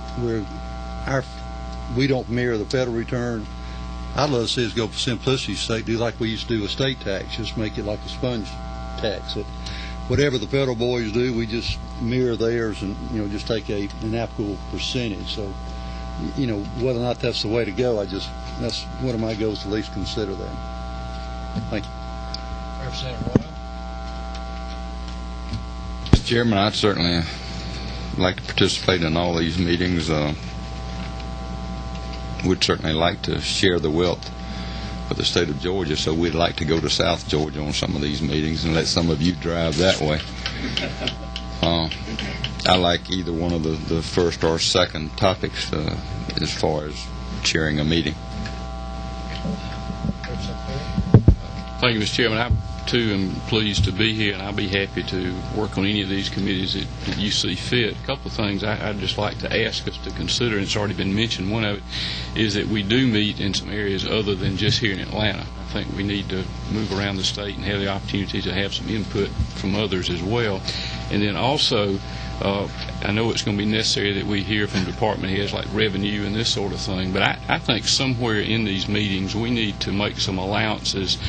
we don't mirror the federal return. I'd love to see us go for simplicity's sake, do like we used to do with state tax, just make it like a sponge tax. That whatever the federal boys do, we just mirror theirs and just take an applicable percentage. So, whether or not that's the way to go, that's one of my goals, to at least consider that. Thank you.
Representative Royal.
Mr. Chairman, I'd certainly like to participate in all these meetings. We'd certainly like to share the wealth with the state of Georgia, so we'd like to go to South Georgia on some of these meetings and let some of you drive that way. I like either one of the first or second topics as far as chairing a meeting.
Thank you, Mr. Chairman. I, too, am pleased to be here, and I'll be happy to work on any of these committees that you see fit. A couple of things I'd just like to ask us to consider, and it's already been mentioned. One of it is that we do meet in some areas other than just here in Atlanta. I think we need to move around the state and have the opportunity to have some input from others as well. And then also, I know it's going to be necessary that we hear from department heads like revenue and this sort of thing, but I think somewhere in these meetings we need to make some allowances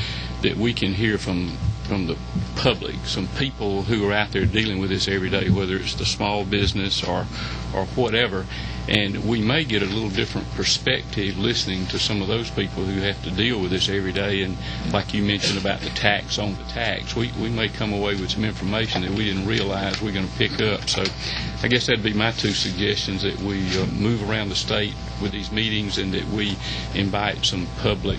that we can hear from the public, some people who are out there dealing with this every day, whether it's the small business or whatever. And we may get a little different perspective listening to some of those people who have to deal with this every day. And like you mentioned about the tax on the tax, we may come away with some information that we didn't realize we're going to pick up. So I guess that'd be my two suggestions, that we move around the state with these meetings and that we invite some public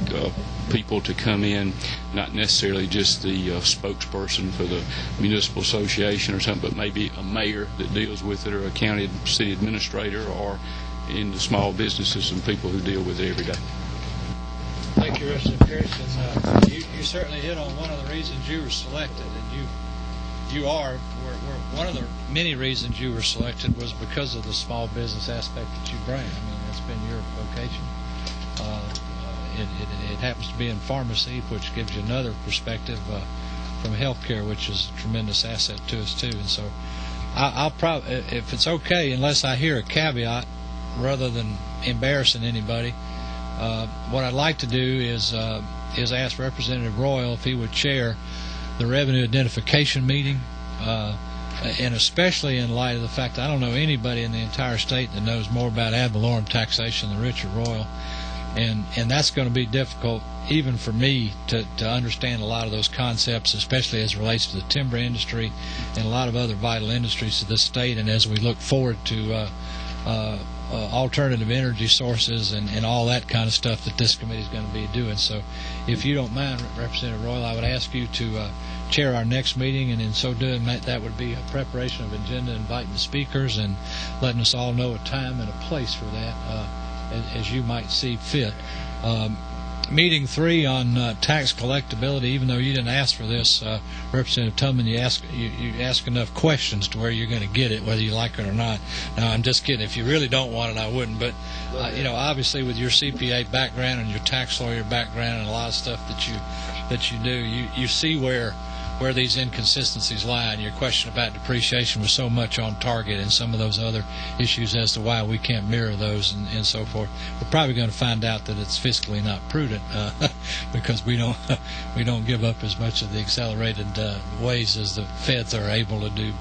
people to come in, not necessarily just the spokesperson for the municipal association or something, but maybe a mayor that deals with it, or a county city administrator, or in the small businesses and people who deal with it every day.
Thank you, Representative Pearson. You certainly hit on one of the reasons you were selected, and you are one of the many reasons you were selected was because of the small business aspect that you bring. I mean, that's been your vocation. It happens to be in pharmacy, which gives you another perspective from healthcare, which is a tremendous asset to us too. And so, I'll probably, if it's okay, unless I hear a caveat, rather than embarrassing anybody, what I'd like to do is ask Representative Royal if he would chair the revenue identification meeting, and especially in light of the fact that I don't know anybody in the entire state that knows more about ad valorem taxation than Richard Royal. And that's going to be difficult even for me to understand a lot of those concepts, especially as it relates to the timber industry and a lot of other vital industries of this state, and as we look forward to alternative energy sources and all that kind of stuff that this committee is going to be doing. So if you don't mind, Representative Royal, I would ask you to chair our next meeting, and in so doing that would be a preparation of agenda, inviting the speakers and letting us all know a time and a place for that, as you might see fit. Meeting 3 on tax collectability, even though you didn't ask for this, Representative Tubman, you ask enough questions to where you're going to get it, whether you like it or not. Now, I'm just kidding. If you really don't want it, I wouldn't. But, obviously with your CPA background and your tax lawyer background and a lot of stuff that you do, you see where where these inconsistencies lie. And your question about depreciation was so much on target, and some of those other issues as to why we can't mirror those and so forth. We're probably going to find out that it's fiscally not prudent because we don't give up as much of the accelerated ways as the feds are able to do.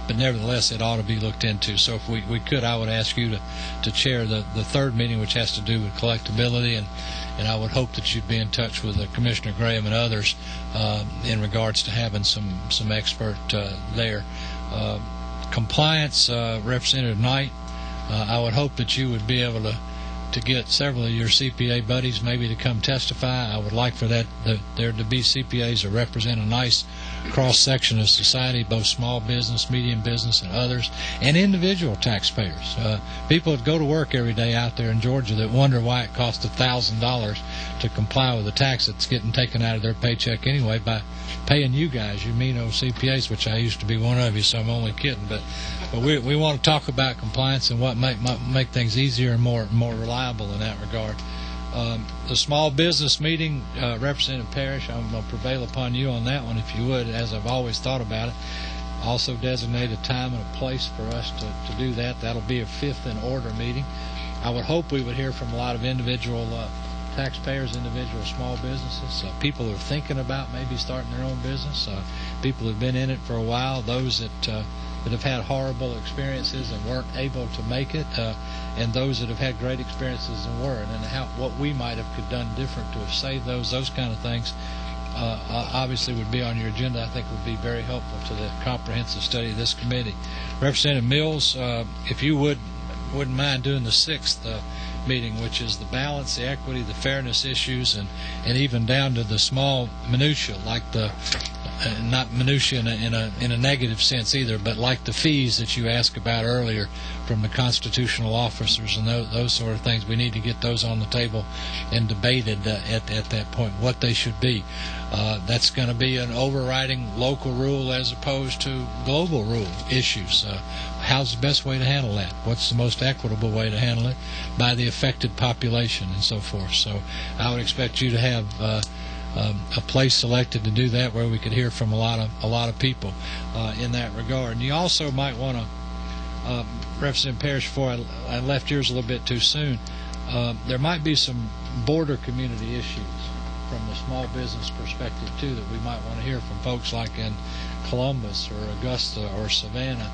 But nevertheless, it ought to be looked into. So if we could, I would ask you to chair the third meeting, which has to do with collectability, and I would hope that you'd be in touch with Commissioner Graham and others in regards to having some expert there. Compliance, Representative Knight, I would hope that you would be able to get several of your CPA buddies maybe to come testify. I would like for there to be CPAs that represent a nice cross-section of society, both small business, medium business, and others, and individual taxpayers. People that go to work every day out there in Georgia that wonder why it costs $1,000 to comply with the tax that's getting taken out of their paycheck anyway by paying you guys, you mean old CPAs, which I used to be one of you, so I'm only kidding. But we want to talk about compliance and what make things easier and more reliable in that regard. The small business meeting, Representative Parrish, I'm going to prevail upon you on that one if you would, as I've always thought about it. Also designate a time and a place for us to do that. That'll be a fifth in order meeting. I would hope we would hear from a lot of individual taxpayers, individual small businesses, people who are thinking about maybe starting their own business, people who've been in it for a while, those that have had horrible experiences and weren't able to make it, and those that have had great experiences and were, and what we might have done different to have saved those kind of things obviously would be on your agenda. I think would be very helpful to the comprehensive study of this committee. Representative Mills, if you wouldn't mind doing the sixth meeting, which is the balance, the equity, the fairness issues, and even down to the small minutia, like the not minutia in a negative sense either, but like the fees that you asked about earlier from the constitutional officers and those sort of things. We need to get those on the table and debated at that point, what they should be. That's going to be an overriding local rule as opposed to global rule issues. How's the best way to handle that? What's the most equitable way to handle it by the affected population and so forth? So I would expect you to have a place selected to do that where we could hear from a lot of people in that regard. And you also might want to, Representative Parrish, before I left yours a little bit too soon, there might be some border community issues from the small business perspective too that we might want to hear from folks like in Columbus or Augusta or Savannah,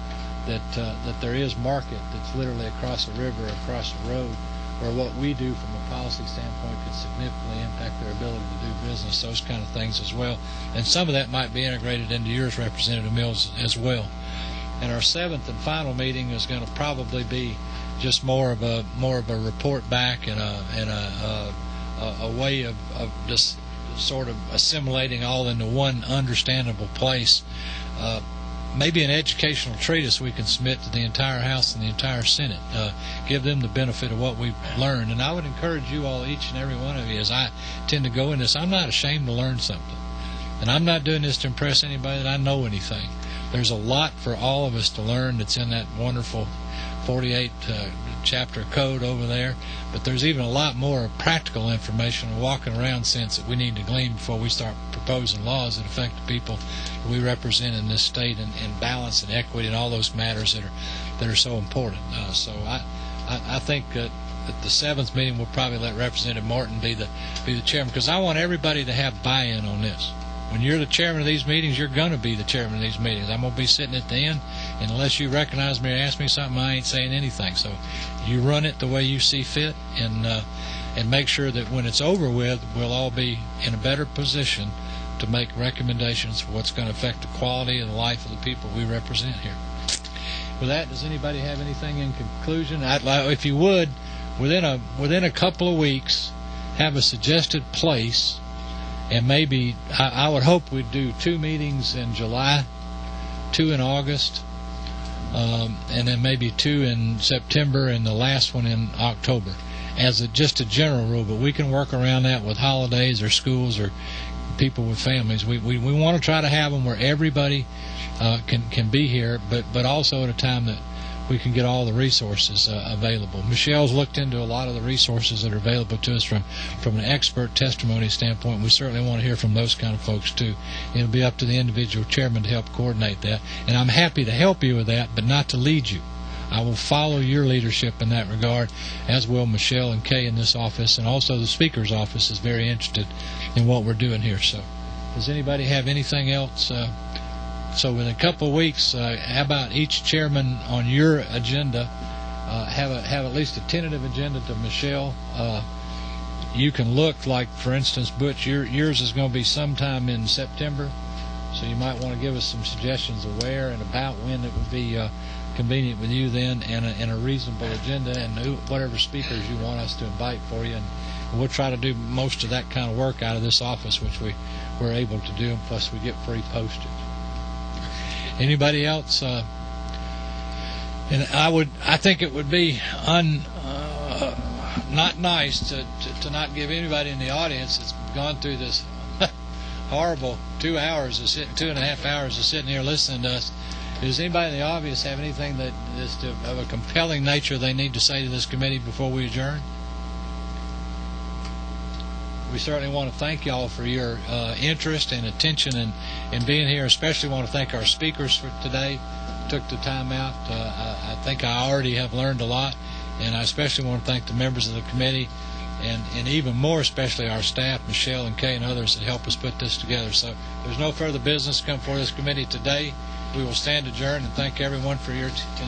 that there is market that's literally across a river, across a road, where what we do from a policy standpoint could significantly impact their ability to do business, those kind of things as well. And some of that might be integrated into yours, Representative Mills, as well. And our seventh and final meeting is going to probably be just more of a report back and a way of just sort of assimilating all into one understandable place. Maybe an educational treatise we can submit to the entire House and the entire Senate. Give them the benefit of what we've learned. And I would encourage you all, each and every one of you, as I tend to go in this, I'm not ashamed to learn something. And I'm not doing this to impress anybody that I know anything. There's a lot for all of us to learn that's in that wonderful 48 chapter code over there, but there's even a lot more practical information and walking around sense that we need to glean before we start proposing laws that affect the people that we represent in this state, and balance and equity and all those matters that are so important. So I think that at the seventh meeting we'll probably let Representative Martin be the chairman, because I want everybody to have buy-in on this. When you're the chairman of these meetings, you're going to be the chairman of these meetings. I'm going to be sitting at the end, and unless you recognize me or ask me something, I ain't saying anything. So you run it the way you see fit, and make sure that when it's over with, we'll all be in a better position to make recommendations for what's going to affect the quality of the life of the people we represent here. With that, does anybody have anything in conclusion? If you would, within a couple of weeks, have a suggested place. And maybe, I would hope we'd do 2 meetings in July, 2 in August, and then maybe 2 in September, and the last one in October, as just a general rule. But we can work around that with holidays or schools or people with families. We want to try to have them where everybody can be here, but also at a time that we can get all the resources available. Michelle's looked into a lot of the resources that are available to us from an expert testimony standpoint. We certainly want to hear from those kind of folks too. It'll be up to the individual chairman to help coordinate that, and I'm happy to help you with that, but not to lead you. I will follow your leadership in that regard, as will Michelle and Kay in this office, and also the Speaker's office is very interested in what we're doing here. So, does anybody have anything else? So in a couple of weeks, how about each chairman on your agenda have at least a tentative agenda to Michelle? You can look like, for instance, Butch, yours is going to be sometime in September, so you might want to give us some suggestions of where and about when it would be convenient with you then, and a reasonable agenda, and whatever speakers you want us to invite for you, and we'll try to do most of that kind of work out of this office, which we're able to do, and plus we get free postage. Anybody else? And I think it would be not nice to not give anybody in the audience that's gone through this horrible 2 hours of sitting, 2.5 hours of sitting here listening to us. Does anybody in the audience have anything that is of a compelling nature they need to say to this committee before we adjourn? We certainly want to thank y'all for your interest and attention in being here. Especially want to thank our speakers for today. Took the time out. I think I already have learned a lot, and I especially want to thank the members of the committee, and even more especially our staff, Michelle and Kay and others that helped us put this together. So there's no further business to come before this committee today. We will stand adjourned, and thank everyone for your attention.